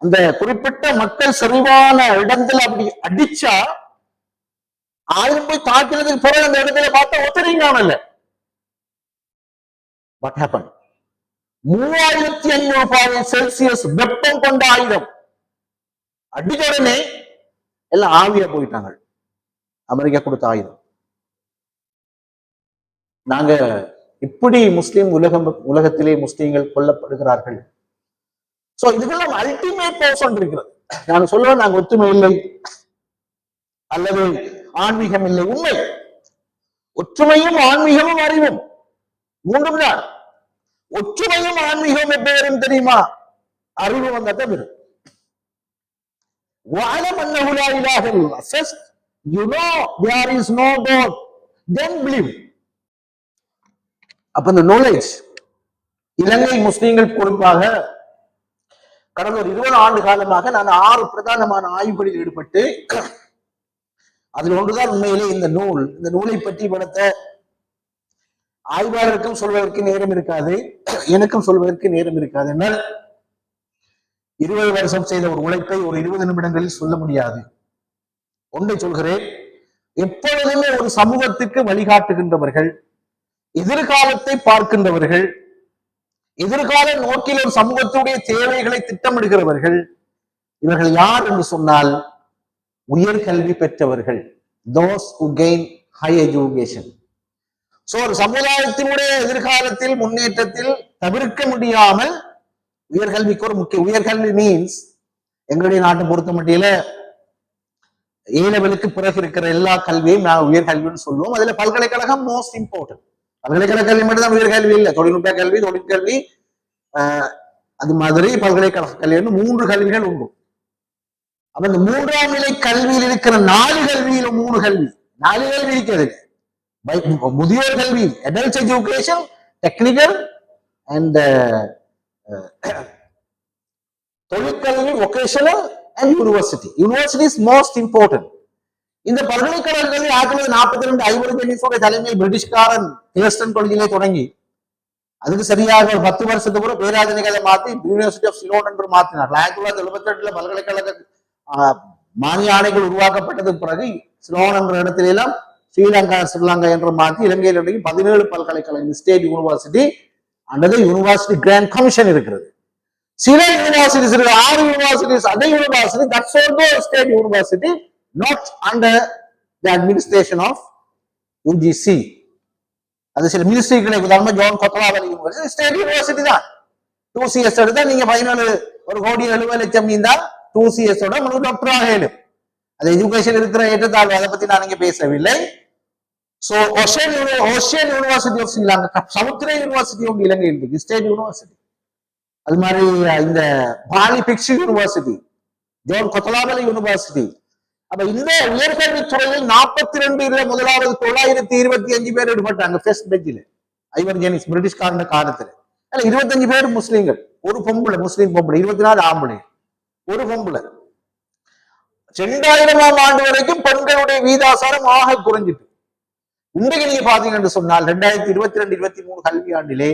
அந்த குறிப்பிட்ட மக்கள் செறிவான இடத்துல அப்படி அடிச்சா ஆயுதம் போய் தாக்கிறதுக்கு பிறகு அந்த இடத்துல பார்த்தா ஒத்தரிங்கானல்ல. What happened? 3500 செல்சியஸ் வெப்பம் கொண்ட ஆயுதம் அடிச்ச உடனே எல்லாம் ஆவியா போயிட்டாங்க. அமெரிக்கா கொடுத்த ஆயுதம். நாங்க இப்படி முஸ்லிம் உலகத்திலே முஸ்லிம்கள் கொல்லப்படுகிறார்கள். சோ இதுக்கெல்லாம் அல்டிமேட் பர்சன் இருக்கிறது. நான் சொல்லுவேன் நாங்க ஒத்துமை இல்லை, அல்லது ஆன்மீகம் இல்லை. உண்மை. ஒற்றுமையும் ஆன்மீகமும் அறிவும் மூன்றும் தான். ஒற்றுமையும் ஆன்மீகம் எப்ப வரும் தெரியுமா? அறிவு வந்தாதான் வரும். வஅலம் அன்னஹு லா இலாஹ இல்லல்லாஹ். First you know there is no God, then believe. அப்ப இந்த knowledge இலங்கை முஸ்லிம்கள் குறிப்பாக கடந்த ஒரு 20 ஆண்டு காலமாக நான் 6 பிரதானமான ஆய்வுகளில் ஈடுபட்டு அதில் ஒன்றுதான் உண்மையிலே இந்த நூலை பற்றி படுத்த ஆய்வாளருக்கும் சொல்வதற்கு நேரம் இருக்காது, எனக்கும் சொல்வதற்கு நேரம் இருக்காது. என்னால் 20 வருஷம் செய்த ஒரு உழைப்பை ஒரு 20 நிமிடங்களில் சொல்ல முடியாது. ஒன்றை சொல்கிறேன், எப்பொழுதுமே ஒரு சமூகத்துக்கு வழிகாட்டுகின்றவர்கள், எதிர்காலத்தை பார்க்கின்றவர்கள், எதிர்கால நோக்கில் ஒரு சமூகத்துடைய தேவைகளை திட்டமிடுகிறவர்கள், இவர்கள் யார் என்று சொன்னால் உயர்கல்வி பெற்றவர்கள். those who gain high education. So ஒரு சமுதாயத்தினுடைய எதிர்காலத்தில் முன்னேற்றத்தில் தவிர்க்க முடியாமல் உயர்கல்விக்கு ஒரு முக்கிய. உயர்கல்வி மீன்ஸ் எங்களுடைய நாட்டை பொறுத்த மட்டியில ஏலெவலுக்கு பிறகு இருக்கிற எல்லா கல்வியும் நான் உயர்கல்வின்னு சொல்லுவோம். அதுல பல்கலைக்கழகம் மோஸ்ட் இம்பார்ட்டன்ட். பல்கலைக்கழக கல்வி மட்டும்தான் உயர்கல்வி இல்லை, தொழில்நுட்ப கல்வி, தொழிற்கல்வி, அது மாதிரி பல்கலைக்கழக கல்வி 3 கல்விகள் உண்டு. அப்ப இந்த 3ஆம் நிலை கல்வியில் இருக்கிற 4 கல்வியில 3 கல்வி, 4 கல்வி இருக்கிறது. முதியோர் கல்வி, adult education, technical and தொழிற்கல்வி, vocational and university. University is most important. இந்த பல்கலைக்கழகங்கள் 1942 ஐவரி ஜெனிஃபோட தலைமையில் பிரிட்டிஷ்காரன் ஹியூஸ்டன் காலேஜிலே தொடங்கி அதுக்கு சரியாக ஒரு 10 வருஷத்துக்கு கூட பேராதனைகளை மாற்றி யூனிவர்சிட்டி ஆஃப் சிலோன் என்று மாற்றினார். 1978 பல்கலைக்கழக மானிய ஆணைகள் உருவாக்கப்பட்டதுக்கு பிறகு சிலோன் என்ற இடத்துல எல்லாம் ஸ்ரீலங்கா என்று மாற்றி இலங்கையில் 17 பல்கலைக்கழகம் state university under university grant commission இருக்கிறது. சில யூனிவர்சிட்டிஸ் இருக்கு, 6 யூனிவர்சிட்டிஸ், அதே university that's also state university, not under the administration of UGC. அது சில மினிஸ்ட்ரிகளை உதாரணமா John Kotelawala university state university தான். 2CS எடுத்தா நீங்க ஃபைனல் 1,70,00,000 மீந்தா 2CS ஓட உங்களுக்கு டாக்டர் ஆகலும். அது எஜுகேஷன் இருக்கிற ஏற்றத்தாழ்வு, அதை பத்தி நான் இங்க பேசவில்லை. So ocean university of Sri Lanka, சமுத்திர யூனிவர்சிட்டி ஆஃப் இலங்கையில் இருக்கு ஸ்டேட் யூனிவர்சிட்டி. அது மாதிரி இந்த பாலி பிக்ஷி யூனிவர்சிட்டி, ஜான் கொத்தலாவலி யூனிவர்சிட்டி. அப்ப இந்த உயர்கல்வித்துறையில் 42 முதலாவது 925 பேர் ஈடுபட்டாங்க ஃபர்ஸ்ட் பெஞ்சில் ஐவர் ஜெனிஸ் பிரிட்டிஷ்காரன் காலத்துல. 25 பேர் முஸ்லீம்கள், ஒரு பொம்பளை, முஸ்லீம் பொம்பளை, 24 ஆம்பளை, ஒரு பொம்பளை. 2000ஆம் ஆண்டு வரைக்கும் பெண்களுடைய வீதாசாரம் ஆக குறைஞ்சிட்டு. இன்றைக்கு நீங்க பாத்தீங்கன்னு சொன்னால் 2022-23 கல்வி ஆண்டிலே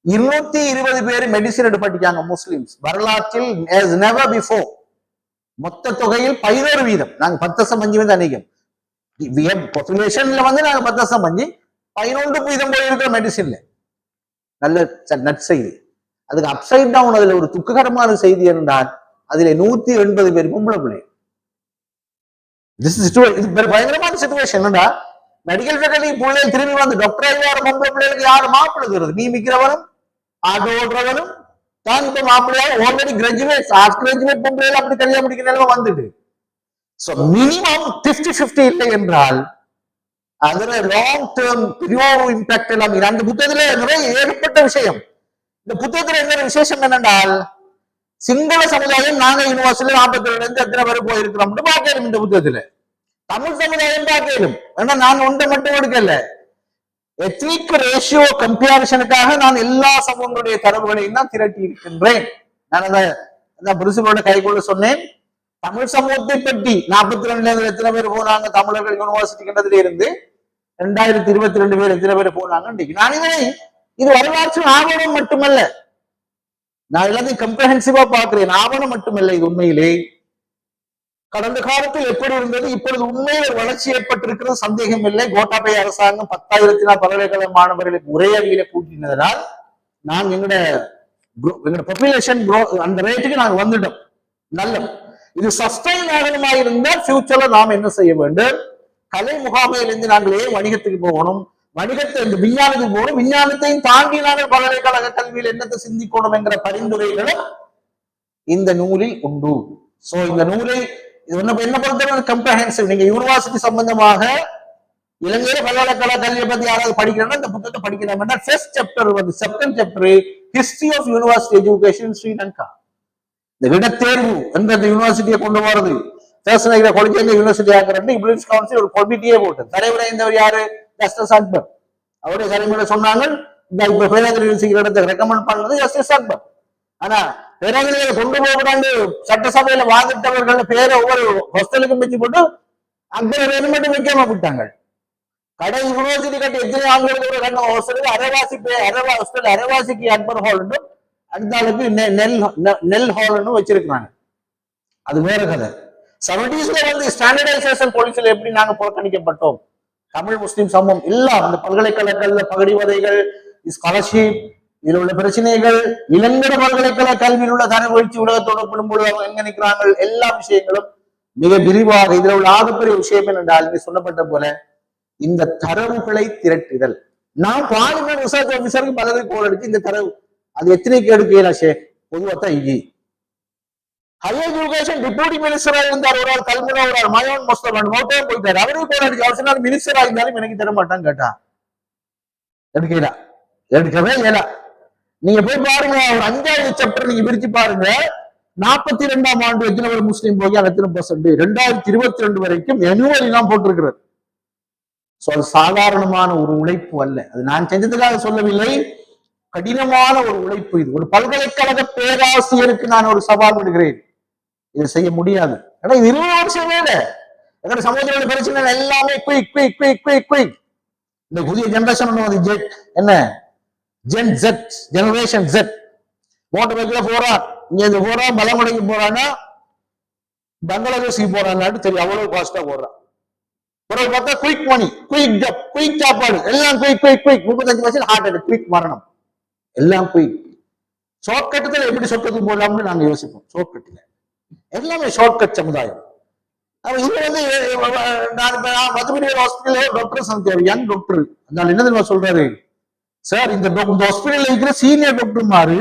220 பேர் மெடிசின் படிக்காங்க முஸ்லிம்ஸ். வரலாற்றில் as never before. மொத்த தொகையில் 11 வீதம். நாங்க 10% அநேகம் பாப்புலேஷன்ல நாங்க 10%, 11 வீதம் போயிருக்கிற மெடிசின்ல. நல்ல நற்செய்தி. அதுக்கு அப்சைட் டவுன் அதுல ஒரு துக்ககரமான செய்தி என்றால் அதுல 180 பேர் பொம்பளை பிள்ளை. பயங்கரமான சிச்சுவேஷன். மெடிக்கல் ஃபேக்கல்டி பிள்ளைகள் திரும்பி வந்து டாக்டர் ஆகிவார பொம்பளை பிள்ளைகளுக்கு யாரு மாப்பிள்ளை தருது? நியமிக்கிறவனும் ஆட்டோ ஓட்டுறவனும் தான் இப்ப மாப்பிள்ளையா ஆல்ரெடி கிராஜுவேட், ஆர்ட்ஸ் கிராஜுவேட் பொம்பளையில அப்படி கல்யாணம் முடிக்கிற நிலைமை வந்துட்டு. சோ மினிமம் 50-50 இல்லை என்றால் அதுல லாங் டேர்ம் பெரிய இம்பாக்ட் எல்லாம். அந்த புத்தகத்துல நிறைய ஏற்பட்ட விஷயம். இந்த புத்தகத்துல என்ன விசேஷம் என்னென்றால் சிங்கள சமுதாயம் நாங்க யூனிவர்சிட்டியில 42 எத்தனை பேர் போயிருக்கிறோம் பார்க்கணும். இந்த புத்தகத்துல தமிழ் சமுதாயம் பார்க்கணும். ஏன்னா நான் ஒன்றை மட்டும் எடுக்கல, எத்னிக் ரேஷியோ கம்பேரிசனுக்காக நான் எல்லா சமூகங்களுடைய தரவுகளையும் தான் திரட்டி இருக்கின்றேன். நான் அந்த பிரின்சிபலோட கைக்குள்ள சொன்னேன், தமிழ் சமூகத்தை பற்றி 42 எத்தனை பேர் போனாங்க தமிழர்கள் யூனிவர்சிட்டின்றதுல இருந்து 2022 பேர் எத்தனை பேர் போனாங்க. நான் இது வரலாற்று ஆவணம் மட்டுமல்ல, நான் எல்லாத்தையும் கம்ப்ரஹென்சிவா பார்க்கிறேன். ஆவணம் மட்டுமல்ல, இது உண்மையிலே கடந்த காலத்தில் எப்படி இருந்தது, இப்பொழுது உண்மையில வளர்ச்சி ஏற்பட்டிருக்கிறது, சந்தேகம் இல்லை. கோட்டாபய அரசாங்கம் 10,000 பல்கலைக்கழக மாணவர்களுக்கு ஒரே வழியில கூட்டினதால் நான் எங்களோட பாப்புலேஷன் அந்த ரேட்டுக்கு நாங்க வந்துட்டோம். நல்ல இது சஸ்டைன் ஆகணுமா இருந்தால் ஃபியூச்சர்ல நாம் என்ன செய்ய வேண்டும்? கலை முகாமையிலிருந்து நாங்களே வணிகத்துக்கு போகணும், வணிகத்தை இந்த விஞ்ஞானத்துக்கு போகணும், விஞ்ஞானத்தையும் தாண்டி நாங்கள் பல்கலைக்கழக கல்வியில் என்னத்தை சிந்திக்கணும் என்கிற பரிந்துரைகளும் இந்த நூலில் உண்டு. சோ இந்த நூலை இது என்ன பொறுத்தவரை கம்ப்ரஹென்சிவ். நீங்க யூனிவர்சிட்டி சம்பந்தமாக இலங்கையில பல்கலைக்கழக கல்வியை பத்தி யாராவது படிக்கிறேன்னா இந்த புத்தகத்தை படிக்கிறோம்னா ஃபர்ஸ்ட் சாப்டர் வந்து second chapter history of university education Sri Lanka. இந்த விடத்தேர்வு என்ற யூனிவர்சிட்டியை கொண்டு போறது கொலிஜியம் யூனிவர்சிட்டி ஆக்குறது இங்கிலீஷ் கவுன்சில் ஒரு கமிட்டியே போட்டு தலைவரை இருந்தவர் யாரு? ஜஸ்டிஸ் அக்பர். அவருடைய தலைமையில சொன்னாங்க இந்த இப்ப பேராதர் யூனிவர்சிட்டி இடத்தை ரெக்கமெண்ட் பண்ணது ஜஸ்டிஸ் அக்பர். ஆனா பேராதரிகளை கொண்டு போகிறாங்க சட்டசபையில வாதிட்டவர்கள் பேரை ஒவ்வொரு ஹாஸ்டலுக்கும் வச்சு போட்டு அக்பர் மட்டும் வைக்காம விட்டாங்க. கடை யூனிவர்சிட்டி கட்டி எத்தனை ஆண்டுகளுக்கு ஒரு ஹாஸ்டலுக்கு அரைவாசிக்கு அக்பர் ஹால் அடுத்த ஆளுக்கு நெல் ஹால்னு வச்சிருக்கிறாங்க. அது வேற கதை. 70s வந்து ஸ்டாண்டர்டைசேஷன் பாலிசியில எப்படி நாங்க புறக்கணிக்கப்பட்டோம், தமிழ் முஸ்லிம் சமூகம் எல்லாம் இந்த பல்கலைக்கழகங்கள்ல பகடிவதைகள், ஸ்காலர்ஷிப், இதுல உள்ள பிரச்சனைகள், இளங்கட பல்கலைக்கழக கல்வியில் உள்ள தரவீழ்ச்சி உலகத்தோடு ஒப்பிடும்போது அவங்க எங்க நிற்கிறாங்க, எல்லா விஷயங்களும் மிக விரிவாக. இதுல உள்ள ஆகப்பெரிய விஷயம் என்னென்றால் இங்கு சொல்லப்பட்ட போல இந்த தரவுகளை திரட்டுதல். நான் பார்லிமெண்ட் ரிசர்ச் ஆபீசருக்கு பலருக்கு கோல் அடிச்சு இந்த தரவு அது எத்தனைக்கு எடுக்கல ஷேக் பொதுவாக இ ஹையர் எஜுகேஷன் டிப்யூட்டி மினிஸ்டரா இருந்தார் ஒரு ஆள், கல்முனா ஒரு ஆள், மயோன் மொஸ்தபன் மௌட்டம் போயிட்டாரு. அவரே கோல் அடிச்சு அவர் சொன்னார் மினிஸ்டரா இருந்தாலும் எனக்கு தர மாட்டான்னு கேட்டா எடுக்கல, எடுக்கவே இயல. நீங்க போய் பாருங்க ஒரு 5வது சாப்டர் நீங்க பிரிச்சு பாருங்க. 42ஆம் ஆண்டு எத்தனை பேர் முஸ்லீம் போய் எத்தனை %, 2022 வரைக்கும் எனுவல் தான் போட்டிருக்கிறது. அது சாதாரணமான ஒரு உழைப்பு அல்ல. அது நான் செஞ்சதுக்காக சொல்லவில்லை, கடினமான ஒரு உழைப்பு. இது ஒரு பல்கலைக்கழக பேராசிரியருக்கு நான் ஒரு சவால் விடுகிறேன், இதை செய்ய முடியாது. ஏன்னா இது 20 வருஷம் வேலை. எங்களோட சமூகத்தோட பிரச்சனை எல்லாமே குயிக். இந்த புதிய ஜெனரேஷன் என்ன gen Z, generation Z motor பைக்ல போறான், இங்க இருந்து போறான், மலமுடைக்கு போறான்னா பங்களாதேஷுக்கு போறான்னு தெரியும், அவ்வளவு காஸ்டா போடுறான். ஒரு பார்த்தா குயிக் மணி, குயிக் சாப்பாடு, எல்லாம் குயிக். 35 வருஷம் ஹார்ட் அட்டாக், குயிக் மரணம், எல்லாம் குயிக். ஷார்ட் கட்டுல எப்படி சொர்க்கத்துக்கு போடலாம்னு நாங்க யோசிப்போம். ஷார்ட் கட்டுல எல்லாமே ஷார்ட் கட் சமுதாயம். இது வந்து Madurai hospital doctor Santhiyar, young doctor, அதனால என்ன தெரியுமா சொல்றாரு, சார் இந்த ஹாஸ்பிட்டல் இருக்கிற சீனியர் டாக்டர் மாறு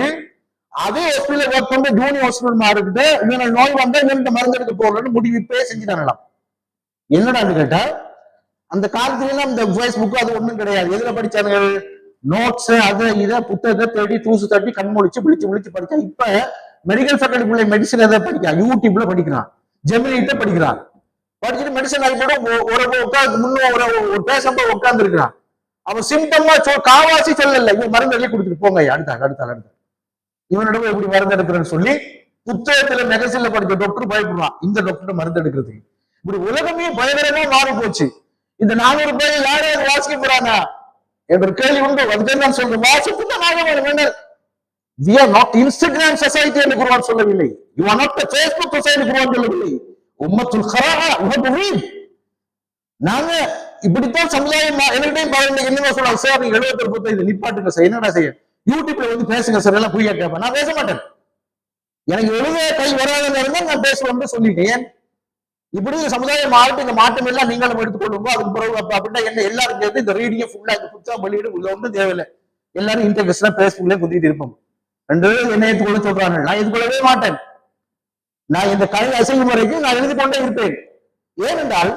அதே ஹாஸ்பிட்டல் ஒர்க் பண்ற ஜூனியர் ஹாஸ்பிட்டல் மாறுகிட்ட இவங்க நோய் வந்தா இவங்க மருந்து எடுக்க போறோம்னு முடிவிப்பே செஞ்சுட்டாங்களாம். என்னடான்னு கேட்டா அந்த காலத்துல எல்லாம் இந்த பேஸ்புக் அது ஒண்ணும் கிடையாது. எதுல படிச்சாங்க, நோட்ஸ் அதை இதை புத்தகத்தை தேடி தூசு தட்டி கண்மொழிச்சு விழிச்சு படிச்சா. இப்ப மெடிக்கல் ஃபேக்கல்டி மெடிசன் எதை படிக்கிறான், யூடியூப்ல படிக்கிறான், ஜெமினிட்ட படிக்கிறான், படிச்சுட்டு மெடிசன் ஆகிப்போட ஒரு பேஷண்டா உட்கார்ந்து இருக்கிறான். அவன் சிம்டமா காவாசி சொல்லல, இவன் மருந்து எழுதி கொடுத்துட்டு போங்க அடுத்த இவனிடம் எப்படி மருந்து எடுக்கிறேன்னு சொல்லி புத்தகத்துல மெகசின்ல படிச்ச டாக்டர் பயப்படுறான் இந்த டாக்டர் மருந்து எடுக்கிறதுக்கு. இப்படி உலகமே பயங்கரமா மாறி போச்சு. இந்த 400 பேர் யாரையாவது வாசிக்க போறாங்க என்ற கேள்வி உண்டு. அதுக்கு நான் சொல்றேன், வாசிப்பு தான் நாங்க. We are not Instagram society என்று குர்ஆன் சொல்லவில்லை. You are not the Facebook society குர்ஆன் சொல்லவில்லை. உம்மத்துல் கராஹா உஹபுரீன். நாங்க இப்படித்தான் சமுதாயம். என்னையும் பாருங்க என்ன சொல்றாங்க, சார் நீங்க 71 புத்தகம் இது நிப்பாட்டுங்க சார், என்னடா செய்ய யூடியூப்ல வந்து பேசுங்க சார், எல்லாம் புரியா கேட்பேன். நான் பேச மாட்டேன், எனக்கு எழுத கை வராதுன்னு இருந்தா நான் பேசுவேன்னு சொல்லிட்டேன். இப்படி சமுதாயம் மாறிட்டு இந்த மாற்றம் எல்லாம் நீங்களும் எடுத்துக்கொள்ளுங்க. அதுக்கு பிறகு அப்படின்னா என்ன எல்லாரும் சேர்த்து இந்த ரீடிங்கை ஃபுல்லா இந்த புத்தகம் வெளியிட உள்ள ஒன்றும் தேவையில்லை. எல்லாரும் இன்டர்நெட்ல பேஸ்புக்ல குத்திட்டு இருப்போம். 2 பேரும் என்ன எடுத்துக்கொள்ள சொல்றாங்க, நான் எதுக்கொள்ளவே மாட்டேன். நான் இந்த கலை அசையும் வரைக்கும் நான் எழுதி கொண்டே இருப்பேன். ஏனென்றால்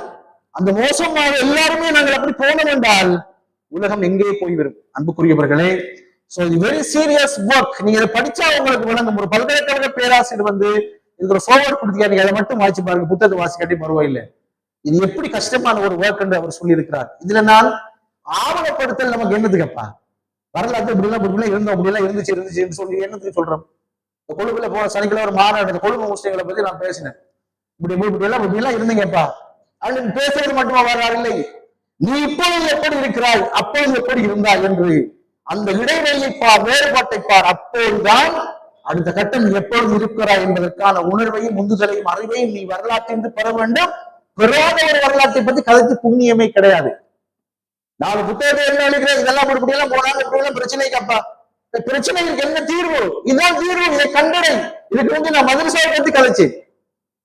அந்த மோசமாக எல்லாருமே நாங்கள் அப்படி போனோம் என்றால் உலகம் எங்கே போய்விடும். அன்புக்குரியவர்களே, சோ இது வெரி சீரியஸ் ஒர்க். நீங்க இதை படிச்சா உங்களுக்கு விளங்கும். ஒரு பல்கலைக்கழக பேராசிரியர் வந்து இதுக்கு ஒரு ஃபார்வர்ட் கொடுத்தீங்க, நீங்க அதை மட்டும் வாசிச்சு பாருங்க, புத்தகத்தை வாசிக்காட்டி பரவாயில்லை. இது எப்படி கஷ்டமான ஒரு ஒர்க் என்று அவர் சொல்லி இருக்கிறார். இதுல நான் ஆவணப்படுத்தல் நமக்கு என்னதுக்கப்பா, வரலாற்று இப்படிலாம் இருந்தோம், அப்படிலாம் இருந்துச்சு சொல்லி என்னத்துக்கு சொல்றோம். இந்த கொழும்புல போன சனிக்கிழமை ஒரு மாநாடு, இந்த கொழும்பு முஸ்லிம்களை பத்தி நான் பேசினேன். இப்படிலாம் இருந்தீங்கப்பா அப்படின்னு பேசுறது மட்டுமா வரலாறு இல்லை, நீ இப்பொழுது எப்படி இருக்கிறாய், அப்பொழுது எப்படி இருந்தாய் என்று அந்த இடைவெளியை பார், வேறுபாட்டை பார். அப்போதுதான் அடுத்த கட்டம் எப்பொழுது இருக்கிறாய் என்பதற்கான உணர்வையும் உந்துதலையும் அறிவையும் நீ வரலாற்றிலிருந்து பெற வேண்டும். பெறாத ஒரு வரலாற்றை பத்தி கதைக்கு புண்ணியமே கிடையாது. 4 புத்தகத்தை என்ன எழுதுகிறேன், இதெல்லாம் இப்படியெல்லாம் போனாங்க, இப்படியெல்லாம் பிரச்சனைக்கப்பா, பிரச்சனைகளுக்கு என்ன தீர்வு, இதுதான் தீர்வு, இதை கண்டடை. இதுக்கு வந்து நான் மதரசாவை பத்தி கதைச்சேன்.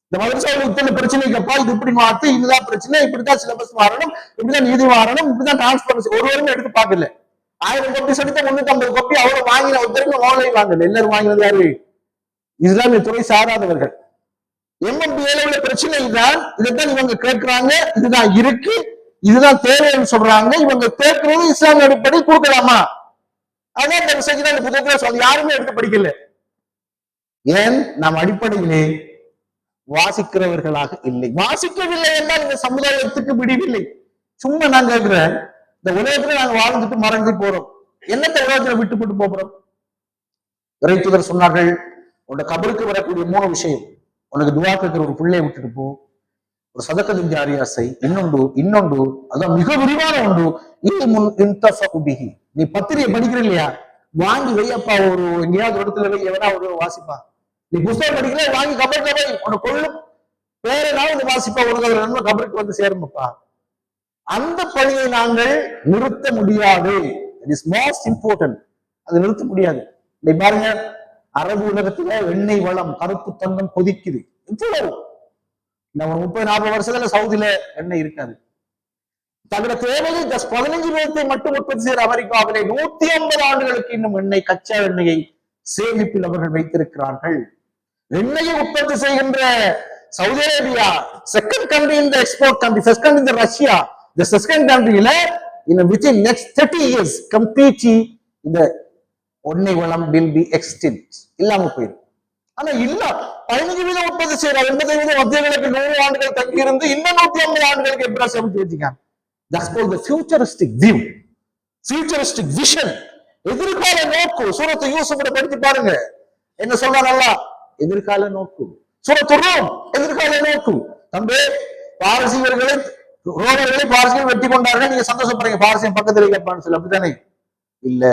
இந்த மதரசாவில் இத்தனை பிரச்சனைக்கப்பா, இது இப்படி மாத்து, இதுதான் பிரச்சனை, இப்படிதான் சிலபஸ் மாறணும், இப்படிதான் நீதி மாறணும், இப்படிதான் டிரான்ஸ்பரன்சி. ஒருவரும் எடுத்து பார்க்கல. 1000 கோப்பி சொல்லிட்டு 350 கோப்பி அவ்வளவு வாங்கின ஒருத்தருக்கு வாங்கல. எல்லாரும் வாங்கினது யாரு, இஸ்லாமிய துறை சாராதவர்கள். MMBA உள்ள பிரச்சனை இதுதான். இதைத்தான் இவங்க கேட்கிறாங்க, இதுதான் இருக்கு, இதுதான் தேவைன்னு சொல்றாங்க. இவங்க கேட்கறது இஸ்லாமிய அடிப்படை கொடுக்கலாமா? அதான் இந்த ரிசர்ச் தான் இந்த புத்தகத்துல சொல்லி யாருமே எடுத்து படிக்கல. ஏன்? நாம் அடிப்படையிலே வாசிக்கிறவர்களாக இல்லை. வாசிக்கவில்லை என்றால் இந்த சமுதாயத்துக்கு விடிவில்லை. சும்மா நான் கேட்கிறேன், இந்த உலகத்துல நாங்க வாழ்ந்துட்டு மறந்து போறோம், என்னத்த உலகத்துல விட்டு போட்டு போறோம்? இறைத்தூதர் சொன்னார்கள், உன்னோட கபருக்கு வரக்கூடிய 3 விஷயம். உனக்கு துவா கேட்கிற ஒரு பிள்ளையை விட்டுட்டு போ, ஒரு சதக்கத்தின் ஜாரியாசை, இன்னொன்று அதான் மிக விரிவான ஒன்று, நீ பத்திரிகை படிக்கிற இல்லையா, வாங்கி வையப்பா, ஒரு எங்கேயாவது இடத்துல வை, எவனா ஒரு வாசிப்பா. நீ புத்தகம் படிக்கிற, வாங்கி கபருக்கு வை, உனக்கு கொள்ளும் வேற நாள் வாசிப்பா, உனக்கு ஒரு நன்மை கபருக்கு வந்து சேரும்பப்பா. அந்த பணியை நாங்கள் நிறுத்த முடியாது. It is most important. அது நிறுத்த முடியாது. நீ பாருங்க, அரபு உலகத்துல எண்ணெய் வளம், கருப்பு தங்கம் கொதிக்குது. இவ்வளவு நம்ம 30-40 வருஷத்துல சவுதியில எண்ணெய் இருக்காது. தங்களோட தேவையை 15 வீதத்தை மட்டும் உற்பத்தி செய்கிற அமெரிக்காவிலே 150 ஆண்டுகளுக்கு இன்னும் எண்ணெய், கச்சா எண்ணெயை சேமிப்பில் அவர்கள் வைத்திருக்கிறார்கள். எண்ணெயை உற்பத்தி செய்கின்ற சவுதி அரேபியா செகண்ட் கண்ட்ரி இந்த எக்ஸ்போர்ட் கண்ட்ரி, ஃபர்ஸ்ட் கண்ட்ரி இந்த ரஷ்யா. இந்த செகண்ட் கண்ட்ரியில இன்னும் வித்தின் நெக்ஸ்ட் 30 years கம்ப்ளீட்லி இந்த எண்ணெய் வளம் will be extinct, இல்லாம போயிடும். ஆனா இல்ல, 15 வீதம் உற்பத்தி செய்யறாங்க, 85 வீதம் மத்திய கிழக்கு 100 ஆண்டுகள் தங்கி இருந்து இன்னும் 150 ஆண்டுகளுக்கு எப்படி சேமித்து வச்சுக்காங்க. That's called the futuristic view, futuristic vision. எதிர்கால நோக்கு. சூரத்து யூசுஃபை படித்து பாருங்க, என்ன சொல்றாங்க அல்லாஹ்? எதிர்கால நோக்கு. சூரத்து ரூம் எதிர்கால நோக்கு. தம்பி, பாரசீகர்களை, ரோமர்களை பாரசீகர்கள் வெற்றி கொண்டார்கள், நீங்க சந்தோஷப்படுறீங்க, பாரசீகம் பக்கத்துல இருப்பான்னு சொல்லி, அப்படித்தானே? இல்ல,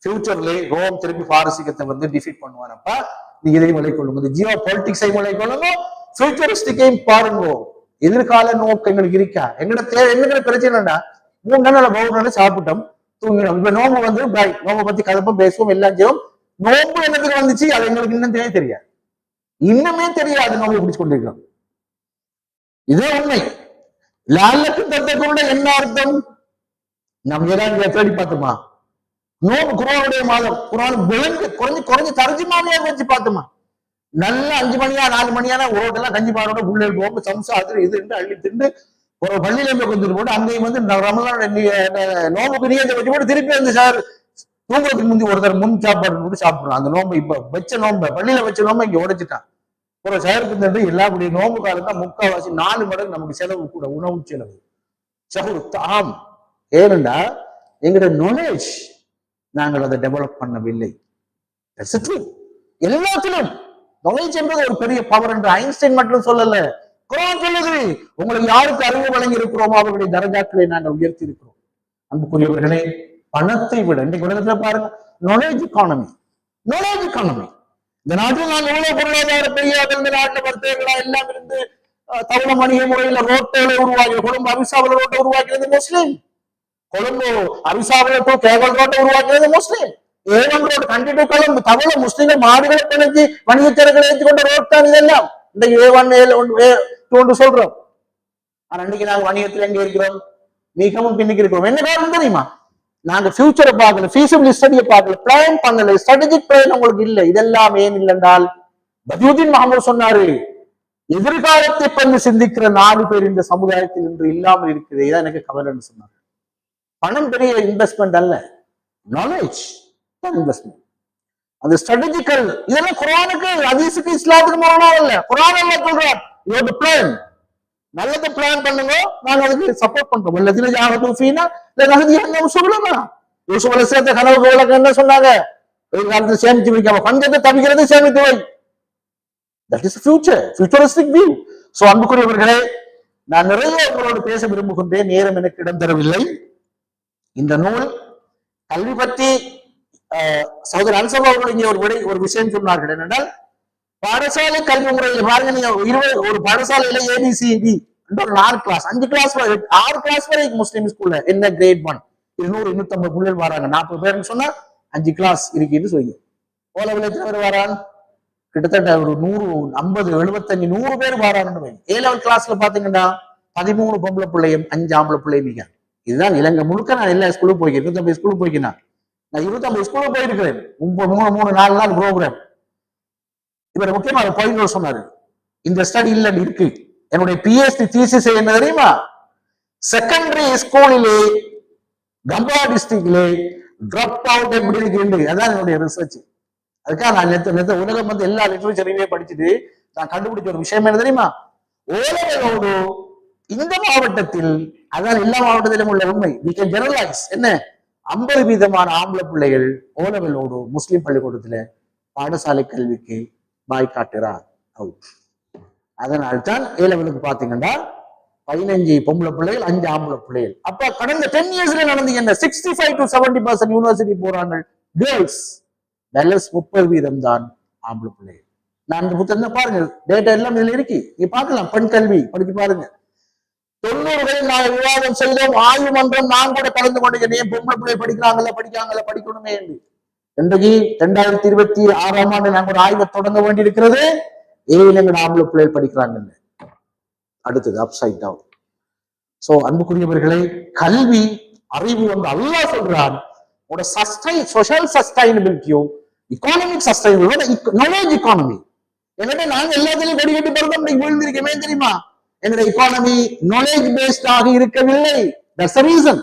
ஃபியூச்சர்ல ரோம் திருப்பி பாரசீகத்தை வந்து டிஃபீட் பண்ணுவானப்பா. நீங்க இதையும் விளை கொள்ளுங்க, ஜியோ பொலிட்டிக்ஸை விளை கொள்ளுங்க, ஃபியூச்சரிஸ்டிக்கையும் பாருங்க. எதிர்கால நோக்கு எங்களுக்கு இருக்கா? எங்கட பிரச்சனைடா, 3 நாள் 4 நாள் சாப்பிட்டோம், தூங்கினோம். இப்ப நோம்பு வந்து நோம்பை பத்தி கதப்போம், பேசுவோம், எல்லாம் செய்வோம். நோம்பு என்னத்துக்கு வந்துச்சு அது எங்களுக்கு இன்னும் தெரியாது, இன்னுமே தெரியாது. நோம்பு பிடிச்சு கொண்டிருக்கிறோம். இதே உண்மை. லாலக்கு தத்தக்குள்ள என்ன அர்த்தம்? நம்ம ஏதாவது தேடி பார்த்தோமா? நோம்பு குர்ஆனுடைய மாதம், குர்ஆன் விளங்கு குறைஞ்சு தர்ஜுமாவையா வச்சு பார்த்தோமா? நல்ல 5 மணியா 4 மணியான ரோட்டெல்லாம் கஞ்சி பாரோட உள்ளே போக சம்சா அது இது அள்ளி திண்டு ஒரு பள்ளியில போய் கொஞ்சம் போட்டு அங்கேயும் வந்து ரமலான் நோம்புக்கு நீங்க வச்சு போட்டு திருப்பி வந்து சார் தூங்குறதுக்கு முந்தி ஒருத்தர் முன் சாப்பாடு போட்டு சாப்பிடுறோம். அந்த நோம்பு இப்ப வச்ச நோம்பு, பள்ளியில வச்ச நோம்பு இங்க உடைச்சிட்டான். ஒரு செயற்கு தந்து எல்லாருடைய நோம்பு காலம் தான் 3/4 4 மடங்கு நமக்கு செலவு கூட, உணவு செலவு. சகுரு தாம். ஏனென்றா எங்களோட நாலேஜ் நாங்கள் அதை டெவலப் பண்ணவில்லை. எல்லாத்திலும் நாலேஜ் என்பது ஒரு பெரிய பவர் என்று ஐன்ஸ்டைன் மட்டும் சொல்லல, குர்ஆன் சொல்லுது. உங்களுக்கு யாருக்கு அறிவு வழங்கி இருக்கிறோமோ அவர்களுடைய தரஜாக்களை நாங்கள் உயர்த்தி இருக்கிறோம். அன்புக்குரியவர்களே, பணத்தை விட இன்றைக்கு உலகத்துல பாருங்க, நாலேஜ் எக்கானமி. இந்த நாட்டில் நாங்கள் எவ்வளவு பொருளாதார பெரியார்கள், இந்த நாட்டில் வர்த்தகர்களா எல்லாம் இருந்து தவண வணிக முறையில ரோட்டை உருவாக்கி, கொழும்பு அவிசாவில் ரோட்டை உருவாக்கினது முஸ்லிம். கொழும்பு அவிசாவில் கேவல் ரோட்டை உருவாக்கினது முஸ்லிம். ஏவன் ரோடு கண்டிட்டு கொழும்பு தவள முஸ்லிம்கள் மாடுகளை பிணைச்சி வணிகத்திறர்களை ஏற்றுக்கொண்ட ரோட் தான் இதெல்லாம். இன்றைக்கு A1 A2 சொல்றோம். ஆனா இன்னைக்கு நாங்க வணிகத்தில் எங்க இருக்கிறோம்? மிகவும் பின்னுக்கு இருக்கிறோம். என்ன காரணம் தெரியுமா? நாங்க ஃபியூச்சரை பார்க்கல, ஃபீஸிபிள் ஸ்டடியை பார்க்கல, பிளான் பண்ணல, ஸ்ட்ராட்டஜிக் பிளான் உங்களுக்கு இல்லை. இதெல்லாம் ஏன் இல்லை என்றால், பதியுதீன் மஹமூத் சொன்னாரு, எதிர்காலத்தை பற்றி சிந்திக்கிற 4 பேர் இந்த சமுதாயத்தில் இன்று இல்லாமல் இருக்குது. இதான் எனக்கு கவலைன்னு சொன்னார். பணம் பெரிய இன்வெஸ்ட்மெண்ட் அல்ல, நாலேஜ் தான் இன்வெஸ்ட்மெண்ட். அந்த ஸ்ட்ராட்டஜிக்கல் இதெல்லாம் குர்ஆனுக்கு, ஹதீஸுக்கு, இஸ்லாத்துக்கு முரணா இல்ல. குர்ஆன் எல்லாம் சொல்றார், யூ பிளான், நல்லதை பிளான் பண்ணுங்க, நாங்க அதுக்கு சப்போர்ட் பண்றோம். வல்லதீன ஜாஹது ஃபீனா லனஹ்தியன்னஹும் சுபுலனா. யூசுப் அலைஹிஸ்ஸலாம் கனவு கோலக்கு என்ன சொன்னாங்க? எதிர்காலத்தை சேமித்து வைக்காம பஞ்சத்தை தவிக்கிறது சேமித்து வை. That is futuristic view. So அன்புக்குரியவர்களே, நான் நிறைய உங்களோடு பேச விரும்புகின்றேன், நேரம் எனக்கு இடம் தரவில்லை. இந்த நூல் கல்வி பற்றி சகோதரர் அன்சப் அவர்கள் இங்கே ஒரு விஷயம் சொன்னார்கள். என்னென்றால், பாடசாலை கல்வி முறையில் பாருங்க, நீங்க ஒரு பாடசாலையில ABCD 4 கிளாஸ் 5 கிளாஸ் 6 கிளாஸ் வரை முஸ்லீம் ஸ்கூல்ல என்ன கிரேட் 1 200-250 பிள்ளைகள் வராங்க. 40 பேர்னு சொன்னா 5 கிளாஸ் இருக்குன்னு சொல்லி ஓலவில் எத்தனை பேர் வரான்? கிட்டத்தட்ட ஒரு 100 50 75 100 பேர் வரான்னு. A-level கிளாஸ்ல பாத்தீங்கன்னா 13 பொம்பளை பிள்ளையும் 5 ஆம்பளை பிள்ளையும் மிக. இதுதான் இலங்கை முழுக்க. நான் எல்லா ஸ்கூலுக்கு போய்க்கிறேன், 250 ஸ்கூலுக்கு போய்க்கிறேன். நான் 25 ஸ்கூலுக்கு போயிருக்கிறேன். 3-4 நாள் ப்ரோக்ராம். இவர் முக்கியமா பாயிண்ட் சொன்னாரு, இந்த ஸ்டடி இல்ல இருக்கு. என்னுடைய பிஎஸ்டி தீசிஸ் என்ன தெரியுமா? செகண்டரி ஸ்கூலிலே கம்பா டிஸ்ட்ரிக்ட்லே டிராப் அவுட் எப்படி இருக்கு, அதான் என்னுடைய ரிசர்ச். அதுக்காக நான் நேற்று உலகம் வந்து எல்லா லிட்டரேச்சரையுமே படிச்சுட்டு நான் கண்டுபிடிச்ச ஒரு விஷயம் என்ன தெரியுமா? ஓலோடு இந்த மாவட்டத்தில், அதான் எல்லா மாவட்டத்திலும் உள்ள உண்மை, we can generalize, என்ன 50% ஆம்பளை பிள்ளைகள் ஓலவலோடு முஸ்லிம் பள்ளிக்கூடத்துல பாடசாலை கல்விக்கு பாய் காட்டுறார் அவுட். அதனால்தான் ஏலவலுக்கு பாத்தீங்கன்னா 15 பொம்பளை பிள்ளைகள், 5 ஆம்பளை பிள்ளைகள். அப்ப கடந்த 10 இயர்ஸ்ல நடந்து என்ன 65 to 70% யூனிவர்சிட்டி போறாங்க கேர்ள்ஸ், பேலன்ஸ் 30% தான் ஆம்பளை பிள்ளைகள். நான் இந்த புத்தகம் பாருங்க, டேட்டா எல்லாம் இதுல இருக்கு, நீ பார்க்கலாம். பெண் கல்வி படிச்சு பாருங்க. 90களில் நாங்கள் விவாதம் செய்தோம், ஆய்வு மன்றம் நான் கூட கலந்து கொண்டிருக்கேன். பொம்பளை பிள்ளை படிக்காங்கல்ல படிக்கணுமே என்று. இன்றைக்கு 2026 நாங்கள் ஒரு ஆய்வை தொடங்க வேண்டி இருக்கிறது. ஏழு ஆம்பளை பிள்ளைகள் படிக்கிறாங்க. அடுத்தது அப்சைட் டவுன். சோ அன்புக்குரியவர்களே, கல்வி அறிவு வந்து அல்லாஹ் சொல்றான், சோஷியல் சஸ்டைனபிலிட்டியும் எக்கானமிக் சஸ்டைனபிலிட்டி, நாலேஜ் எக்கானமி. என்னடா நாங்க எல்லாத்திலையும் கொடி கட்டி பிறந்தோம், விழுந்திருக்கமே தெரியுமா? என்னுடைய எக்கானமி நாலேஜ் பேஸ்ட் ஆக இருக்கவில்லை. That's the reason.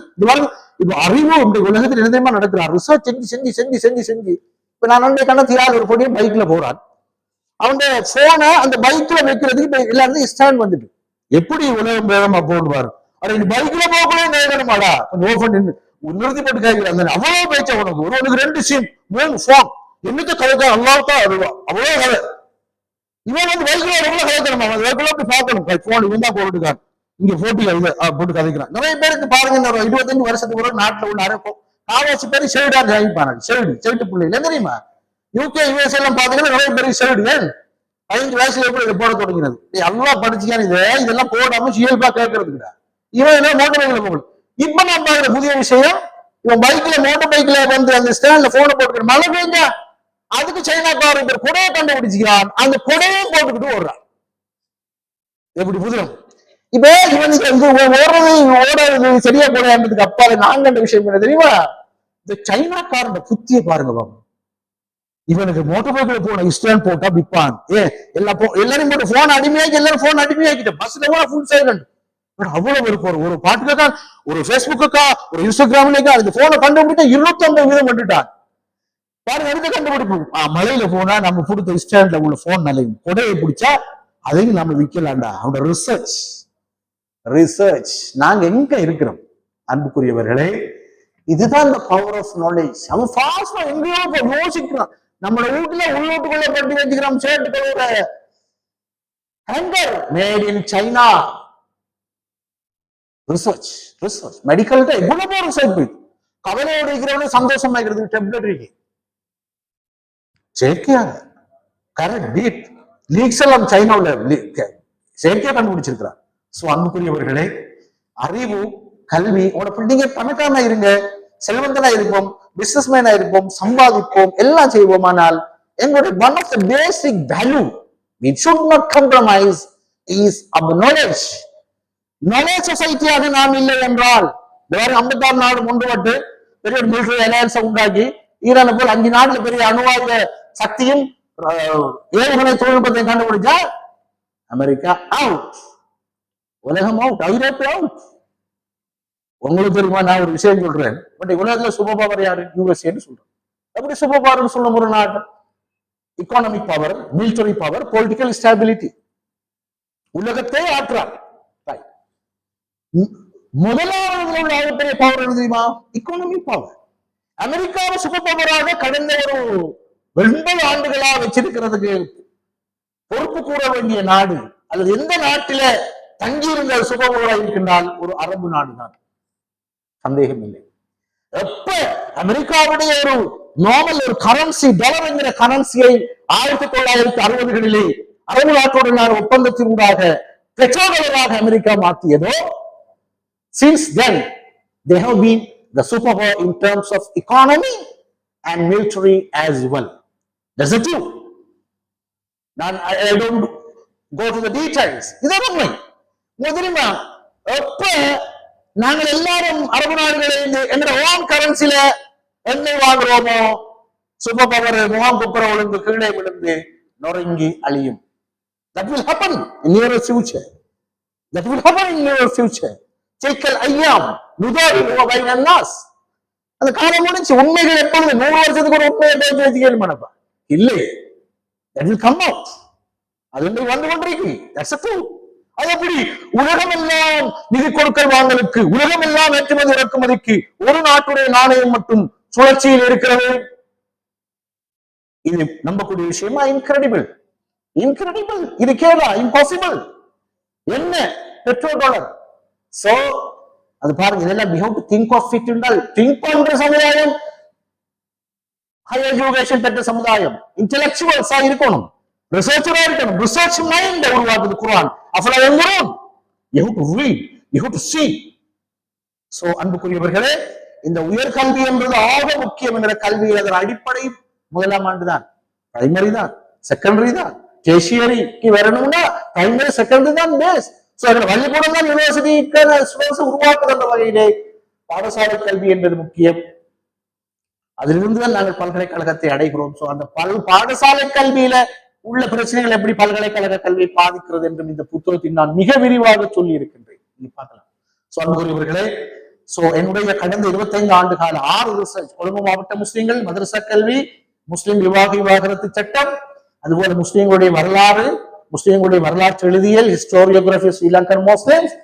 இப்ப அறிவு இந்த உலகத்தில் என்ன தெரியுமா நடக்கிறார்? ரிசர்ச் செஞ்சு இப்ப நான் வந்து கண்ணத்தியால் ஒரு பொடியை பைக்ல போறான், அவன் போனை அந்த பைக்ல வைக்கிறதுக்கு இப்ப எல்லாரும் ஸ்டாண்ட் வந்துட்டு எப்படி உலகம் வேகமா போடுவாரு. அட நீ பைக்ல போகவே நேரமாடா நிறுத்தி போட்டு கேட்கிறாங்க. அவ்வளவு பேச்ச உனக்கு உனக்கு 2 சிம் 3 போன் என்னத்த கதைக்க அல்லாத்தான் அருவா அவ்வளவு கதை. இவன் வந்து பைக்ல ரொம்ப கதைக்கணுமா? அப்படி பார்க்கணும். போன் இவன் தான் போட்டுக்கான், இங்க போட்டு கதைக்கிறான். நிறைய பேருக்கு பாருங்க, 25 வருஷத்துக்கு ஒரு நாட்டுல உள்ள அரப்போம் காவாசி பேரு ஷெய்டா ஜாயிப்பாங்க. ஷெய்டு பிள்ளைங்க தெரியுமா? யூகே யூஎஸ் எல்லாம் பாத்தீங்கன்னா நிறைய பேருக்கு ஷெய்டு 15 வயசுல எப்படி இதை போட தொடங்கினது. எல்லாம் படிச்சுக்கான இதெல்லாம் போடாம இயல்பா கேட்கறதுக்குடா. இவன் என்ன மோட்டர் பைக்ல போகணும். இப்ப நான் பாக்குற புதிய விஷயம், இவன் பைக்ல மோட்டர் பைக்ல வந்து அந்த ஸ்டாண்ட்ல போனை போட்டுக்கிற மழை பெஞ்சா அதுக்கு சைனாக்காரன் பேர் கொடையை கண்டுபிடிச்சுக்கிறான், அந்த கொடையை போட்டுக்கிட்டு ஓடுறான். எப்படி புதிரம்? இப்ப இவனுக்கு ஓடுறது சரியா போடான்றதுக்கு அப்பால நான் கண்ட விஷயம் என்ன தெரியுமா? இந்த சைனாக்காரன் புத்திய பாருங்க பாபு. இவனுக்கு மோட்டர் பைக்ல போன ஸ்டாண்ட் போட்டா விற்பான். எல்லாரும் போட்டு போன் அடிமையாக்கி, எல்லாரும் போன் அடிமையாக்கிட்ட பஸ்ல கூட ஃபுல் சைலண்ட். அவ்வளவு இருக்கும். ஒரு பாட்டுக்கா, ஒரு பேஸ்புக்கா, ஒரு இன்ஸ்டாகிராம்லக்கா அந்த போனை கண்டுபிடிச்சா 250% வந்துட்டான். பாருங்க, அடுத்த கண்டுபிடிப்பு. மலையில போனா நம்ம கொடுத்த ஸ்டாண்ட்ல உள்ள போன் நிலையும் கொடையை பிடிச்சா அதையும் நம்ம விற்கலாம்டா. அவனோட ரிசர்ச் நாங்க எங்க இருக்கிறோம் அன்புக்குரியவர்களே? இதுதான் இந்த பவர் ஆஃப் நாலேஜ். அவன் ஃபாஸ்டா எங்கேயோ யோசிக்கிறான். நம்ம வீட்டுல உள்நாட்டுக்குள்ள பட்டி வச்சுக்கிறோம் ஷர்ட்டுகளோட hanger made in China. Research மெடிக்கல்கிட்ட எவ்வளவு ரிசர்ச் போய் கவலையோடு இருக்கிறவனே சந்தோஷமா இருக்கிறது. டெப்லெட் இருக்கு செயற்கையாக கரெக்ட் பீட் லீக்ஸ் எல்லாம் சைனாவில் செயற்கையா கண்டுபிடிச்சிருக்கிறார். சோ அன்புக்குரியவர்களே, அறிவு கல்வி நீங்க பணக்காரனா இருங்க, செல்வந்தனா இருப்போம், பிசினஸ்மேனா இருப்போம், சம்பாதிப்போம், எல்லாம் செய்வோம். ஆனால் எங்களுடைய one of the basic value we should not compromise is our knowledge. knowledge சொசைட்டியாக நாம் இல்லை என்றால் 56 நாடு ஒன்றுபட்டு பெரிய மிலிட்டரி அலையன்ஸ் உண்டாக்கி ஈரானை போல் 5 நாடுல பெரிய அணுவாயுத சக்தியும் ஏவுகணை தொழில்நுட்பத்தை கண்டுபிடிச்சா அமெரிக்கா அவுட், உலகம் அவுட், ஐரோப்பா அவுட். உங்களுக்கு தெரியுமா? நான் ஒரு விஷயம் சொல்றேன். பட் உலகத்துல சூப்பர் பவர் யாரு? யூஎஸ்ஏன்னு சொல்றேன். அப்படி சூப்பர் பவர் சொல்லும் ஒரு நாடு economic power, military power, political stability. உலகத்தை ஆற்றார். முதலாவது ஆகப்பெரிய பவர் என்ன தெரியுமா? economic power. அமெரிக்காவை சூப்பர் பவராக கடந்த ஒரு 80 ஆண்டுகளா வச்சிருக்கிறதுக்கு பொறுப்பு கூற வேண்டிய நாடு அல்லது எந்த நாட்டில தங்கியிருந்த சூப்பர் பவராக இருக்கின்றால் ஒரு அரபு நாடு தான், சந்தேகம் இல்லை. எப்ப அமெரிக்காவுடைய ஒரு நார்மல் ஒரு கரன்சி டாலர் என்கிற கரன்சியை 1960களிலே அரபு நாட்டுடனான ஒப்பந்தத்தின் ஊடாக பெட்ரோடாலராக America மாற்றியதோ, since then they have been the superpower in terms of economy and military as well. That's the truth. I don't go to the details. இதான் உண்மை. தெரியுமா? எப்ப நாங்கள் எல்லாரும் அரபு நாடுகளில் என்ற ஓன் கரன்சில எண்ணெய் வாங்குறோமோ, சூப்பர் பவர் முகாம் குப்புற விழுந்து கீழே விழுந்து நொறுங்கி அழியும். That will happen in near future. That will happen in near future. تلك الأيام نداولها بين الناس. அந்த காலம் முடிச்சு. உண்மைகள் எப்பொழுது 100 வருஷத்துக்கு ஒரு உண்மையை பேசி வச்சுக்கணுமானப்பா இல்லை. That will come out. அது வந்து கொண்டிருக்கு. That's a truth. அது எப்படி உலகம் எல்லாம் நிதி கொடுக்கல் வாங்கலுக்கு, உலகம் எல்லாம் ஏற்றுமதி இறக்குமதிக்கு ஒரு நாட்டுடைய நாணயம் மட்டும் சுழற்சியில் இருக்கிறது? இது நம்பக்கூடிய விஷயமா? Incredible, incredible. இது கேளா இம்பாசிபிள். என்ன பெட்ரோல்? சோ அது பாருங்க, இதெல்லாம் we have to think of it என்றால் think பண்ற சமுதாயம் ஹையர் எஜுகேஷன் பெற்ற சமுதாயம், இன்டெலெக்சுவல்ஸா இருக்கணும், ரிசர்ச்சரா இருக்கணும். ரிசர்ச் மைண்ட் உருவாக்குது குர்ஆன். அஃபலா யன்துரூன். you have to read, you have to see. So அன்புக்குரியவர்களே, இந்த உயர்கல்வி என்பது ஆக முக்கியம். என்ற கல்வி அதன் அடிப்படை முதலாம் ஆண்டு தான், பிரைமரி தான், செகண்டரி தான். டெர்ஷியரிக்கு வரணும்னா பிரைமரி செகண்டரி தான் பேஸ். பள்ளிக்கூடம் தான் யூனிவர்சிட்டிக்கான ஸ்டூடெண்ட்ஸ் உருவாக்குகின்ற வகையிலே பாடசாலை கல்வி என்பது முக்கியம். அதிலிருந்துதான் நாங்கள் பல்கலைக்கழகத்தை அடைகிறோம். சோ அந்த பாடசாலை கல்வியில உள்ள பிரச்சனைகள் எப்படி பல்கலைக்கழக கல்வியை பாதிக்கிறது என்றும் இந்த புத்தகத்தில் நான் மிக விரிவாக சொல்லி இருக்கின்றேன். நீ பார்க்கலாம். சோ அன்புக்குரியவர்களே, சோ என்னுடைய கடந்த 25 ஆண்டு கால 6 ரிசர்ச், கொழும்பு மாவட்ட முஸ்லிம்கள், மதரசா கல்வி, முஸ்லிம் விவாகரத்து சட்டம், அதுபோல முஸ்லிம்களுடைய வரலாறு, முஸ்லிம்களுடைய வரலாற்று எழுதியல், ஹிஸ்டோரியோகிராபி ஸ்ரீலங்கன் முஸ்லிம்ஸ்,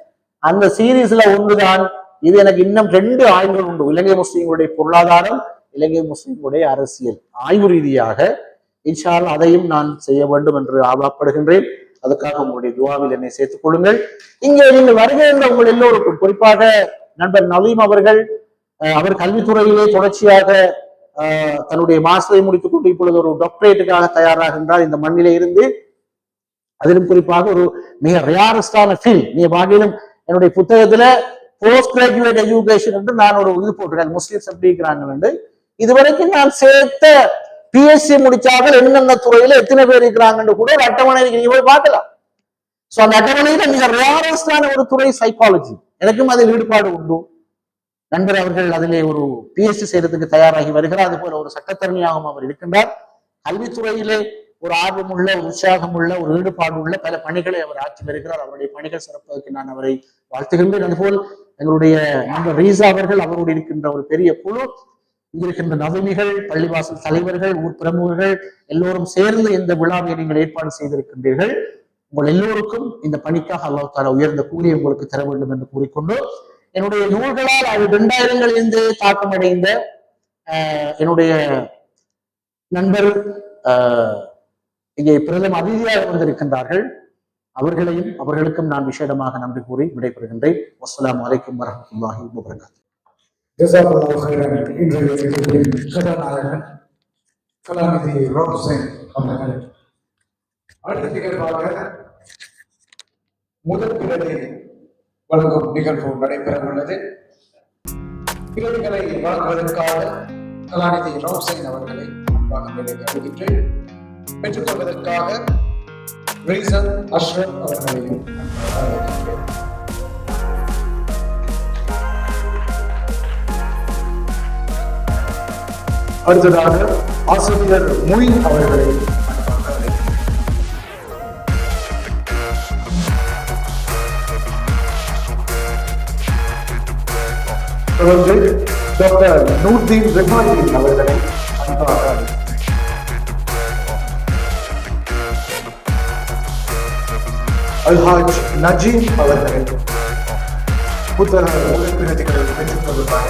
அந்த சீரீஸ்ல ஒன்றுதான் இது. எனக்கு இன்னும் 2 ஆய்வுகள் உண்டு. இலங்கை முஸ்லிம்களுடைய பொருளாதாரம், இலங்கை முஸ்லிம்களுடைய அரசியல். ஆய்வு ரீதியாக இன்ஷா அல்லாஹ் அதையும் நான் செய்ய வேண்டும் என்று ஆவலப்படுகின்றேன். அதுக்காக உங்களுடைய துஆவில் என்னை சேர்த்துக் கொள்ளுங்கள். இங்கே நீங்கள் வருகின்ற உங்கள் எல்லோருக்கும், குறிப்பாக நண்பர் நவீம் அவர்கள், அவர் கல்வித்துறையிலே தொடர்ச்சியாக தன்னுடைய மாஸ்டரை முடித்துக் கொண்டு இப்பொழுது ஒரு டாக்டரேட்டுக்காக தயாராகின்றார் இந்த மண்ணிலே இருந்து. அதிலும் குறிப்பாக ஒரு மிக ரேரஸ்டான ஃபீல்ட். நீ பாகிலும் என்னுடைய புத்தகத்துல போஸ்ட் கிராஜுவேட் எஜுகேஷன் என்று நான் ஒரு இது போட்டிருக்கேன். முஸ்லிம்ஸ் எப்படி இருக்கிறாங்க என்று. இதுவரைக்கும் நான் சேர்த்த பிஎஸ்சி முடிச்சார்கள் என்னென்ன துறையில எத்தனை பேர் இருக்கிறாங்கன்னு கூட ஒரு அட்டவணை நீங்க போய் பார்க்கலாம். சோ அந்த அட்டவணையில மிக ரேரஸ்டான ஒரு துறை சைக்காலஜி. எனக்கும் அதில் ஈடுபாடு உண்டு. நண்பர் அவர்கள் அதிலே ஒரு பிஎஸ்சி செய்யறதுக்கு தயாராகி வருகிறார். அது போல ஒரு சட்டத்தரணியாகவும் அவர் இருக்கின்றார். கல்வித்துறையிலே ஒரு ஆர்வமுள்ள, ஒரு உற்சாகமுள்ள, ஒரு ஈடுபாடு உள்ள பல பணிகளை அவர் ஆற்றி வருகிறார். அவருடைய பணிகள் சிறப்பதற்கு நான் அவரை வாழ்த்துகின்றேன். அதுபோல் எங்களுடைய நண்பர் ரீசா அவர்கள், அவரோடு இருக்கின்ற ஒரு பெரிய குழு, இங்கிருக்கின்ற நவமிகள், பள்ளிவாசல் தலைவர்கள், ஊர் பிரமுகர்கள் எல்லோரும் சேர்ந்து இந்த விழாவை நீங்கள் ஏற்பாடு செய்திருக்கின்றீர்கள். உங்கள் எல்லோருக்கும் இந்த பணிக்காக அல்லாஹ் தஆலா உயர்ந்த கூலியை உங்களுக்கு தர வேண்டும் என்று கூறிக்கொண்டு, என்னுடைய நூல்களால் அது 2000களிலிருந்து தாக்கமடைந்த என்னுடைய நண்பர் இங்கே பிரதம அதிதியாக வந்திருக்கின்றார்கள். அவர்களுக்கும் நான் விசேடமாக நன்றி கூறி விடைபெறுகின்றேன். அஸ்ஸலாமு அலைக்கும் வரஹ்மத்துல்லாஹி வபரகாத்துஹு. ஜஸாக்கல்லாஹு கைரன். இன்றைய கதாநாயகன் கலாநிதி ரோப்சன் அவர்கள். அடுத்த நிகழ்வாக முதல் பிரதி வழங்கும் நிகழ்வு நடைபெற உள்ளது. பிரதிகளை வழங்குவதற்காக கலாநிதி ரோப்சன் அவர்களை அழைக்கின்றேன். பெற்றுக்கொள்வதற்காக ரீசன் அஷ்ரப் அவர்களையும் அழைக்கின்றேன். அடுத்ததாக ஆசிரியர் மொயின் அவர்களை தொடர்ந்து டாக்டர் நூர்தீன் ரெஹானி அவர்களை அன்பாக அல்ஹாஜ் நஜீம் அவர்களை புத்தக உறுப்பினர்களை பெற்றுக் கொள்வதாக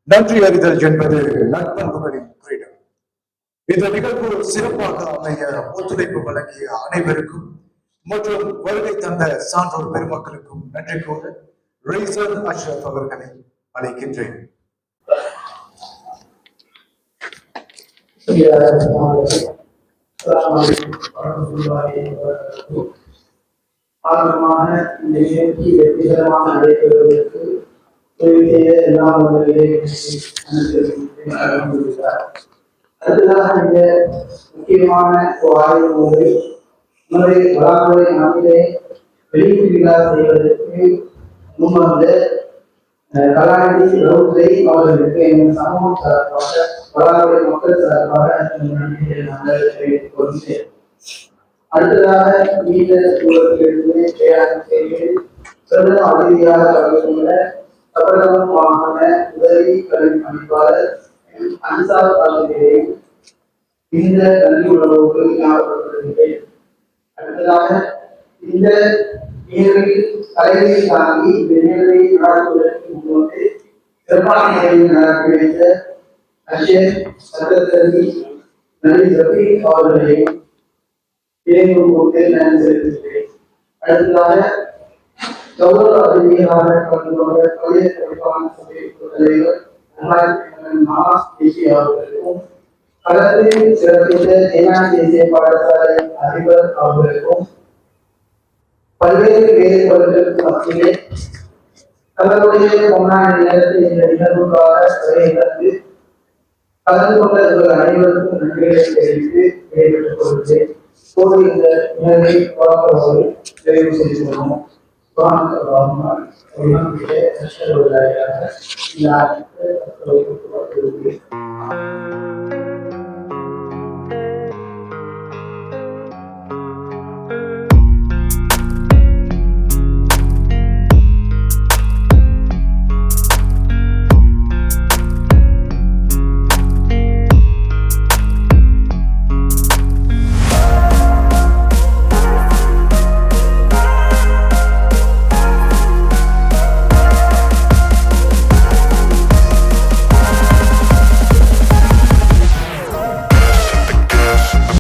நன்றி அறிதல் என்பது நற்பண்புகளின் குறியீடு. இந்த நிகழ்வு சிறப்பாக அமைய ஒத்துழைப்பு வழங்கிய அனைவருக்கும் மற்றும் வருகை தந்த சான்றோர் பெருமக்களுக்கும் நன்றி கூற ரீசன் அஷ்ரப் அவர்களை அழைக்கின்றேன். ஆரம்பமாக இந்த நிகழ்ச்சி வெற்றிகரமாக நடைபெறுவதற்கு அடுத்ததாக இந்த முக்கியமான ஆய்வு நாட்டிலே வெளியீடுகளா செய்வதற்கு முன்வந்த கலாநிதி ரவுத்தை அவர்களுக்கு எங்கள் சமூகம் சார்பாக பலாவுடைய மக்கள் சார்பாக நன்றியை நாங்கள் தெரிவித்துக் கொள்கிறேன். அடுத்ததாக நீண்ட தூரத்திலிருந்து பிரயாணம் செய்து பெரும் அதிதியாக கலந்துள்ள தமிழகம் மாகாண உதவி கல்வி பணிப்பாளர் அன்சார் ஆசிரியரையும் இந்த கல்வி உணர்வோடு ஞாபகப்படுத்துகிறேன். அடுத்ததாக இந்த நிகழ்வில் தலைமை தாங்கி இந்த நிகழ்வை நடத்துவதற்கு முன்னோட்டு சிறப்பான நிகழ்வில் நடத்தி வைத்த அஷேர் சட்டத்தரணி நபி ஜபி அவர்களையும் இணைக்கும் போட்டு நான் செலுத்துகிறேன். அடுத்ததாக கௌரவ அதிகார கலந்துள்ள பழைய பொறுப்பான சபை தலைவர் அவர்களுக்கும் களத்தில் சிறப்பித்த தேனான் தேசிய பாடசாலை அதிபர் அவர்களுக்கும் பல்வேறு வேறுபாடுகளுக்கு மத்தியிலே தங்களுடைய முன்னாள் நேரத்தில் இந்த நிகழ்வுக்காக வரையிலிருந்து கலந்து கொண்ட அனைவருக்கும் நன்றிகளை தெரிவித்து விடைபெற்றுக் கொள்கிறேன். இப்போது இந்த நிகழ்வை பார்ப்பவர்கள் நிறைவு செய்து கொள்வோம். இந்த